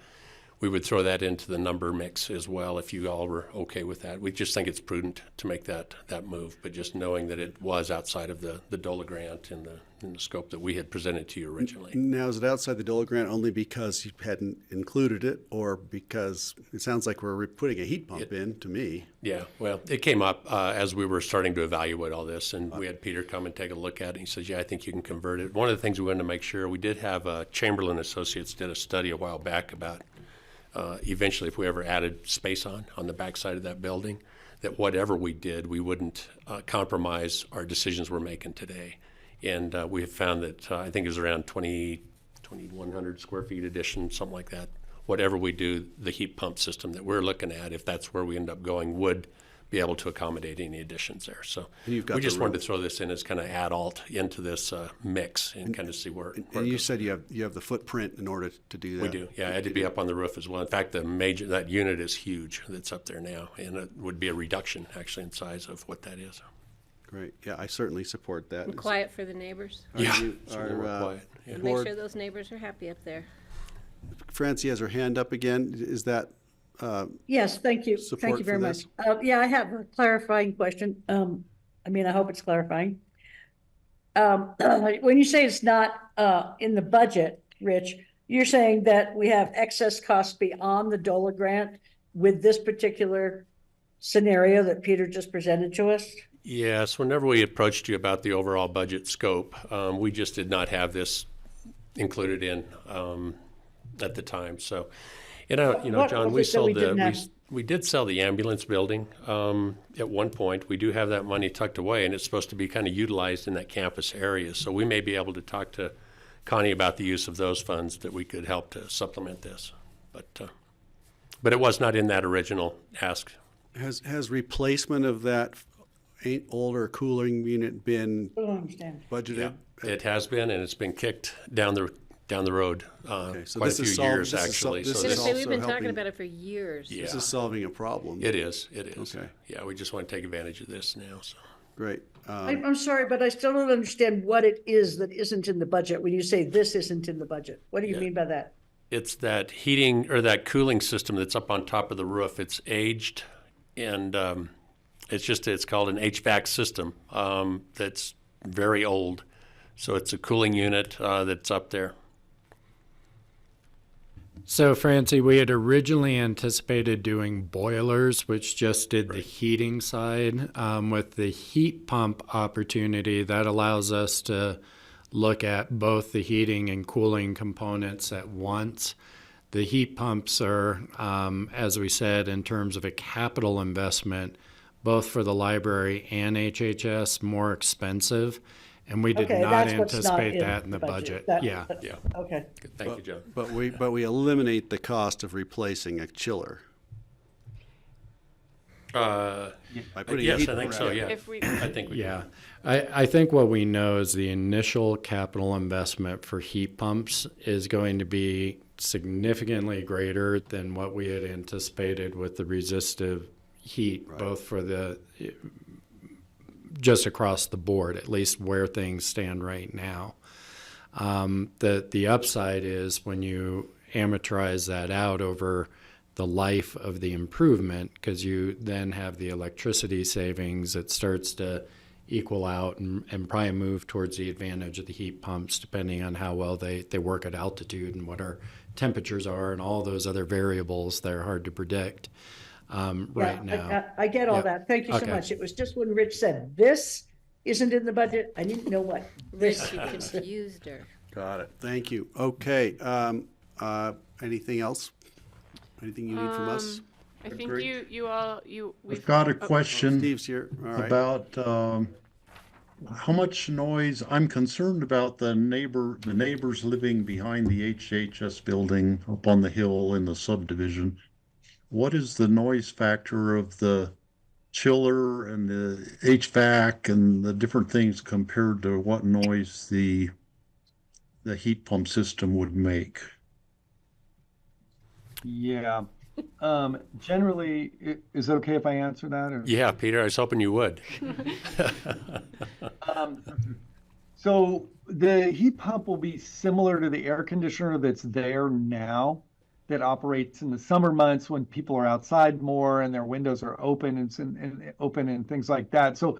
we would throw that into the number mix as well if you all were okay with that. We just think it's prudent to make that move, but just knowing that it was outside of the DOLA grant in the scope that we had presented to you originally. Now, is it outside the DOLA grant only because you hadn't included it, or because it sounds like we're putting a heat pump in to me? Yeah, well, it came up as we were starting to evaluate all this, and we had Peter come and take a look at it. He says, yeah, I think you can convert it. One of the things we wanted to make sure, we did have Chamberlain Associates did a study a while back about eventually if we ever added space on the backside of that building, that whatever we did, we wouldn't compromise our decisions we're making today. And we have found that I think it was around 2,100 square feet addition, something like that. Whatever we do, the heat pump system that we're looking at, if that's where we end up going, would be able to accommodate any additions there. So we just wanted to throw this in as kind of add alt into this mix and kind of see where it And you goes. said you have the footprint in order to do that? We do, yeah. I had to be up on the roof as well. In fact, that unit is huge that's up there now, and it would be a reduction actually in size of what that is. Great, yeah, I certainly support that. And quiet for the neighbors. Yeah, you- so we're quiet. Yeah. Make sure those neighbors are happy up there. Francie has her hand up again. Is that Yes, thank you. support Thank you very for much. this? Yeah, I have a clarifying question. I mean, I hope it's clarifying. When you say it's not in the budget, Rich, you're saying that we have excess costs beyond the DOLA grant with this particular scenario that Peter just presented to us? Yes, whenever we approached you about the overall budget scope, we just did not have this included in at the time. So, What John, was it that we didn't have? we did sell the ambulance building at one point. We do have that money tucked away, and it's supposed to be kind of utilized in that campus area. So we may be able to talk to Connie about the use of those funds that we could help to supplement this. But it was not in that original ask. Has replacement of that older cooling unit been I don't understand. budgeted? It has been, and it's been kicked down the road so quite this a is few years, this is actually. this So is this- We've also been talking helping- about it for years. Yeah. This is solving a problem. It is. Okay. Yeah, we just want to take advantage of this now. So. Great. I'm sorry, but I still don't understand what it is that isn't in the budget when you say this isn't in the budget. What do you mean by that? It's that heating or that cooling system that's up on top of the roof. It's aged, and it's called an HVAC system that's very old. So it's a cooling unit that's up there. So, Francie, we had originally anticipated doing boilers, which just did the heating side. With the heat pump opportunity, that allows us to look at both the heating and cooling components at once. The heat pumps are, as we said, in terms of a capital investment, both for the library and HHS, more expensive. And we did Okay, not that's what's not anticipate in that in the the budget. budget. Yeah. Yeah. Okay. Good. Thank you, John. But we eliminate the cost of replacing a chiller. By putting a Yes, heat I think pump so. in. Yeah, If we- I think we Yeah, I think what we know is the initial capital investment for heat pumps is going to be significantly greater than what we had anticipated with the resistive heat, both for just across the board, at least where things stand right now. The upside is when you amortize that out over the life of the improvement, because you then have the electricity savings, it starts to equal out and probably move towards the advantage of the heat pumps, depending on how well they work at altitude and what our temperatures are and all those other variables that are hard to predict right now. I get all Yep. that. Thank you so Okay. much. It was just when Rich said, this isn't in the budget, I didn't know what this Rich, you is. confused her. Got it. Thank you. Okay. Anything else? Anything you need from us? I think Great. we've I've got a question Steve's here. All right. about how much noise. I'm concerned about the neighbors living behind the HHS building up on the hill in the subdivision. What is the noise factor of the chiller and the HVAC and the different things compared to what noise the heat pump system would make? Yeah. Generally, is it okay if I answer that? Or? Yeah, Peter, I was hoping you would. So the heat pump will be similar to the air conditioner that's there now, that operates in the summer months when people are outside more and their windows are open and open and things like that. So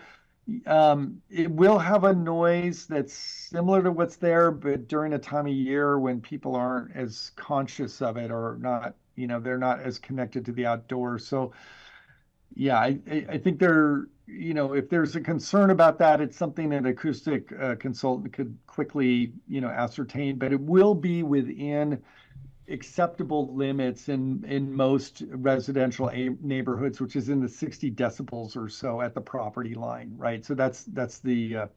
it will have a noise that's similar to what's there, but during a time of year when people aren't as conscious of it or not, they're not as connected to the outdoors. So yeah, I think if there's a concern about that, it's something an acoustic consultant could quickly, ascertain, but it will be within acceptable limits in most residential neighborhoods, which is in the 60 decibels or so at the property line, right? So that's the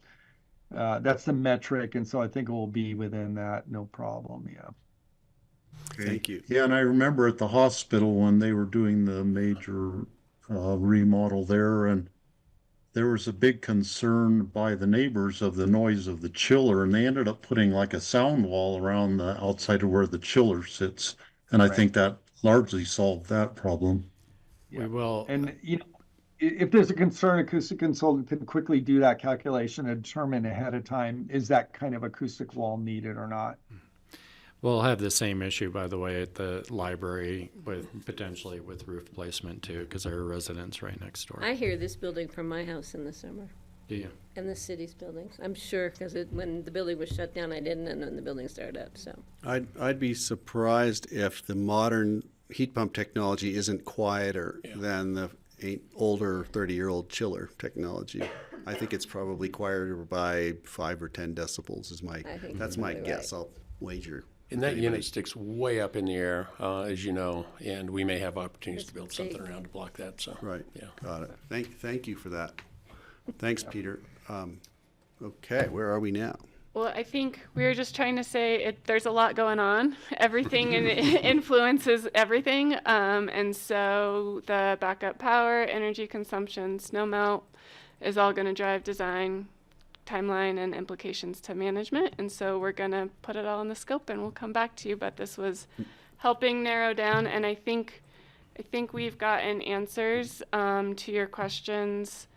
metric, and so I think it will be within that, no problem. Yeah. Thank you. Yeah, and I remember at the hospital when they were doing the major remodel there, and there was a big concern by the neighbors of the noise of the chiller, and they ended up putting like a sound wall around the outside of where the chiller sits. And I think that largely solved that problem. We will. And if there's a concern, acoustic consultant can quickly do that calculation and determine ahead of time, is that kind of acoustic wall needed or not? We'll have the same issue, by the way, at the library potentially with roof placement too, because there are residents right next door. I hear this building from my house in the summer. Do you? And the city's buildings. I'm sure, because when the building was shut down, I didn't, and when the building started up, so. I'd be surprised if the modern heat pump technology isn't quieter than the older 30-year-old chiller technology. I think it's probably quieter by 5 or 10 decibels that's my guess. I'll wager. And that unit sticks way up in the air, as you know, and we may have opportunities to build something around to block that. So Right. yeah. Got it. Thank you for that. Thanks, Peter. Okay, where are we now? Well, I think we were just trying to say there's a lot going on. Everything influences everything. And so the backup power, energy consumption, snow melt is all going to drive design, timeline, and implications to management. And so we're going to put it all in the scope and we'll come back to you. But this was helping narrow down. And I think we've gotten answers to your questions.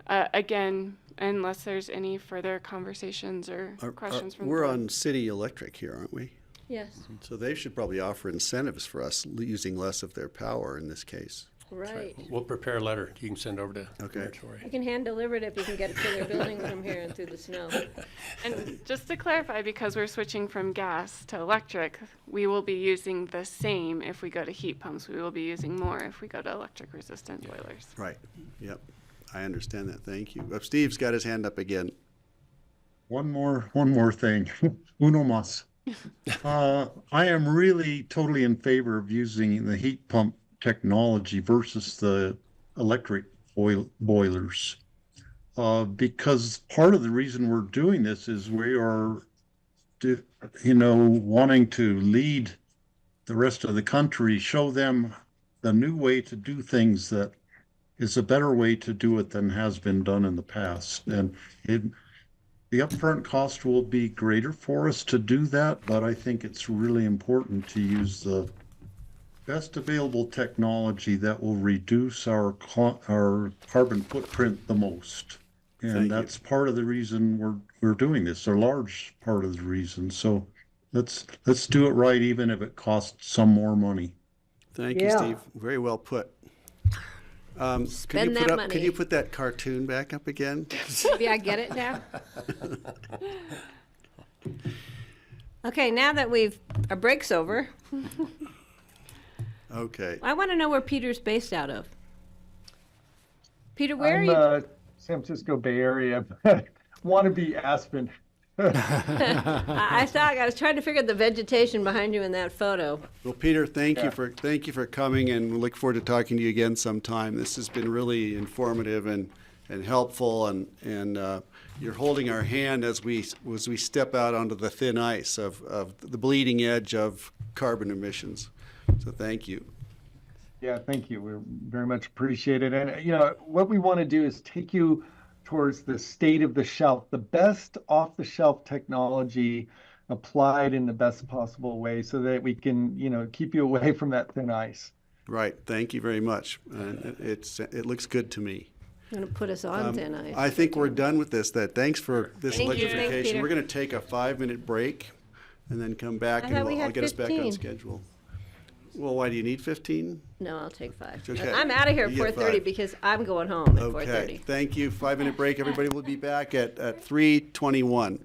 Again, unless there's any further conversations or questions from the We're board. on City Electric here, aren't we? Yes, So they should probably offer incentives for us using less of their power in this case. right. We'll prepare a letter you can send over to Okay. Tori. You can hand deliver it if you can get it to their building from here and through the snow. And just to clarify, because we're switching from gas to electric, we will be using the same if we go to heat pumps. We will be using more if we go to electric resistant boilers. Right. Yep. I understand that. Thank you. Steve's got his hand up again. One more thing. Uno más. I am really totally in favor of using the heat pump technology versus the electric boilers. Because part of the reason we're doing this is we are, wanting to lead the rest of the country, show them the new way to do things that is a better way to do it than has been done in the past. And the upfront cost will be greater for us to do that, but I think it's really important to use the best available technology that will reduce our carbon footprint the most. And that's part of the reason we're doing this, a large part of the reason. So let's do it right, even if it costs some more money. Thank you, Steve. Very well put. Can Spend you put that up? money. Can you put that cartoon back up again? Maybe I get it now. Okay, now that our break's over, Okay. I want to know where Peter's based out of. Peter, where I'm are you? San Francisco Bay Area, want to be Aspen. I thought I was trying to figure out the vegetation behind you in that photo. Well, Peter, thank you for coming, and we look forward to talking to you again sometime. This has been really informative and helpful, and you're holding our hand as we step out onto the thin ice of the bleeding edge of carbon emissions. So thank you. Yeah, thank you. We very much appreciate it. And what we want to do is take you towards the state of the shelf, the best off-the-shelf technology applied in the best possible way, so that we can, keep you away from that thin ice. Right. Thank you very much. It looks good to me. You're going to put us on thin ice. I think we're done with this. Thanks for this Thank you. electrification. Thanks, Peter. We're going to take a 5-minute break and then come back, I and thought we I'll had get us back on 15. schedule. Well, why do you need 15? No, I'll take 5. Okay. I'm out of here at You get 4:30 5. because I'm going home at Okay. 4:30. Thank you. 5-minute break. Everybody will be back at 3:21.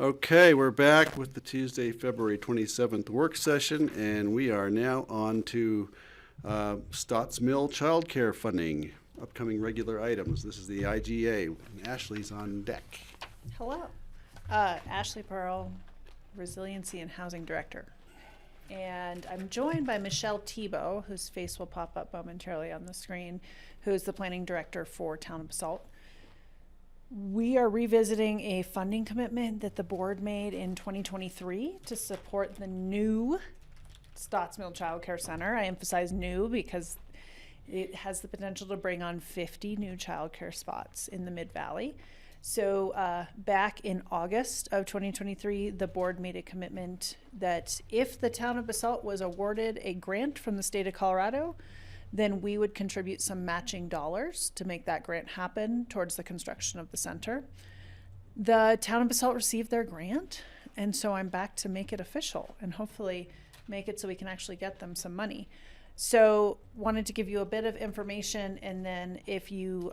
Okay, we're back with the Tuesday, February 27th work session, and we are now on to Stotts Mill childcare funding, upcoming regular items. This is the IGA. And Ashley's on deck. Hello. Ashley Pearl, Resiliency and Housing Director. And I'm joined by Michelle Tebow, whose face will pop up momentarily on the screen, who's the Planning Director for Town of Basalt. We are revisiting a funding commitment that the board made in 2023 to support the new Stotts Mill Child Care Center. I emphasize new because it has the potential to bring on 50 new child care spots in the Mid-Valley. So back in August of 2023, the board made a commitment that if the town of Basalt was awarded a grant from the state of Colorado, then we would contribute some matching dollars to make that grant happen towards the construction of the center. The town of Basalt received their grant, and so I'm back to make it official and hopefully make it so we can actually get them some money. So wanted to give you a bit of information, and then if you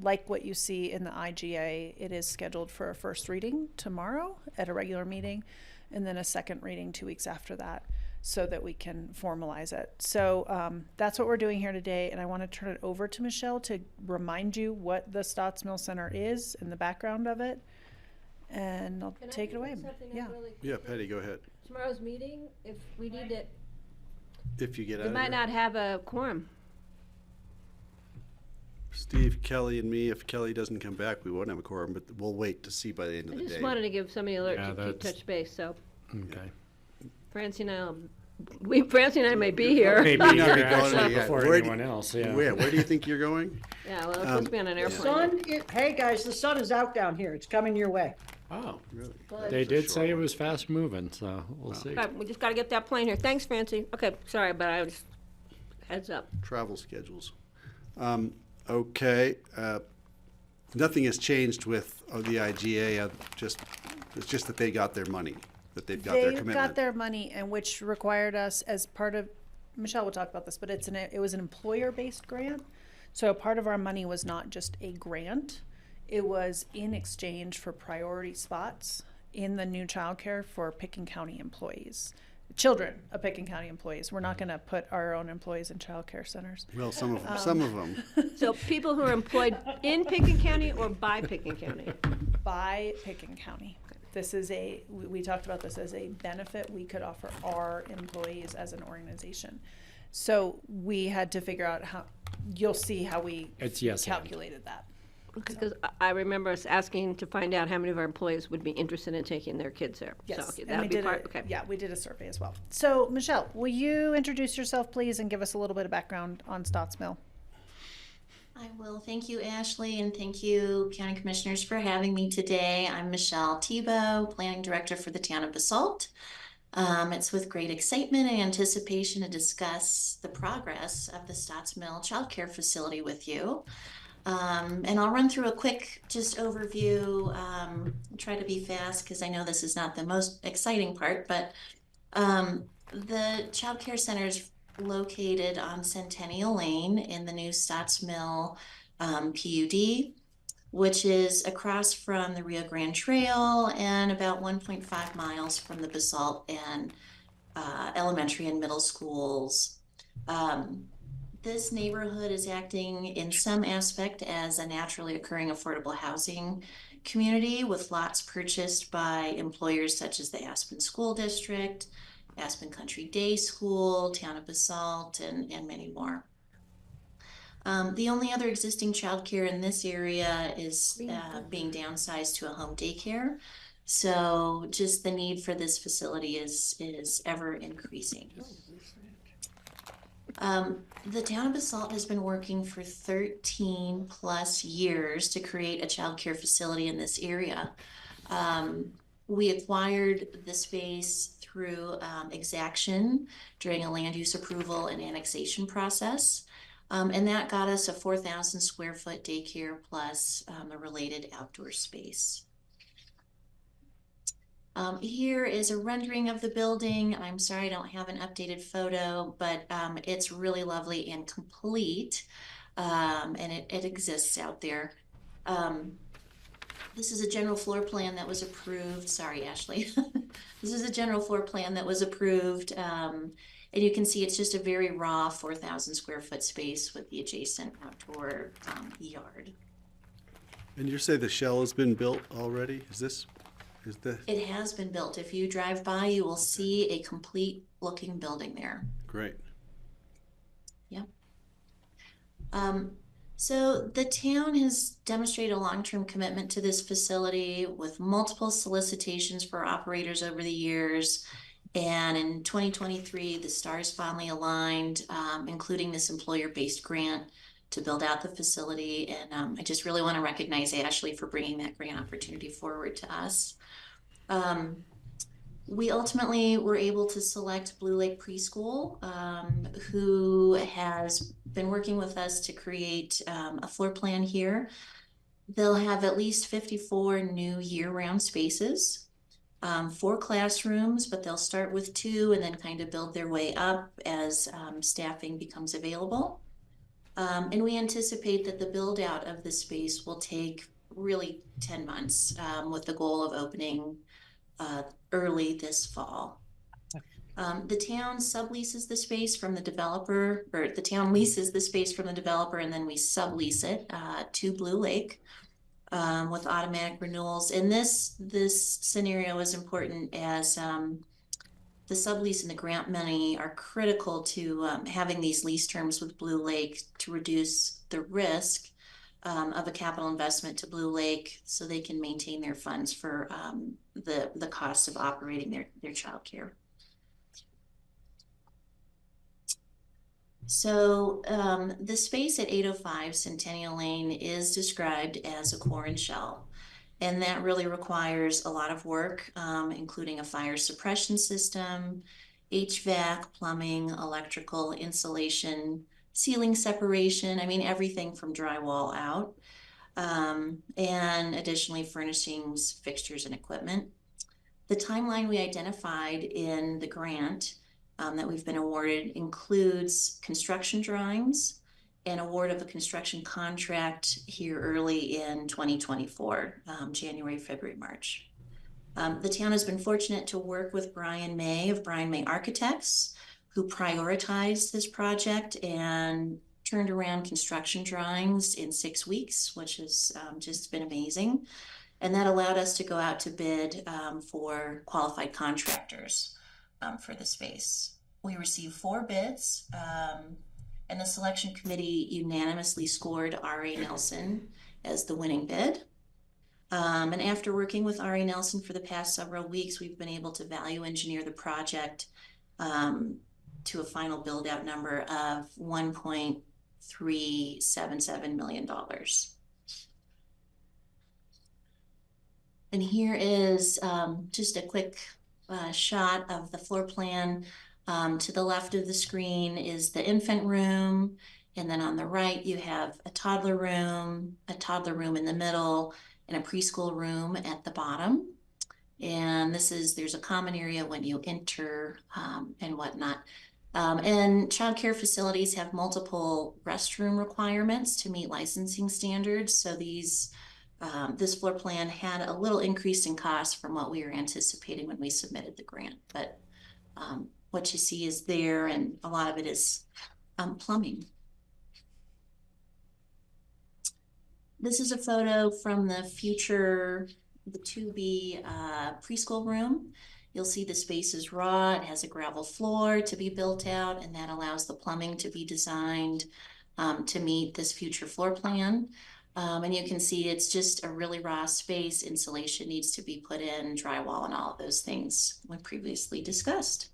like what you see in the IGA, it is scheduled for a first reading tomorrow at a regular meeting, and then a second reading 2 weeks after that, so that we can formalize it. So that's what we're doing here today, and I want to turn it over to Michelle to remind you what the Stotts Mill Center is and the background of it, and I'll take it away. Yeah. Yeah, Patty, go ahead. Tomorrow's meeting, if we need it, If you get out we of might here. not have a quorum. Steve, Kelly, and me. If Kelly doesn't come back, we won't have a quorum, but we'll wait to see by the end of I the just day. wanted to give somebody an alert Yeah, to keep that's- touch base, so Okay. Francie and I may be here. Maybe You're you're not actually going yet. before Where do- anyone else, yeah. Where do you think you're going? Yeah, well, it's supposed to be on an The airplane. sun, hey guys, the sun is out down here. It's coming your way. Oh, Really? they did Sure. say it was fast moving, so we'll see. Okay, we just gotta get that plane here. Thanks, Francie. Okay, sorry, but I was, heads up. Travel schedules. Okay, nothing has changed with the IGA, it's just that they got their money, that they've got their They commitment. got their money, and which required us as part of, Michelle will talk about this, but it was an employer-based grant. So a part of our money was not just a grant, it was in exchange for priority spots in the new childcare for Picken County employees. Children of Picken County employees. We're not gonna put our own employees in childcare centers. Well, some of them. So people who are employed in Picken County or by Picken County? By Picken County. This is we talked about this as a benefit we could offer our employees as an organization. So we had to figure out how, you'll see how we It's yes and. calculated that. Because I remember us asking to find out how many of our employees would be interested in taking their kids there. Yes, So okay, and that'll we be did part, okay. yeah, we did a survey as well. So Michelle, will you introduce yourself, please, and give us a little bit of background on Stotts Mill? I will. Thank you, Ashley, and thank you, County Commissioners, for having me today. I'm Michelle Tebow, Planning Director for the Town of Basalt. It's with great excitement and anticipation to discuss the progress of the Stotts Mill Child Care Facility with you. And I'll run through a quick just overview, try to be fast because I know this is not the most exciting part, but the Child Care Center is located on Centennial Lane in the new Stotts Mill PUD, which is across from the Rio Grande Trail and about 1.5 miles from the Basalt and elementary and middle schools. This neighborhood is acting in some aspect as a naturally occurring affordable housing community with lots purchased by employers such as the Aspen School District, Aspen Country Day School, Town of Basalt, and many more. The only other existing childcare in this area is being downsized to a home daycare. So just the need for this facility is ever increasing. The Town of Basalt has been working for 13 plus years to create a child care facility in this area. We acquired the space through exaction during a land use approval and annexation process. And that got us a 4,000 square foot daycare plus a related outdoor space. Here is a rendering of the building. I'm sorry I don't have an updated photo, but it's really lovely and complete, and it exists out there. This is a general floor plan that was approved. Sorry, Ashley. This is a general floor plan that was approved. And you can see it's just a very raw 4,000 square foot space with the adjacent outdoor yard. And you say the shell has been built already? Is the, It has been built. If you drive by, you will see a complete looking building there. great. Yep. So the town has demonstrated a long-term commitment to this facility with multiple solicitations for operators over the years. And in 2023, the stars finally aligned, including this employer-based grant to build out the facility. And I just really want to recognize Ashley for bringing that grant opportunity forward to us. We ultimately were able to select Blue Lake Preschool, who has been working with us to create a floor plan here. They'll have at least 54 new year-round spaces, 4 classrooms, but they'll start with 2 and then kind of build their way up as staffing becomes available. And we anticipate that the build out of the space will take really 10 months with the goal of opening early this fall. The town subleases the space from the developer, or the town leases the space from the developer, and then we sublease it to Blue Lake with automatic renewals. And this scenario is important as the sublease and the grant money are critical to having these lease terms with Blue Lake to reduce the risk of a capital investment to Blue Lake so they can maintain their funds for the cost of operating their childcare. So the space at 805 Centennial Lane is described as a core and shell. And that really requires a lot of work, including a fire suppression system, HVAC, plumbing, electrical, insulation, ceiling separation. I mean, everything from drywall out. And additionally, furnishings, fixtures, and equipment. The timeline we identified in the grant that we've been awarded includes construction drawings and award of a construction contract here early in 2024, January, February, March. The town has been fortunate to work with Brian May of Brian May Architects, who prioritized this project and turned around construction drawings in 6 weeks, which has just been amazing. And that allowed us to go out to bid for qualified contractors for the space. We received 4 bids. And the selection committee unanimously scored R.A. Nelson as the winning bid. And after working with R.A. Nelson for the past several weeks, we've been able to value engineer the project to a final build out number of $1.377 million. And here is just a quick shot of the floor plan. To the left of the screen is the infant room, and then on the right you have a toddler room in the middle, and a preschool room at the bottom. And there's a common area when you enter and whatnot. And childcare facilities have multiple restroom requirements to meet licensing standards. So this floor plan had a little increase in cost from what we were anticipating when we submitted the grant, but what you see is there, and a lot of it is plumbing. This is a photo from the to-be preschool room. You'll see the space is raw. It has a gravel floor to be built out, and that allows the plumbing to be designed to meet this future floor plan. And you can see it's just a really raw space. Insulation needs to be put in, drywall, and all of those things we previously discussed.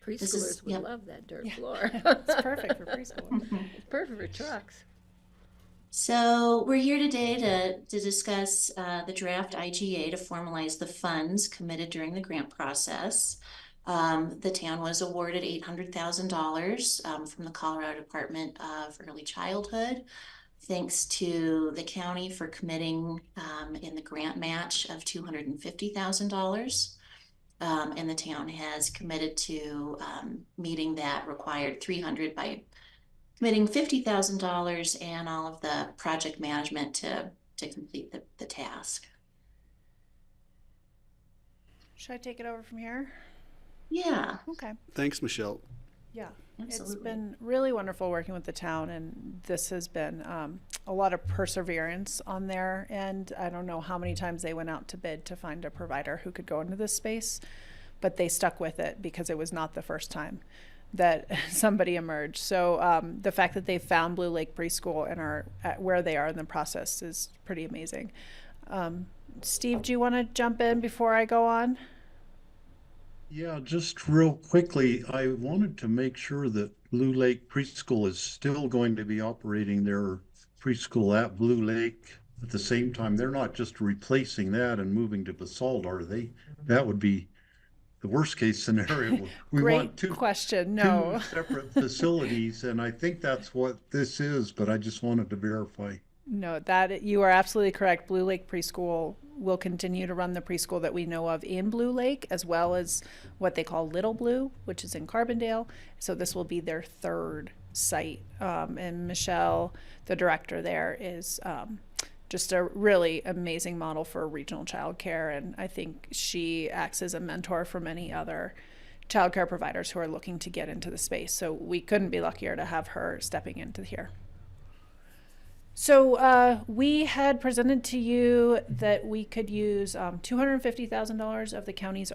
Preschoolers would love that dirt floor. It's perfect for preschool. It's perfect for trucks. So we're here today to discuss the draft IGA to formalize the funds committed during the grant process. The town was awarded $800,000 from the Colorado Department of Early Childhood, thanks to the county for committing in the grant match of $250,000. And the town has committed to meeting that required $300,000 by committing $50,000 and all of the project management to to complete the task. Should I take it over from here? Yeah. Okay. Thanks, Michelle. Yeah. Absolutely. It's been really wonderful working with the town, and this has been a lot of perseverance on there. And I don't know how many times they went out to bid to find a provider who could go into this space, but they stuck with it because it was not the first time that somebody emerged. So the fact that they found Blue Lake Preschool and are at where they are in the process is pretty amazing. Steve, do you want to jump in before I go on? Yeah, just real quickly, I wanted to make sure that Blue Lake Preschool is still going to be operating their preschool at Blue Lake at the same time. They're not just replacing that and moving to Basalt, are they? That would be the worst case scenario. We Great want question. No. two separate facilities, and I think that's what this is, but I just wanted to verify. No, that you are absolutely correct. Blue Lake Preschool will continue to run the preschool that we know of in Blue Lake, as well as what they call Little Blue, which is in Carbondale. So this will be their third site. And Michelle, the director there, is just a really amazing model for regional childcare. And I think she acts as a mentor for many other childcare providers who are looking to get into the space. So we couldn't be luckier to have her stepping into here. So we had presented to you that we could use $250,000 of the county's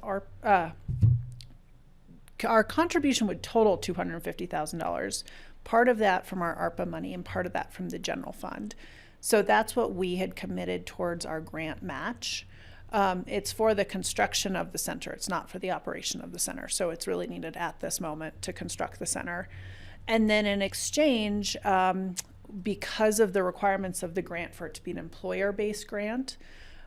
our contribution would total $250,000. Part of that from our ARPA money and part of that from the general fund. So that's what we had committed towards our grant match. It's for the construction of the center. It's not for the operation of the center. So it's really needed at this moment to construct the center. And then in exchange, because of the requirements of the grant for it to be an employer-based grant,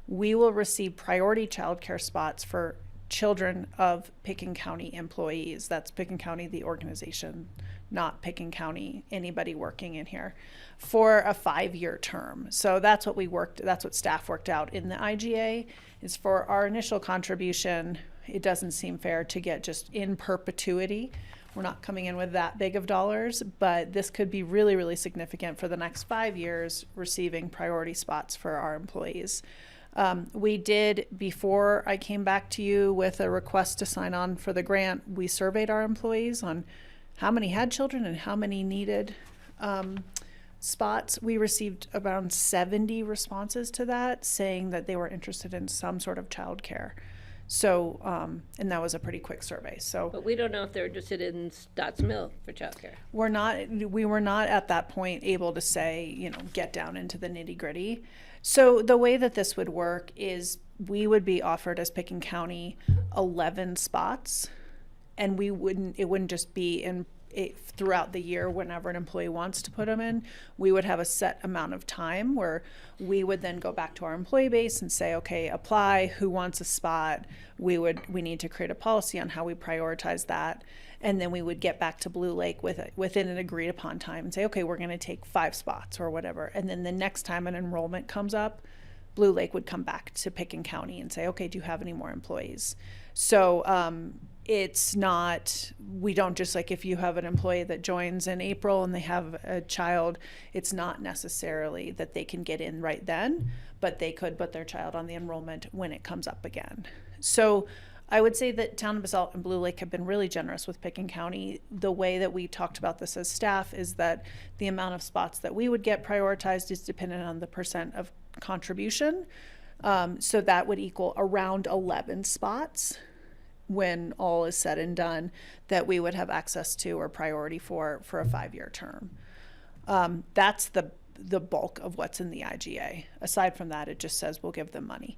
we will receive priority childcare spots for children of Picken County employees. That's Picken County, the organization, not Picken County, anybody working in here, for a 5-year term. So that's what staff worked out in the IGA, is for our initial contribution. It doesn't seem fair to get just in perpetuity. We're not coming in with that big of dollars, but this could be really, really significant for the next 5 years, receiving priority spots for our employees. We did, before I came back to you with a request to sign on for the grant, we surveyed our employees on how many had children and how many needed spots. We received around 70 responses to that, saying that they were interested in some sort of childcare. So, and that was a pretty quick survey. So, But we don't know if they're interested in Stotts Mill for childcare. we were not at that point able to say, get down into the nitty gritty. So the way that this would work is we would be offered as Picken County 11 spots, and it wouldn't just be throughout the year whenever an employee wants to put them in. We would have a set amount of time where we would then go back to our employee base and say, okay, apply, who wants a spot? We need to create a policy on how we prioritize that. And then we would get back to Blue Lake within an agreed upon time and say, okay, we're going to take 5 spots or whatever. And then the next time an enrollment comes up, Blue Lake would come back to Picken County and say, okay, do you have any more employees? So it's not, we don't just, like, if you have an employee that joins in April and they have a child, it's not necessarily that they can get in right then, but they could put their child on the enrollment when it comes up again. So I would say that Town of Basalt and Blue Lake have been really generous with Picken County. The way that we talked about this as staff is that the amount of spots that we would get prioritized is dependent on the percent of contribution. So that would equal around 11 spots when all is said and done that we would have access to or priority for a 5-year term. That's the bulk of what's in the IGA. Aside from that, it just says we'll give them money.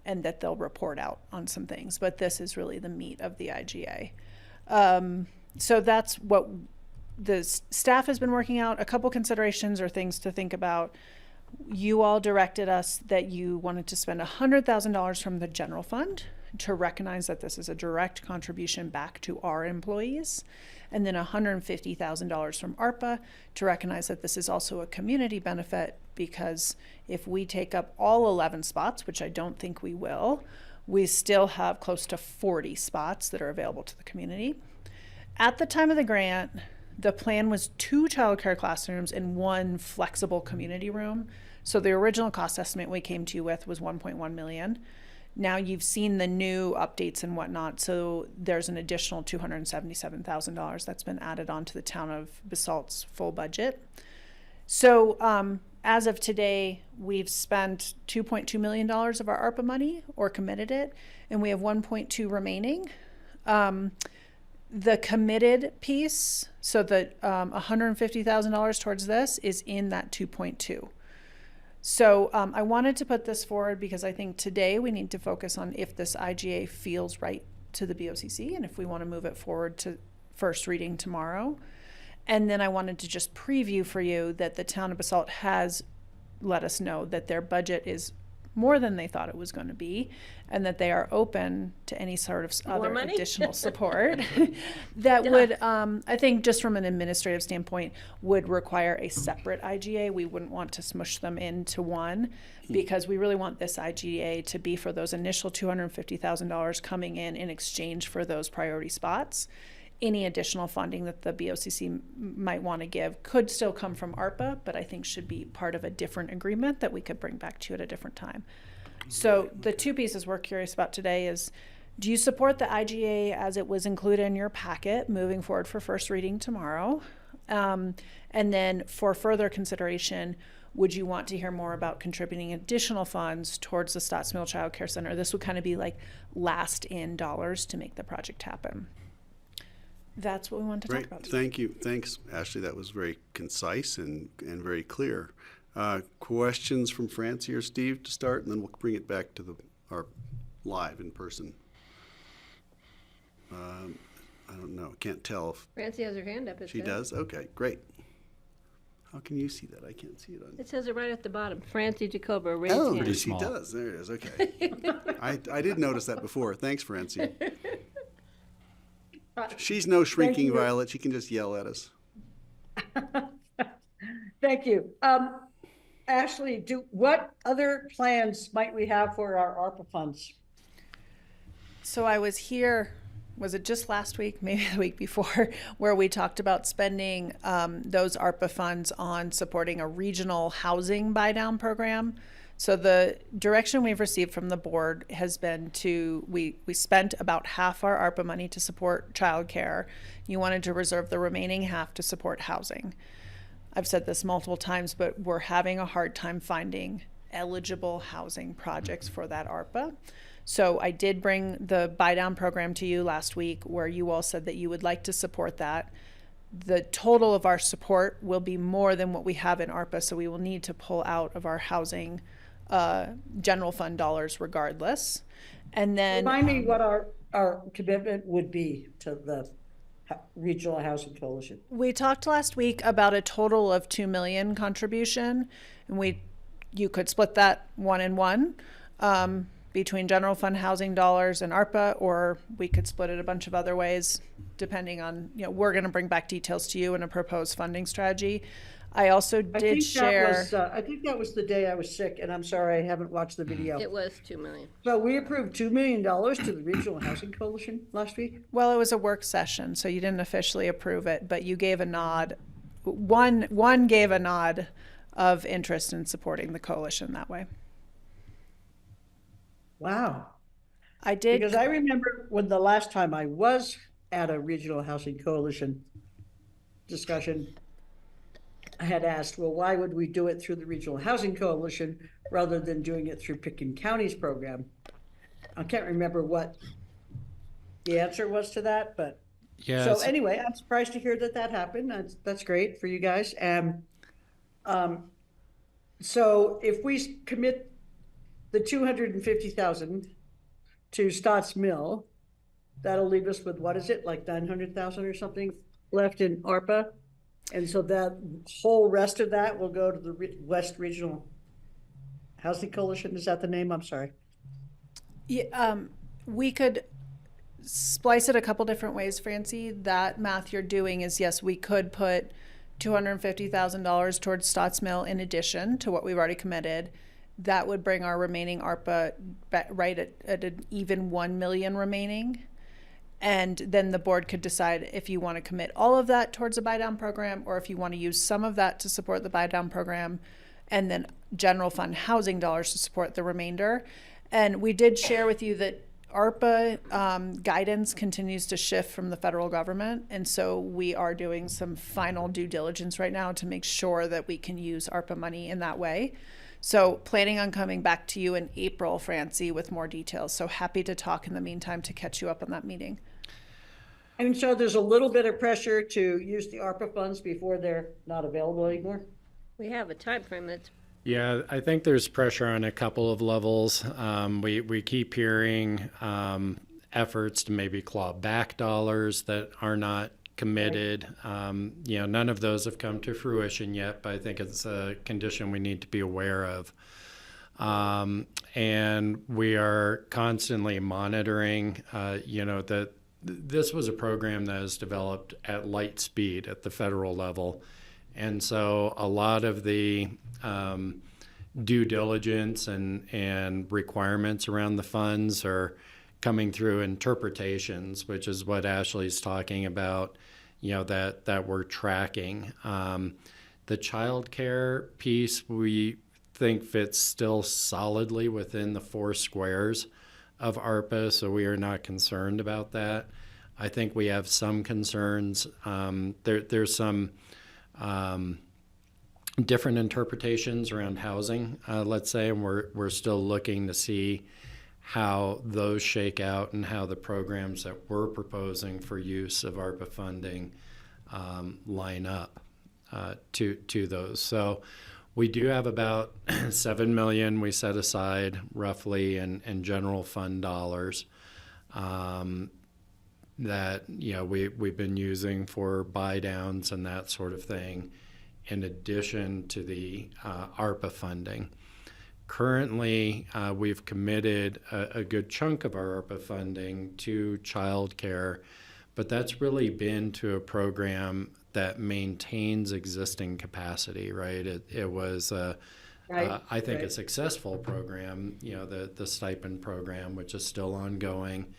And that they'll report out on some things. But this is really the meat of the IGA. So that's what the staff has been working out. A couple considerations or things to think about. You all directed us that you wanted to spend $100,000 from the general fund to recognize that this is a direct contribution back to our employees, and then $150,000 from ARPA to recognize that this is also a community benefit, because if we take up all 11 spots, which I don't think we will, we still have close to 40 spots that are available to the community. At the time of the grant, the plan was 2 childcare classrooms and 1 flexible community room So the original cost estimate we came to you with was 1.1 million. Now you've seen the new updates and whatnot, so there's an additional $277,000 that's been added on to the town of Basalt's full budget. So as of today, we've spent $2.2 million of our ARPA money or committed it, and we have 1.2 remaining. The committed piece, so the $150,000 towards this is in that 2.2. So I wanted to put this forward because I think today we need to focus on if this IGA feels right to the BoCC and if we want to move it forward to first reading tomorrow. And then I wanted to just preview for you that the town of Basalt has let us know that their budget is more than they thought it was going to be, and that they are open to any sort of other additional support that would, I think just from an administrative standpoint, would require a separate IGA. We wouldn't want to smush them into one because we really want this IGA to be for those initial $250,000 coming in exchange for those priority spots. Any additional funding that the BoCC might want to give could still come from ARPA, but I think should be part of a different agreement that we could bring back to you at a different time. So the two pieces we're curious about today is, do you support the IGA as it was included in your packet moving forward for first reading tomorrow? And then for further consideration, would you want to hear more about contributing additional funds towards the Stotts Mill Child Care Center? This would kind of be like last in dollars to make the project happen. That's what we want to talk about today. Thank you. Thanks, Ashley. That was very concise and very clear. Questions from Francie or Steve to start, and then we'll bring it back to our live in person. I don't know. Can't tell if Francie has her hand up. she does. Okay, great. How can you see that? I can't see it on. It says it right at the bottom. Francie Jacoba, raised Oh, hand. she does. There it is. Okay. I did notice that before. Thanks, Francie. She's no shrinking violet. She can just yell at us. Thank you. Ashley, what other plans might we have for our ARPA funds? So I was here, was it just last week, maybe the week before, where we talked about spending those ARPA funds on supporting a regional housing buy-down program. So the direction we've received from the board has been we spent about half our ARPA money to support childcare. You wanted to reserve the remaining half to support housing. I've said this multiple times, but we're having a hard time finding eligible housing projects for that ARPA. So I did bring the buy down program to you last week where you all said that you would like to support that. The total of our support will be more than what we have in ARPA, so we will need to pull out of our housing general fund dollars regardless. And then remind me what our commitment would be to the Regional Housing Coalition. We talked last week about a total of $2 million contribution, and you could split that 1 and 1 between general fund housing dollars and ARPA, or we could split it a bunch of other ways depending on, we're going to bring back details to you in a proposed funding strategy. I also did share. I think that was the day I was sick, and I'm sorry I haven't watched the video. It was $2 million. So we approved $2 million to the Regional Housing Coalition last week? Well, it was a work session, so you didn't officially approve it, but you gave a nod. One gave a nod of interest in supporting the coalition that way. Wow. I did. Because I remember when the last time I was at a Regional Housing Coalition discussion, I had asked, well, why would we do it through the Regional Housing Coalition rather than doing it through Pitkin County's program? I can't remember what the answer was to that, but yeah. So anyway, I'm surprised to hear that happened. That's great for you guys. And so if we commit the $250,000 to Stotts Mill, that'll leave us with, what is it, like 900,000 or something left in ARPA? And so that whole rest of that will go to the West Regional Housing Coalition. Is that the name? I'm sorry. Yeah, we could splice it a couple different ways, Francie. That math you're doing is, yes, we could put $250,000 towards Stotts Mill in addition to what we've already committed. That would bring our remaining ARPA right at an even 1 million remaining. And then the board could decide if you want to commit all of that towards a buy down program, or if you want to use some of that to support the buy down program and then general fund housing dollars to support the remainder. And we did share with you that ARPA guidance continues to shift from the federal government. And so we are doing some final due diligence right now to make sure that we can use ARPA money in that way. So planning on coming back to you in April, Francie, with more details. So happy to talk in the meantime to catch you up on that meeting. And so there's a little bit of pressure to use the ARPA funds before they're not available anymore? We have a time frame that's Yeah, I think there's pressure on a couple of levels. We keep hearing efforts to maybe claw back dollars that are not committed. None of those have come to fruition yet, but I think it's a condition we need to be aware of. And we are constantly monitoring, that this was a program that is developed at light speed at the federal level. And so a lot of the due diligence and requirements around the funds are coming through interpretations, which is what Ashley's talking about, that we're tracking. The child care piece, we think fits still solidly within the 4 squares of ARPA, so we are not concerned about that. I think we have some concerns. There's some different interpretations around housing, let's say, and we're still looking to see how those shake out and how the programs that we're proposing for use of ARPA funding line up to those. So we do have about $7 million we set aside roughly in general fund dollars that we've been using for buy downs and that sort of thing, in addition to the ARPA funding. Currently, we've committed a good chunk of our ARPA funding to childcare, but that's really been to a program that maintains existing capacity, right? It was, I think, a successful program, the stipend program, which is still ongoing,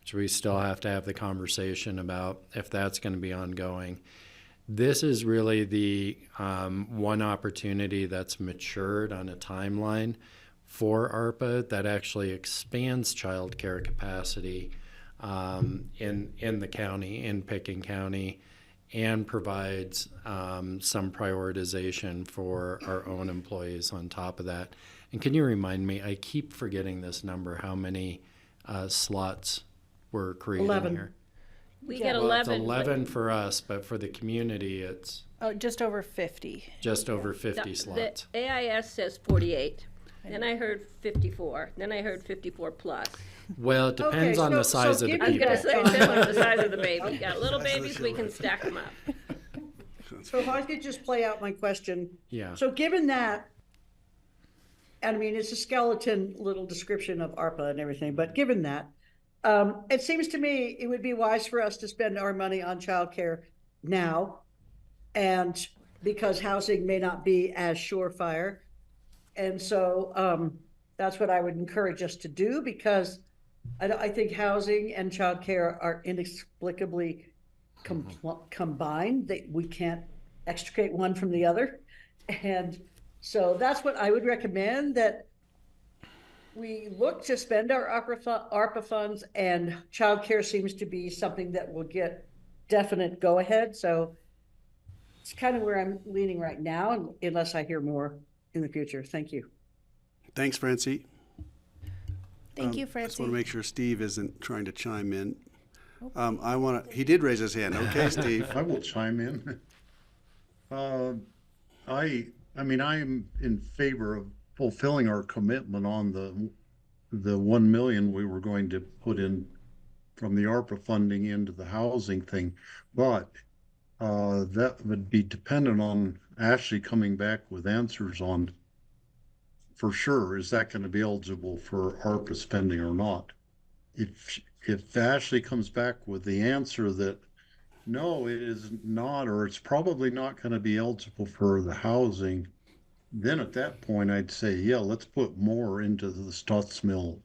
which we still have to have the conversation about if that's going to be ongoing. This is really the one opportunity that's matured on a timeline for ARPA that actually expands child care capacity in the county, in Pickens County, and provides some prioritization for our own employees on top of that. And can you remind me, I keep forgetting this number, how many slots we're creating 11. here? we get Well, it's 11. 11 for us, but for the community, it's Oh, just over 50. just over 50 The slots. AIS says 48. Then I heard 54. Then I heard 54 plus. Well, it depends Okay, on the so size of the given I was people. gonna say, it depends on the size of the baby. Got little babies, we can stack them up. So if I could just play out my question. Yeah. So given that, and I mean, it's a skeleton little description of ARPA and everything, but given that, it seems to me it would be wise for us to spend our money on childcare now. And because housing may not be as surefire. And so that's what I would encourage us to do, because I think housing and childcare are inexplicably combined. We can't extricate one from the other. And so that's what I would recommend, that we look to spend our ARPA funds, and childcare seems to be something that will get definite go ahead. So it's kind of where I'm leaning right now, unless I hear more in the future. Thank you. Thanks, Francie. Thank you, I just Francie. want to make sure Steve isn't trying to chime in. He did raise his hand. Okay, Steve. I will chime in. I mean, I'm in favor of fulfilling our commitment on the 1 million we were going to put in from the ARPA funding into the housing thing, but that would be dependent on Ashley coming back with answers on, for sure, is that going to be eligible for ARPA spending or not? If Ashley comes back with the answer that no, it is not, or it's probably not going to be eligible for the housing, then at that point I'd say, yeah, let's put more into the Stotts Mill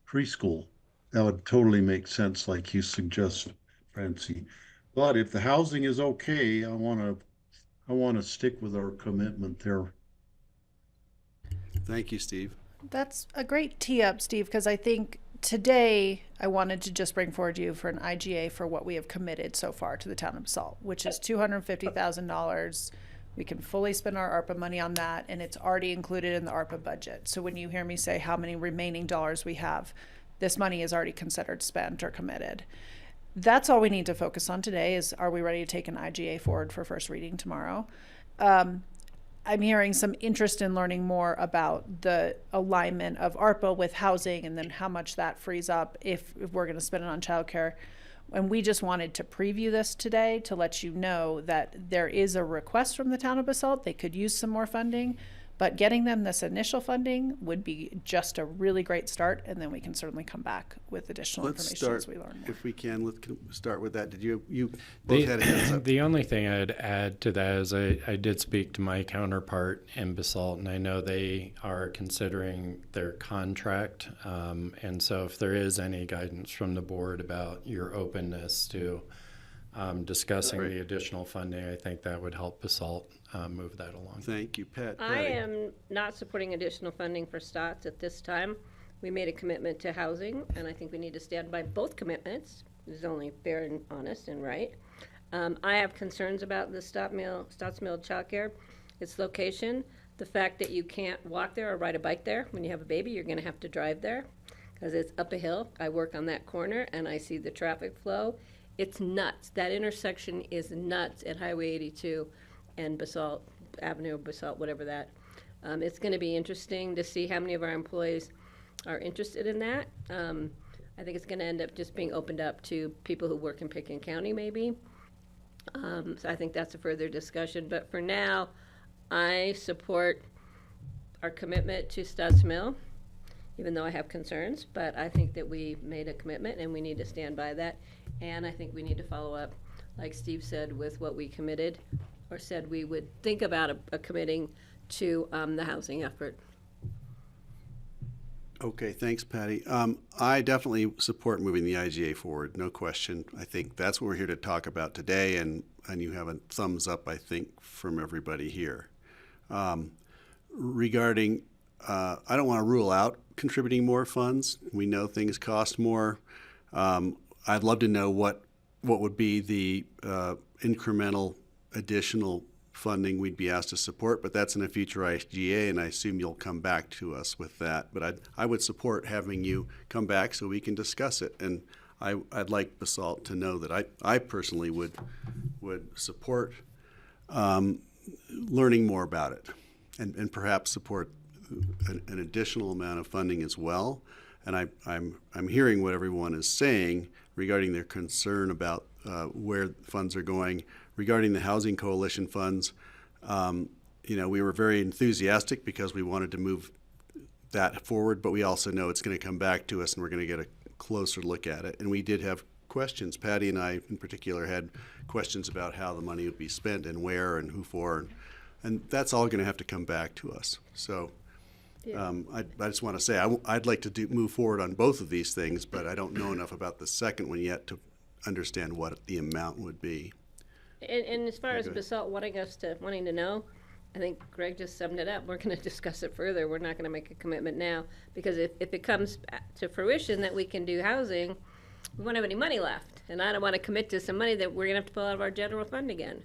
preschool. That would totally make sense, like you suggest, Francie. But if the housing is okay, I want to stick with our commitment there. Thank you, Steve. That's a great tee up, Steve, because I think today I wanted to just bring forward to you for an IGA for what we have committed so far to the town of Basalt, which is $250,000. We can fully spend our ARPA money on that, and it's already included in the ARPA budget. So when you hear me say how many remaining dollars we have, this money is already considered spent or committed. That's all we need to focus on today is, are we ready to take an IGA forward for first reading tomorrow? I'm hearing some interest in learning more about the alignment of ARPA with housing and then how much that frees up if we're going to spend it on childcare. And we just wanted to preview this today to let you know that there is a request from the town of Basalt. They could use some more funding, but getting them this initial funding would be just a really great start. And then we can certainly come back with additional Let's information start, as we learn more. if we can, let's start with that. Did you both had hands up? The only thing I'd add to that is I did speak to my counterpart in Basalt, and I know they are considering their contract. And so if there is any guidance from the board about your openness to discussing the additional funding, I think that would help Basalt move that along. Thank you, Pat. I am not supporting additional funding for STOTS at this time. We made a commitment to housing, and I think we need to stand by both commitments. It's only fair and honest and right. I have concerns about the Stotts Mill childcare, its location, the fact that you can't walk there or ride a bike there. When you have a baby, you're going to have to drive there because it's up a hill. I work on that corner, and I see the traffic flow. It's nuts. That intersection is nuts at Highway 82 and Basalt Avenue, Basalt, whatever that. It's going to be interesting to see how many of our employees are interested in that. I think it's going to end up just being opened up to people who work in Pickens County, maybe. So I think that's a further discussion. But for now, I support our commitment to Stotts Mill, even though I have concerns. But I think that we made a commitment, and we need to stand by that. And I think we need to follow up, like Steve said, with what we committed or said we would think about a committing to the housing effort. Okay, thanks, Patty. I definitely support moving the IGA forward, no question. I think that's what we're here to talk about today, and you have a thumbs up, I think, from everybody here. Regarding, I don't want to rule out contributing more funds. We know things cost more. I'd love to know what would be the incremental additional funding we'd be asked to support, but that's in a future IGA, and I assume you'll come back to us with that. But I would support having you come back so we can discuss it, and I'd like Basalt to know that I personally would support learning more about it, and perhaps support an additional amount of funding as well. And I'm hearing what everyone is saying regarding their concern about where funds are going. Regarding the Housing Coalition funds, we were very enthusiastic because we wanted to move that forward, but we also know it's going to come back to us and we're going to get a closer look at it. And we did have questions. Patty and I, in particular, had questions about how the money would be spent and where and who for. And that's all going to have to come back to us. So I just want to say I'd like to move forward on both of these things, but I don't know enough about the second one yet to understand what the amount would be. And as far as Basalt wanting to know, I think Greg just summed it up. We're going to discuss it further. We're not going to make a commitment now because if it comes to fruition that we can do housing, we won't have any money left. And I don't want to commit to some money that we're going to have to pull out of our general fund again.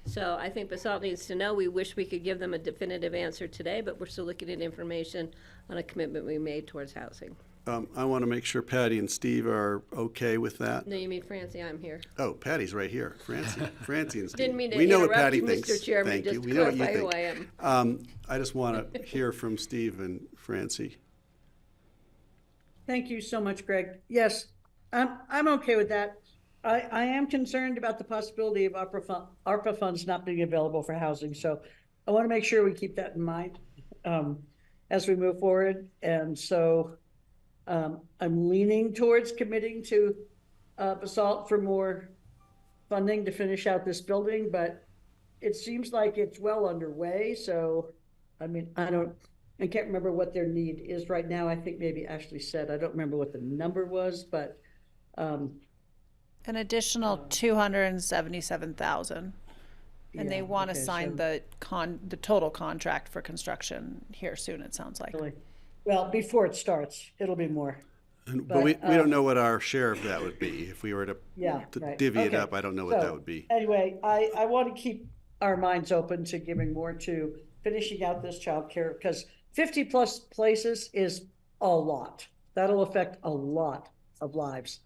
So I think Basalt needs to know. We wish we could give them a definitive answer today, but we're still looking at information on a commitment we made towards housing. I want to make sure Patty and Steve are okay with that. No, you mean Francie, I'm here. Oh, Patty's right here. Francie and Steve. Didn't mean to we know what interrupt Patty you, thinks. Mr. Chairman, Thank just you. to We know what you clarify think. who I am. I just want to hear from Steve and Francie. Thank you so much, Greg. Yes, I'm okay with that. I am concerned about the possibility of ARPA funds not being available for housing. So I want to make sure we keep that in mind as we move forward. And so I'm leaning towards committing to Basalt for more funding to finish out this building, but it seems like it's well underway. So, I mean, I can't remember what their need is right now. I think maybe Ashley said, I don't remember what the number was, but an additional 277,000 And they Yeah, want to okay, sign so- the total contract for construction here soon, it sounds like. Really? Well, before it starts, it'll be more. But we don't know what our share of that would be. If we were to Yeah, right. divvy it Okay. up, I don't know what that So, would be. Anyway, I want to keep our minds open to giving more to finishing out this childcare, because 50+ places is a lot. That'll affect a lot of lives.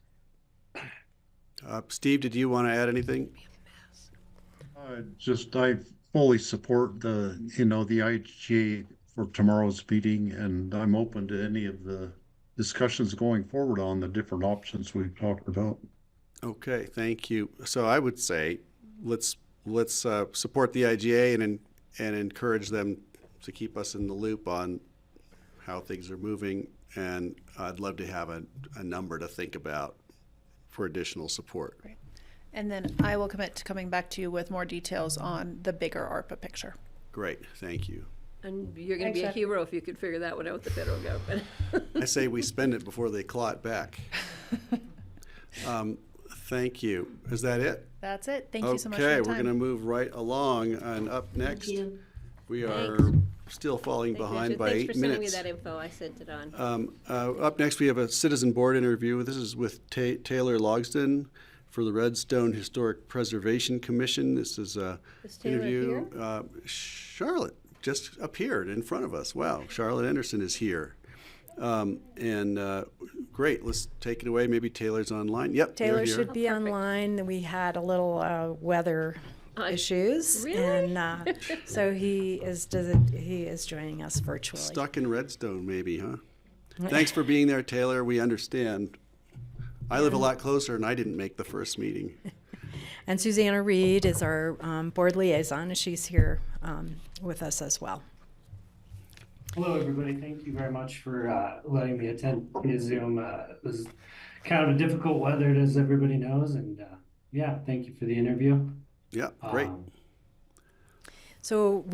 Steve, did you want to add anything? I fully support the IGA for tomorrow's meeting, and I'm open to any of the discussions going forward on the different options we've talked about. Okay, thank you. So I would say let's support the IGA and encourage them to keep us in the loop on how things are moving. And I'd love to have a number to think about for additional support. Great. And then I will commit to coming back to you with more details on the bigger ARPA picture. Great, thank you. And you're going to be a Thanks, hero if you could figure that one out with the federal government. I say we spend it before they claw it back. Thank you. Is that it? That's it. Thank you so much for Okay, your we're time. going to move right along. And up next, you. we are still falling Thank you, behind Ashley. by Thanks 8 for sending me minutes. that info. I sent it on. Up next, we have a citizen board interview. This is with Taylor Logsdon for the Redstone Historic Preservation Commission. This is a Is Taylor interview. here? Charlotte just appeared in front of us. Wow, Charlotte Anderson is here. Great, let's take it away. Maybe Taylor's online. Yep, you're Taylor here. should be online. We had a little weather issues, Really? and so he is joining us virtually. Stuck in Redstone, maybe, huh? Thanks for being there, Taylor. We understand. I live a lot closer, and I didn't make the first meeting. And Susanna Reed is our board liaison, and she's here with us as well. Hello, everybody. Thank you very much for letting me attend via Zoom. It was kind of a difficult weather, as everybody knows, and yeah, thank you for the interview. Yeah, great. So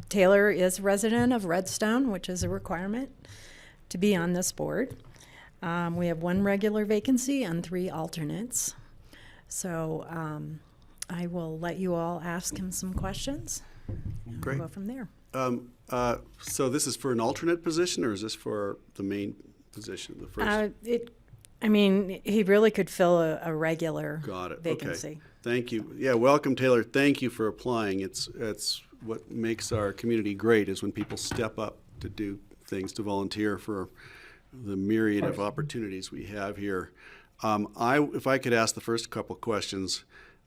Taylor is a resident of Redstone, which is a requirement to be on this board. We have 1 regular vacancy and 3 alternates. So I will let you all ask him some questions. Great. We'll go from there. So this is for an alternate position, or is this for the main position, the first? He really could fill a regular Got it. vacancy. Okay. Thank you. Yeah, welcome, Taylor. Thank you for applying. It's what makes our community great is when people step up to do things, to volunteer for the myriad of opportunities we have here. If I could ask the first couple questions,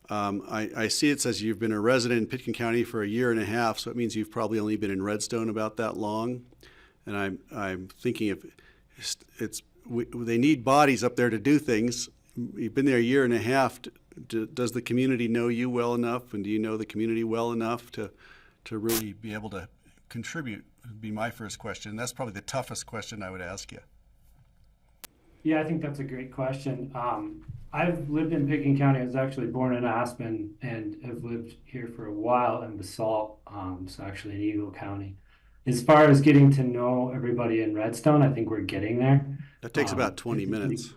I see it says you've been a resident in Pitkin County for 1.5 years, so it means you've probably only been in Redstone about that long. And I'm thinking if they need bodies up there to do things. You've been there 1.5 years. Does the community know you well enough, and do you know the community well enough to really be able to contribute? Would be my first question. That's probably the toughest question I would ask you. Yeah, I think that's a great question. I've lived in Pitkin County. I was actually born in Aspen and have lived here for a while in Basalt, so actually in Eagle County. As far as getting to know everybody in Redstone, I think we're getting there. That takes about 20 minutes.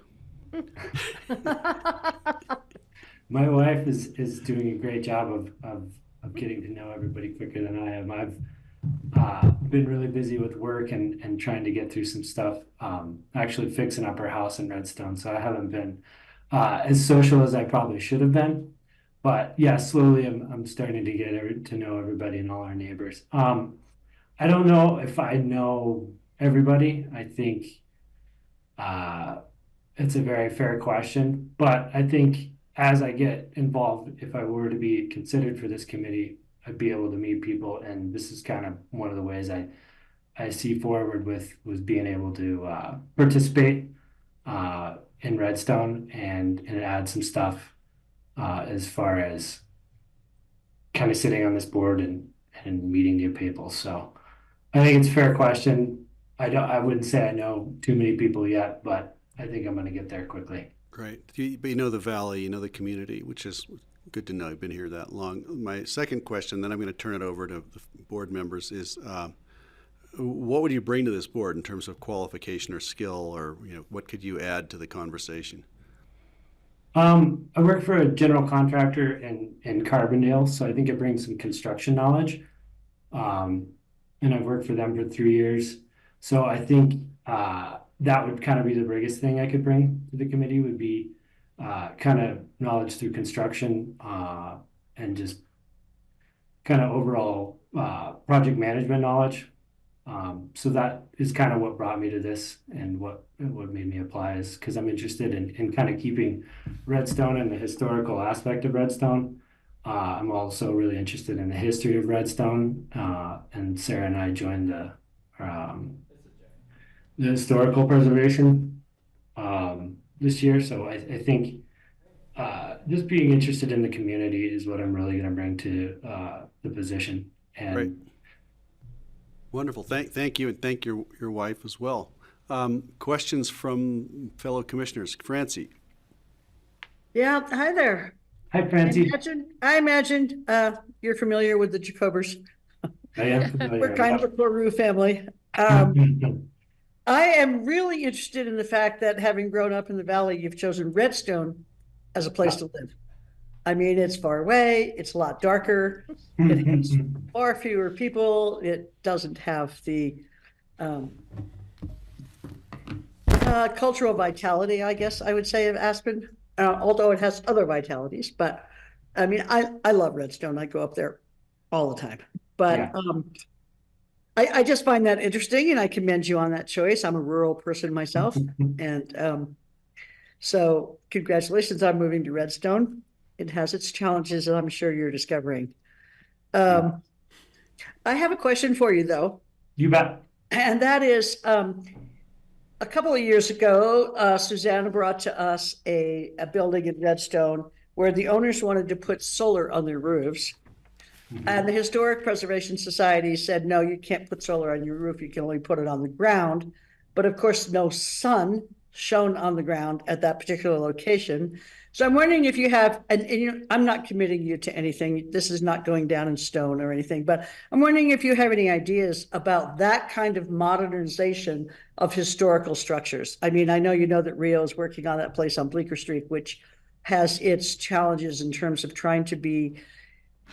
My wife is doing a great job of getting to know everybody quicker than I am. I've been really busy with work and trying to get through some stuff, actually fixing up our house in Redstone. So I haven't been as social as I probably should have been. But yeah, slowly I'm starting to get to know everybody and all our neighbors. I don't know if I know everybody. I think it's a very fair question, but I think as I get involved, if I were to be considered for this committee, I'd be able to meet people, and this is kind of one of the ways I see forward with being able to participate in Redstone and add some stuff as far as kind of sitting on this board and meeting new people. So I think it's a fair question. I wouldn't say I know too many people yet, but I think I'm going to get there quickly. Great. But you know the valley, you know the community, which is good to know. You've been here that long. My second question, then I'm going to turn it over to the board members, is what would you bring to this board in terms of qualification or skill, or what could you add to the conversation? I work for a general contractor in Carbondale, so I think it brings some construction knowledge. And I've worked for them for 3 years. So I think that would kind of be the biggest thing I could bring to the committee would be kind of knowledge through construction and just kind of overall project management knowledge. So that is kind of what brought me to this and what made me apply is because I'm interested in kind of keeping Redstone and the historical aspect of Redstone. I'm also really interested in the history of Redstone, and Sarah and I joined the historical preservation this year. So I think just being interested in the community is what I'm really going to bring to the position. And Great. Wonderful. Thank you, and thank your wife as well. Questions from fellow commissioners? Francie. Yeah, hi there. Hi, Francie. I imagine you're familiar with the Jacobers. I am familiar. We're kind of a Peru family. I am really interested in the fact that having grown up in the valley, you've chosen Redstone as a place to live. I mean, it's far away, it's a lot darker, it has far fewer people, it doesn't have the cultural vitality, I guess I would say, of Aspen, although it has other vitalities. But I mean, I love Redstone. I go up there all the time. But yeah. I just find that interesting, and I commend you on that choice. I'm a rural person myself. And so congratulations on moving to Redstone. It has its challenges, and I'm sure you're discovering. I have a question for you, though. You bet. And that is, a couple of years ago, Susanna brought to us a building in Redstone where the owners wanted to put solar on their roofs. And the Historic Preservation Society said, no, you can't put solar on your roof. You can only put it on the ground. But of course, no sun shone on the ground at that particular location. So I'm wondering if you have, and you know, I'm not committing you to anything. This is not going down in stone or anything, but I'm wondering if you have any ideas about that kind of modernization of historical structures. I mean, I know you know that Rio is working on that place on Bleecker Street, which has its challenges in terms of trying to be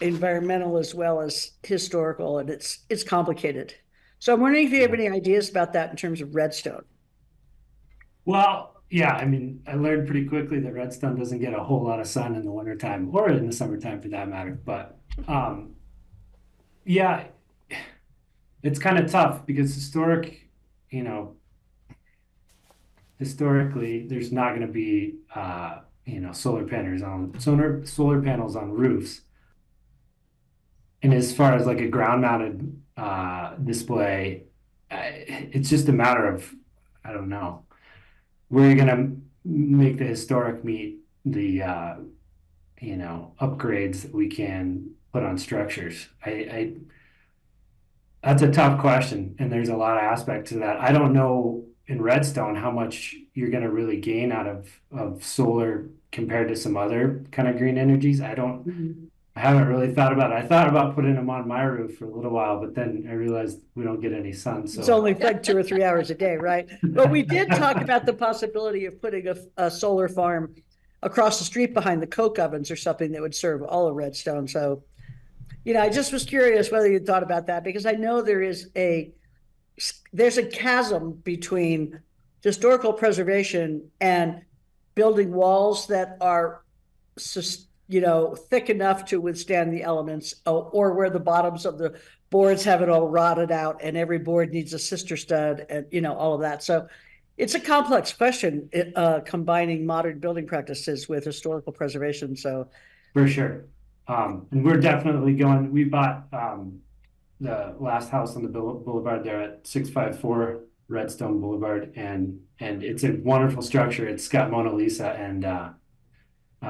environmental as well as historical, and it's complicated. So I'm wondering if you have any ideas about that in terms of Redstone. Well, yeah, I mean, I learned pretty quickly that Redstone doesn't get a whole lot of sun in the wintertime or in the summertime for that matter. But yeah, it's kind of tough because historically, there's not going to be, solar panels on roofs. And as far as like a ground mounted display, it's just a matter of, I don't know, where you're going to make the historic meet the, upgrades that we can put on structures. That's a tough question. And there's a lot of aspects to that. I don't know in Redstone how much you're going to really gain out of solar compared to some other kind of green energies. I haven't really thought about it. I thought about putting them on my roof for a little while, but then I realized we don't get any sun. So it's only like 2 or 3 hours a day, right? But we did talk about the possibility of putting a solar farm across the street behind the coke ovens or something that would serve all of Redstone. So, I just was curious whether you thought about that, because I know there's a chasm between historical preservation and building walls that are thick enough to withstand the elements, or where the bottoms of the boards have it all rotted out and every board needs a sister stud and, all of that. So it's a complex question, combining modern building practices with historical preservation. So for sure. And we're definitely we bought the last house on the boulevard there at 654 Redstone Boulevard. And it's a wonderful structure. It's got Mona Lisa and Da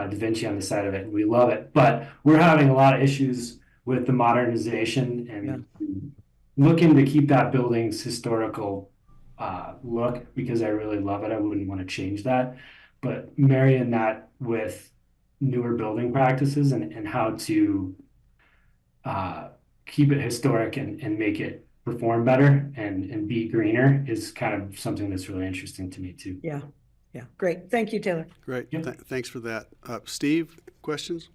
Vinci on the side of it, and we love it. But we're having a lot of issues with the modernization and looking to keep that building's historical look, because I really love it. I wouldn't want to change that, but marrying that with newer building practices and how to keep it historic and make it perform better and be greener is kind of something that's really interesting to me too. Yeah. Yeah, great. Thank you, Taylor. Great. Thanks for that. Steve, questions?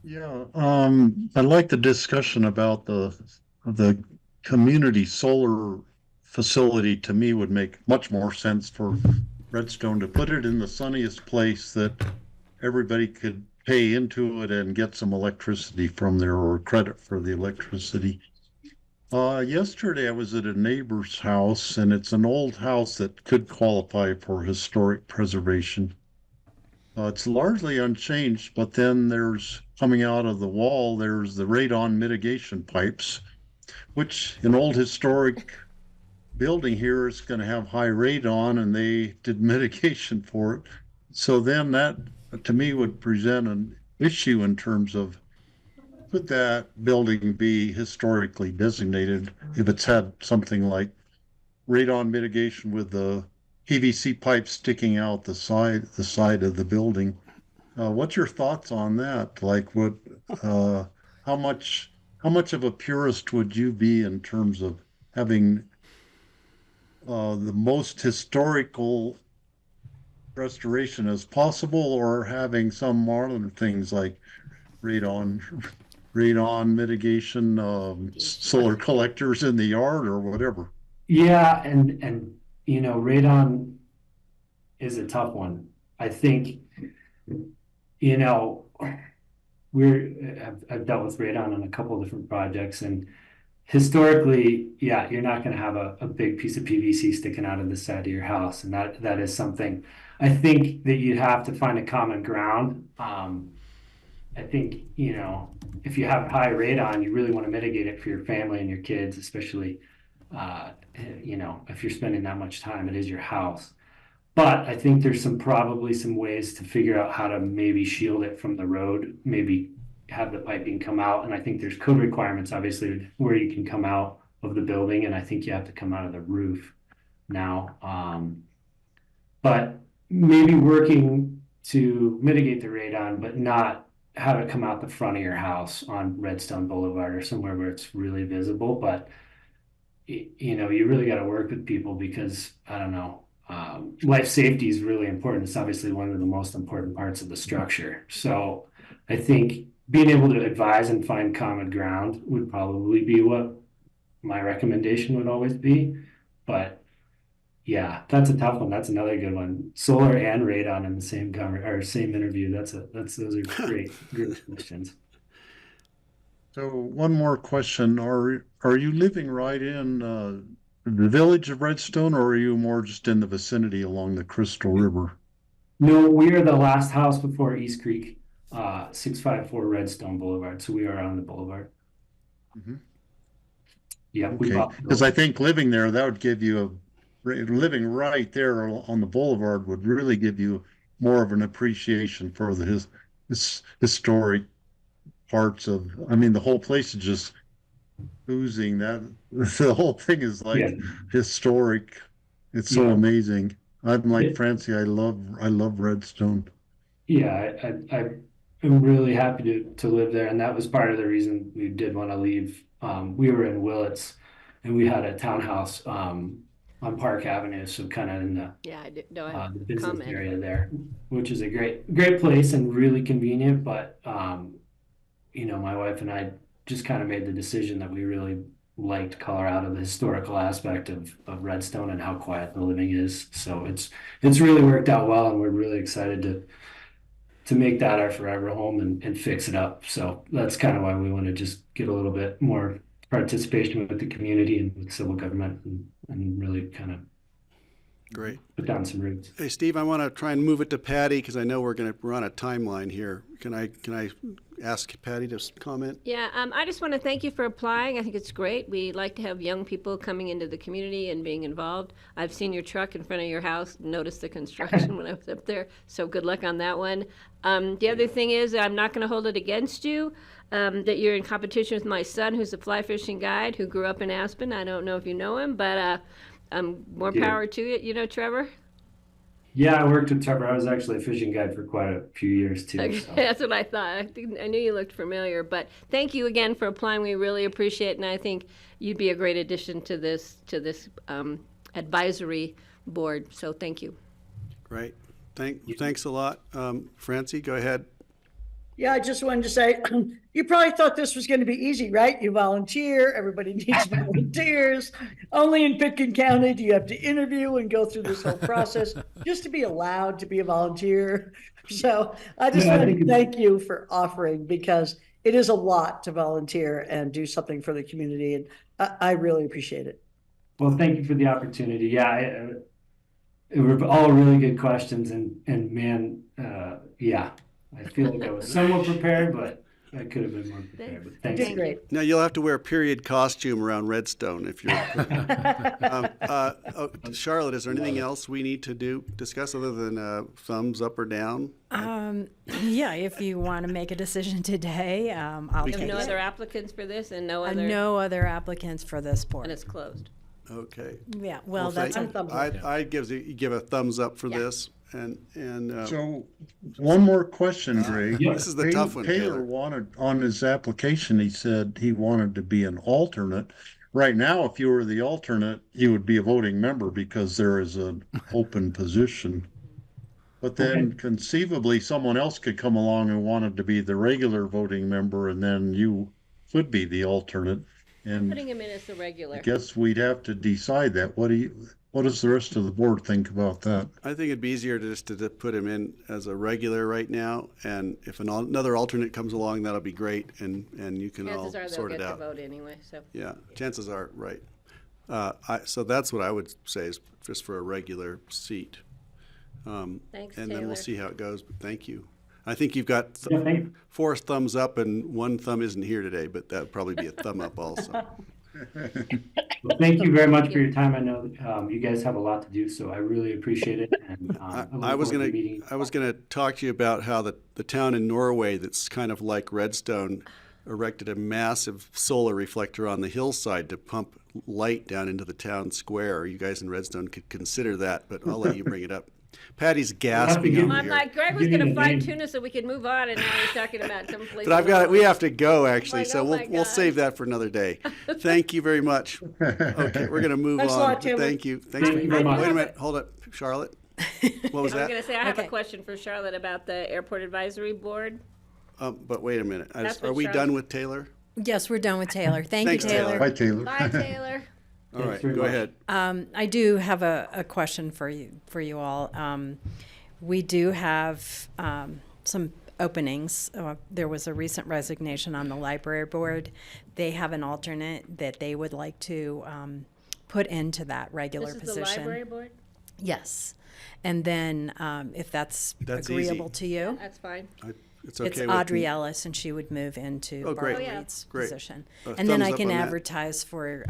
Yeah, I like the discussion about the community solar facility. To me, would make much more sense for Redstone to put it in the sunniest place that everybody could pay into it and get some electricity from there or credit for the electricity. Yesterday I was at a neighbor's house, and it's an old house that could qualify for historic preservation. It's largely unchanged, but then there's coming out of the wall, there's the radon mitigation pipes, which an old historic building here is going to have high radon, and they did mitigation for it. So then that, to me, would present an issue in terms of could that building be historically designated if it's had something like radon mitigation with the PVC pipe sticking out the side of the building. What's your thoughts on that? Like, how much of a purist would you be in terms of having the most historical restoration as possible, or having some modern things like radon mitigation, solar collectors in the yard, or whatever? Yeah, and radon is a tough one. I think, I've dealt with radon on a couple of different projects, and historically, yeah, you're not going to have a big piece of PVC sticking out of the side of your house, and that is something I think that you'd have to find a common ground. I think, if you have high radon, you really want to mitigate it for your family and your kids, especially, if you're spending that much time, it is your house. But I think there's probably some ways to figure out how to maybe shield it from the road, maybe have the piping come out. And I think there's code requirements, obviously, where you can come out of the building, and I think you have to come out of the roof now. But maybe working to mitigate the radon, but not have it come out the front of your house on Redstone Boulevard or somewhere where it's really visible. But you really got to work with people, because I don't know, life safety is really important. It's obviously one of the most important parts of the structure. So I think being able to advise and find common ground would probably be what my recommendation would always be. But yeah, that's a tough one. That's another good one. Solar and radon in the same same interview. Those are great questions. So one more question: Are you living right in the village of Redstone, or are you more just in the vicinity along the Crystal River? No, we are the last house before East Creek, 654 Redstone Boulevard. So we are on the boulevard. Mm-hmm. Yeah. Okay. Because I think living there, that would give you living right there on the boulevard would really give you more of an appreciation for the historic parts of. I mean, the whole place is just oozing that. The whole thing is like historic. It's so amazing. I'm like Francie. I love Redstone. Yeah, I am really happy to live there, and that was part of the reason we did want to leave. We were in Willits, and we had a townhouse on Park Avenue, so kind of in the business area there, which is a great place and really convenient. But my wife and I just kind of made the decision that we really liked Colorado, the historical aspect of Redstone and how quiet the living is. So it's really worked out well, and we're really excited to make that our forever home and fix it up. So that's kind of why we want to just get a little bit more participation with the community and with civil government and really kind of Great. Put down some roots. Hey, Steve, I want to try and move it to Patty because I know we're on a timeline here. Can I ask Patty to comment? Yeah, I just want to thank you for applying. I think it's great. We like to have young people coming into the community and being involved. I've seen your truck in front of your house, noticed the construction when I was up there, so good luck on that one. The other thing is I'm not going to hold it against you, that you're in competition with my son, who's a fly fishing guide, who grew up in Aspen. I don't know if you know him, but more power to it. You know Trevor? Yeah, I worked with Trevor. I was actually a fishing guide for quite a few years too. Okay, so. That's what I thought. I knew you looked familiar, but thank you again for applying. We really appreciate it, and I think you'd be a great addition to this advisory board. So thank you. Right. Thanks a lot. Francie, go ahead. Yeah, I just wanted to say, you probably thought this was going to be easy, right? You volunteer, everybody needs volunteers. Only in Pitkin County do you have to interview and go through this whole process just to be allowed to be a volunteer. So I just want to thank you for offering, because it is a lot to volunteer and do something for the community. And I really appreciate it. Well, thank you for the opportunity. Yeah, it were all really good questions, and man, yeah, I feel like I was somewhat prepared, but I could have been more prepared. But thanks. Did great. Now you'll have to wear a period costume around Redstone if you're. Charlotte, is there anything else we need to discuss other than thumbs up or down? Yeah, if you want to make a decision today, I'll We take have no it. other applicants for this and no other. No other applicants for this And board. it's closed. Okay. Yeah, well, that's I'd give a thumbs up for this, and So, one more question, Greg. This is the tough one, Taylor Taylor. wanted, on his application, he said he wanted to be an alternate. Right now, if you were the alternate, you would be a voting member because there is an open position. But then conceivably, someone else could come along and wanted to be the regular voting member, and then you could be the alternate. And Putting him in as the regular. I guess we'd have to decide that. What does the rest of the board think about that? I think it'd be easier to put him in as a regular right now, and if another alternate comes along, that'll be great, and you can all Chances are they'll sort get it to out. vote anyway, so. Yeah, chances are, right. So that's what I would say, is just for a regular seat. Thanks, And then Taylor. we'll see how it goes, but thank you. I think you've got Yeah, thank you. 4 thumbs up and 1 thumb isn't here today, but that'd probably be a thumb up also. Well, thank you very much for your time. I know you guys have a lot to do, so I really appreciate it. And I was gonna talk to you about how the town in Norway that's kind of like Redstone erected a massive solar reflector on the hillside to pump light down into the town square. You guys in Redstone could consider that, but I'll let you bring it up. Patty's gasping over I'm here. like, Greg was going to fine tune us so we could move on, and now he's talking about some place. But we have to go actually, Like, so oh my we'll gosh. save that for another day. Thank you very much. Okay, we're gonna move Thanks a on. lot, Taylor. Thank you. Thanks. Thank you very much. Wait a minute, hold up, Charlotte. What was I was that? going to say, I have a Okay. question for Charlotte about the Airport Advisory Board. But wait a minute. That's Are what we Charlotte- done with Taylor? Yes, we're done with Taylor. Thank Thanks, you, Taylor. Taylor. Bye, Taylor. Bye, Taylor. All right, very go much. ahead. I do have a question for you all. We do have some openings. There was a recent resignation on the library board. They have an alternate that they would like to put into that regular This is position. the library board? Yes. And then if that's That's agreeable easy. to you, That's fine. It's okay it's with Audrey me. Ellis, and she would move into Oh, great. Barbara Oh, yeah. Reed's Great. position. A And then thumbs I up can on that. advertise for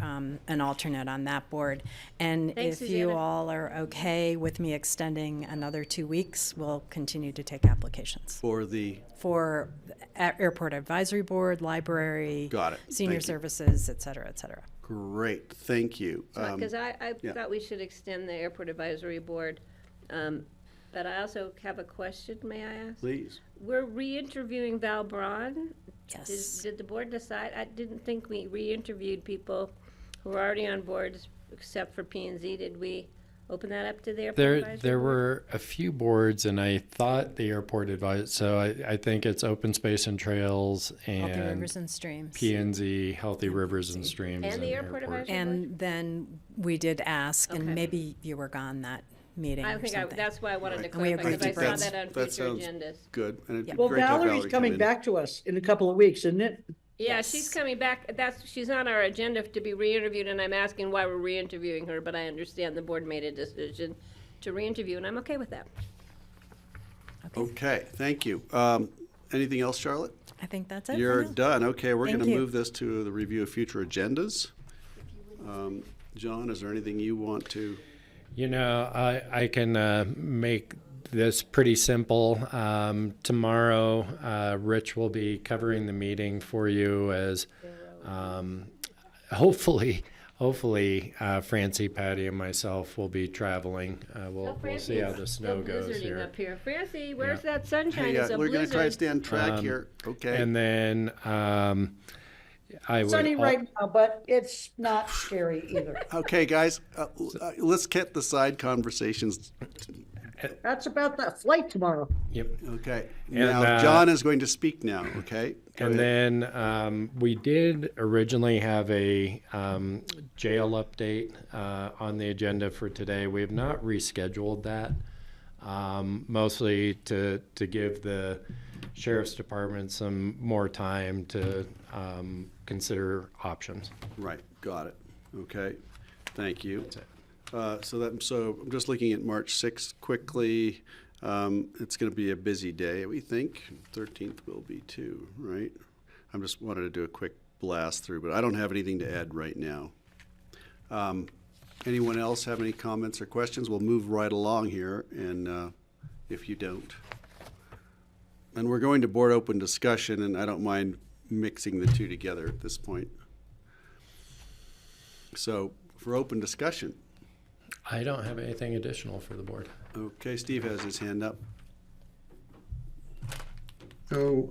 an alternate on that board. And Thanks, if you Susanna. all are okay with me extending another 2 weeks, we'll continue to take applications For the, for Airport Advisory Board, Library, Got it. Senior Thank you. Services, et cetera, et cetera. great, thank you. Because I yeah. thought we should extend the Airport Advisory Board. But I also have a question, may I ask? Please. We're re-interviewing Val Braun. Yes. Did the board decide? I didn't think we re-interviewed people who were already on boards, except for P and Z. Did we open that up to the Airport Advisory There Board? were a few boards, and I thought the airport advice. So I think it's Open Space and Trails Healthy and Rivers and Streams. P&Z, Healthy Rivers and Streams, And the Airport Advisory And then we did ask, and Okay. maybe you were gone that meeting I or think something. that's why I wanted to And we clarify, agreed because to I saw bring- that on That future sounds agendas. good. And it'd be Well, great to have Valerie's Valerie come coming in. back to us in a couple of weeks, isn't it? Yeah, Yes. she's coming back. She's on our agenda to be re-interviewed, and I'm asking why we're re-interviewing her, but I understand the board made a decision to re-interview, and I'm okay with that. Okay, thank you. Anything else, Charlotte? I think that's it. for You're now. done. Okay, we're Thank going to you. move this to the review of future agendas. John, is there anything you want to? I can make this pretty simple. Tomorrow, Rich will be covering the meeting for you as hopefully, Francie, Patty, and myself will be traveling. We'll see how the snow goes Blizzarding here. up here. Francie, where's that sunshine? Hey, It's a we're going to try to blizzard. stay on track here. Okay. And then, I would Sunny al- right now, but it's not scary either. Okay, guys, let's get the side conversations. That's about that flight tomorrow. Yep. Okay. And, Now, John is going to speak now, okay? Go And ahead. then we did originally have a jail update on the agenda for today. We have not rescheduled that, mostly to give the sheriff's department some more time to consider options. Right, got it. Okay, thank you. So I'm just looking at March 6th quickly. It's going to be a busy day, we think. 13th will be too, right? I'm just wanted to do a quick blast through, but I don't have anything to add right now. Anyone else have any comments or questions? We'll move right along here, and if you don't. And we're going to board open discussion, and I don't mind mixing the two together at this point. So for open discussion. I don't have anything additional for the board. Okay, Steve has his hand up. So,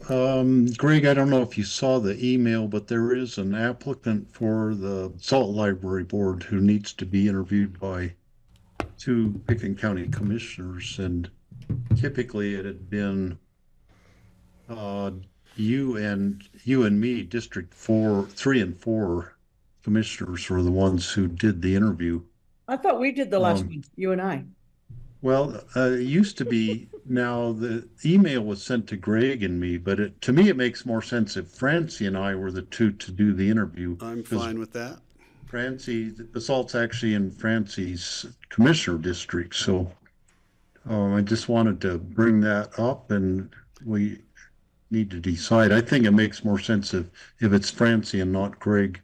Greg, I don't know if you saw the email, but there is an applicant for the Salt Library Board who needs to be interviewed by 2 Pickens County commissioners, and typically it had been you and me, District 3 and 4 commissioners were the ones who did the interview. I thought we did the last one, you and I. Well, it used to be. Now the email was sent to Greg and me, but to me it makes more sense if Francie and I were the 2 to do the interview. I'm fine with that. Francie, Basalt's actually in Francie's commissioner district, so I just wanted to bring that up, and we need to decide. I think it makes more sense if it's Francie and not Greg.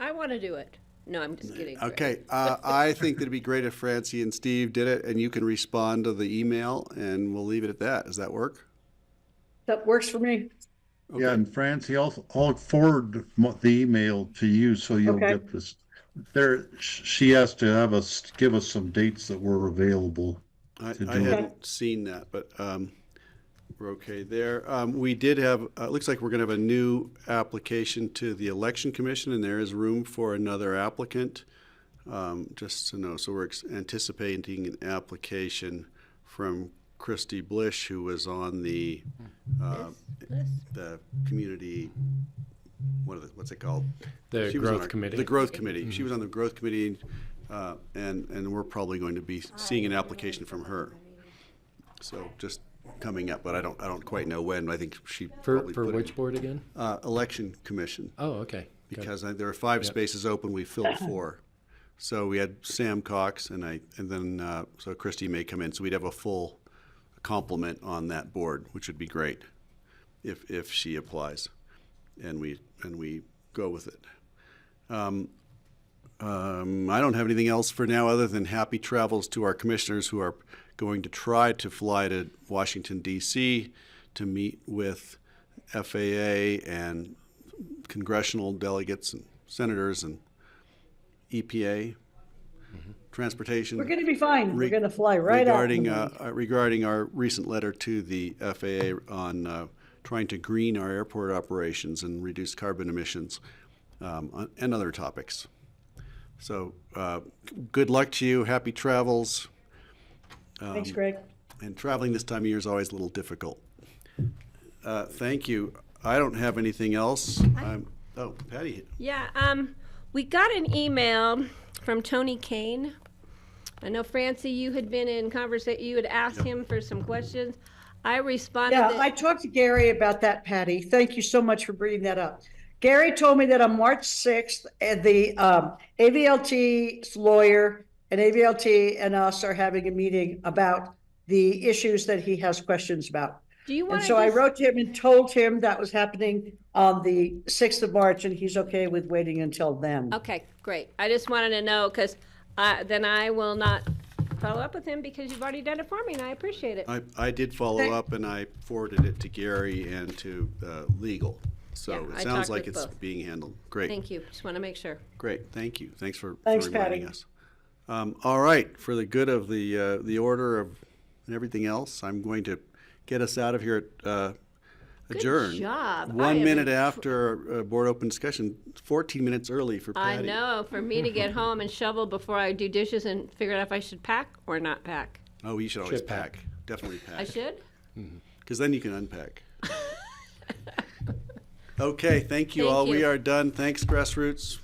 I want to do it. No, I'm just kidding. Greg. Okay, I think that'd be great if Francie and Steve did it, and you can respond to the email, and we'll leave it at that. Does that work? That works for me. Okay. Yeah, and Francie, I'll forward the email to you so you'll get this. She has to give us some dates that were available. I hadn't seen that, but we're okay there. We did have, looks like we're going to have a new application to the Election Commission, and there is room for another applicant, just to know. So we're anticipating an application from Christy Blish, who was on the community, what's it called? The Growth Committee. The Growth Committee. Mm-hmm. She was on the Growth Committee, and we're probably going to be seeing an application from her. So just coming up, but I don't quite know when. I think she for which board again? Election Commission. Oh, okay. Because there are 5 spaces open. We filled 4. So we had Sam Cox, and then so Christy may come in. So we'd have a full complement on that board, which would be great if she applies, and we go with it. I don't have anything else for now other than happy travels to our commissioners who are going to try to fly to Washington, D.C. to meet with FAA and congressional delegates and senators and EPA, transportation. We're going to be fine. We're going to fly right out. Regarding our recent letter to the FAA on trying to green our airport operations and reduce carbon emissions and other topics. So good luck to you. Happy travels. Thanks, Greg. And traveling this time of year is always a little difficult. Thank you. I don't have anything else. Oh, Patty. Yeah, we got an email from Tony Kane. I know, Francie, you had been in conversation. You had asked him for some questions. I responded. Yeah, I talked to Gary about that, Patty. Thank you so much for bringing that up. Gary told me that on March 6th, the AVLT's lawyer and AVLT and us are having a meeting about the issues that he has questions about. Do you want and so I wrote to him and told him that was happening on the 6th of March, and he's okay with waiting until then. Okay, great. I just wanted to know, because then I will not follow up with him because you've already done it for me, and I appreciate it. I did follow up, and I forwarded it to Gary and to legal. So Yeah, it sounds like it's being handled. Great. Thank you. Just want to make sure. Great. Thank you. Thanks for reminding Patty. us. All right. For the good of the order of and everything else, I'm going to get us out of here at adjourn. job. I 1 am minute after board open discussion, 14 minutes early for I Patty. know, for me to get home and shovel before I do dishes and figure out if I should pack or not pack. Oh, you should always Should pack. pack. Definitely pack. I should? Because then you can unpack. Okay, thank you Thank all. We you. are done. Thanks, Grassroots.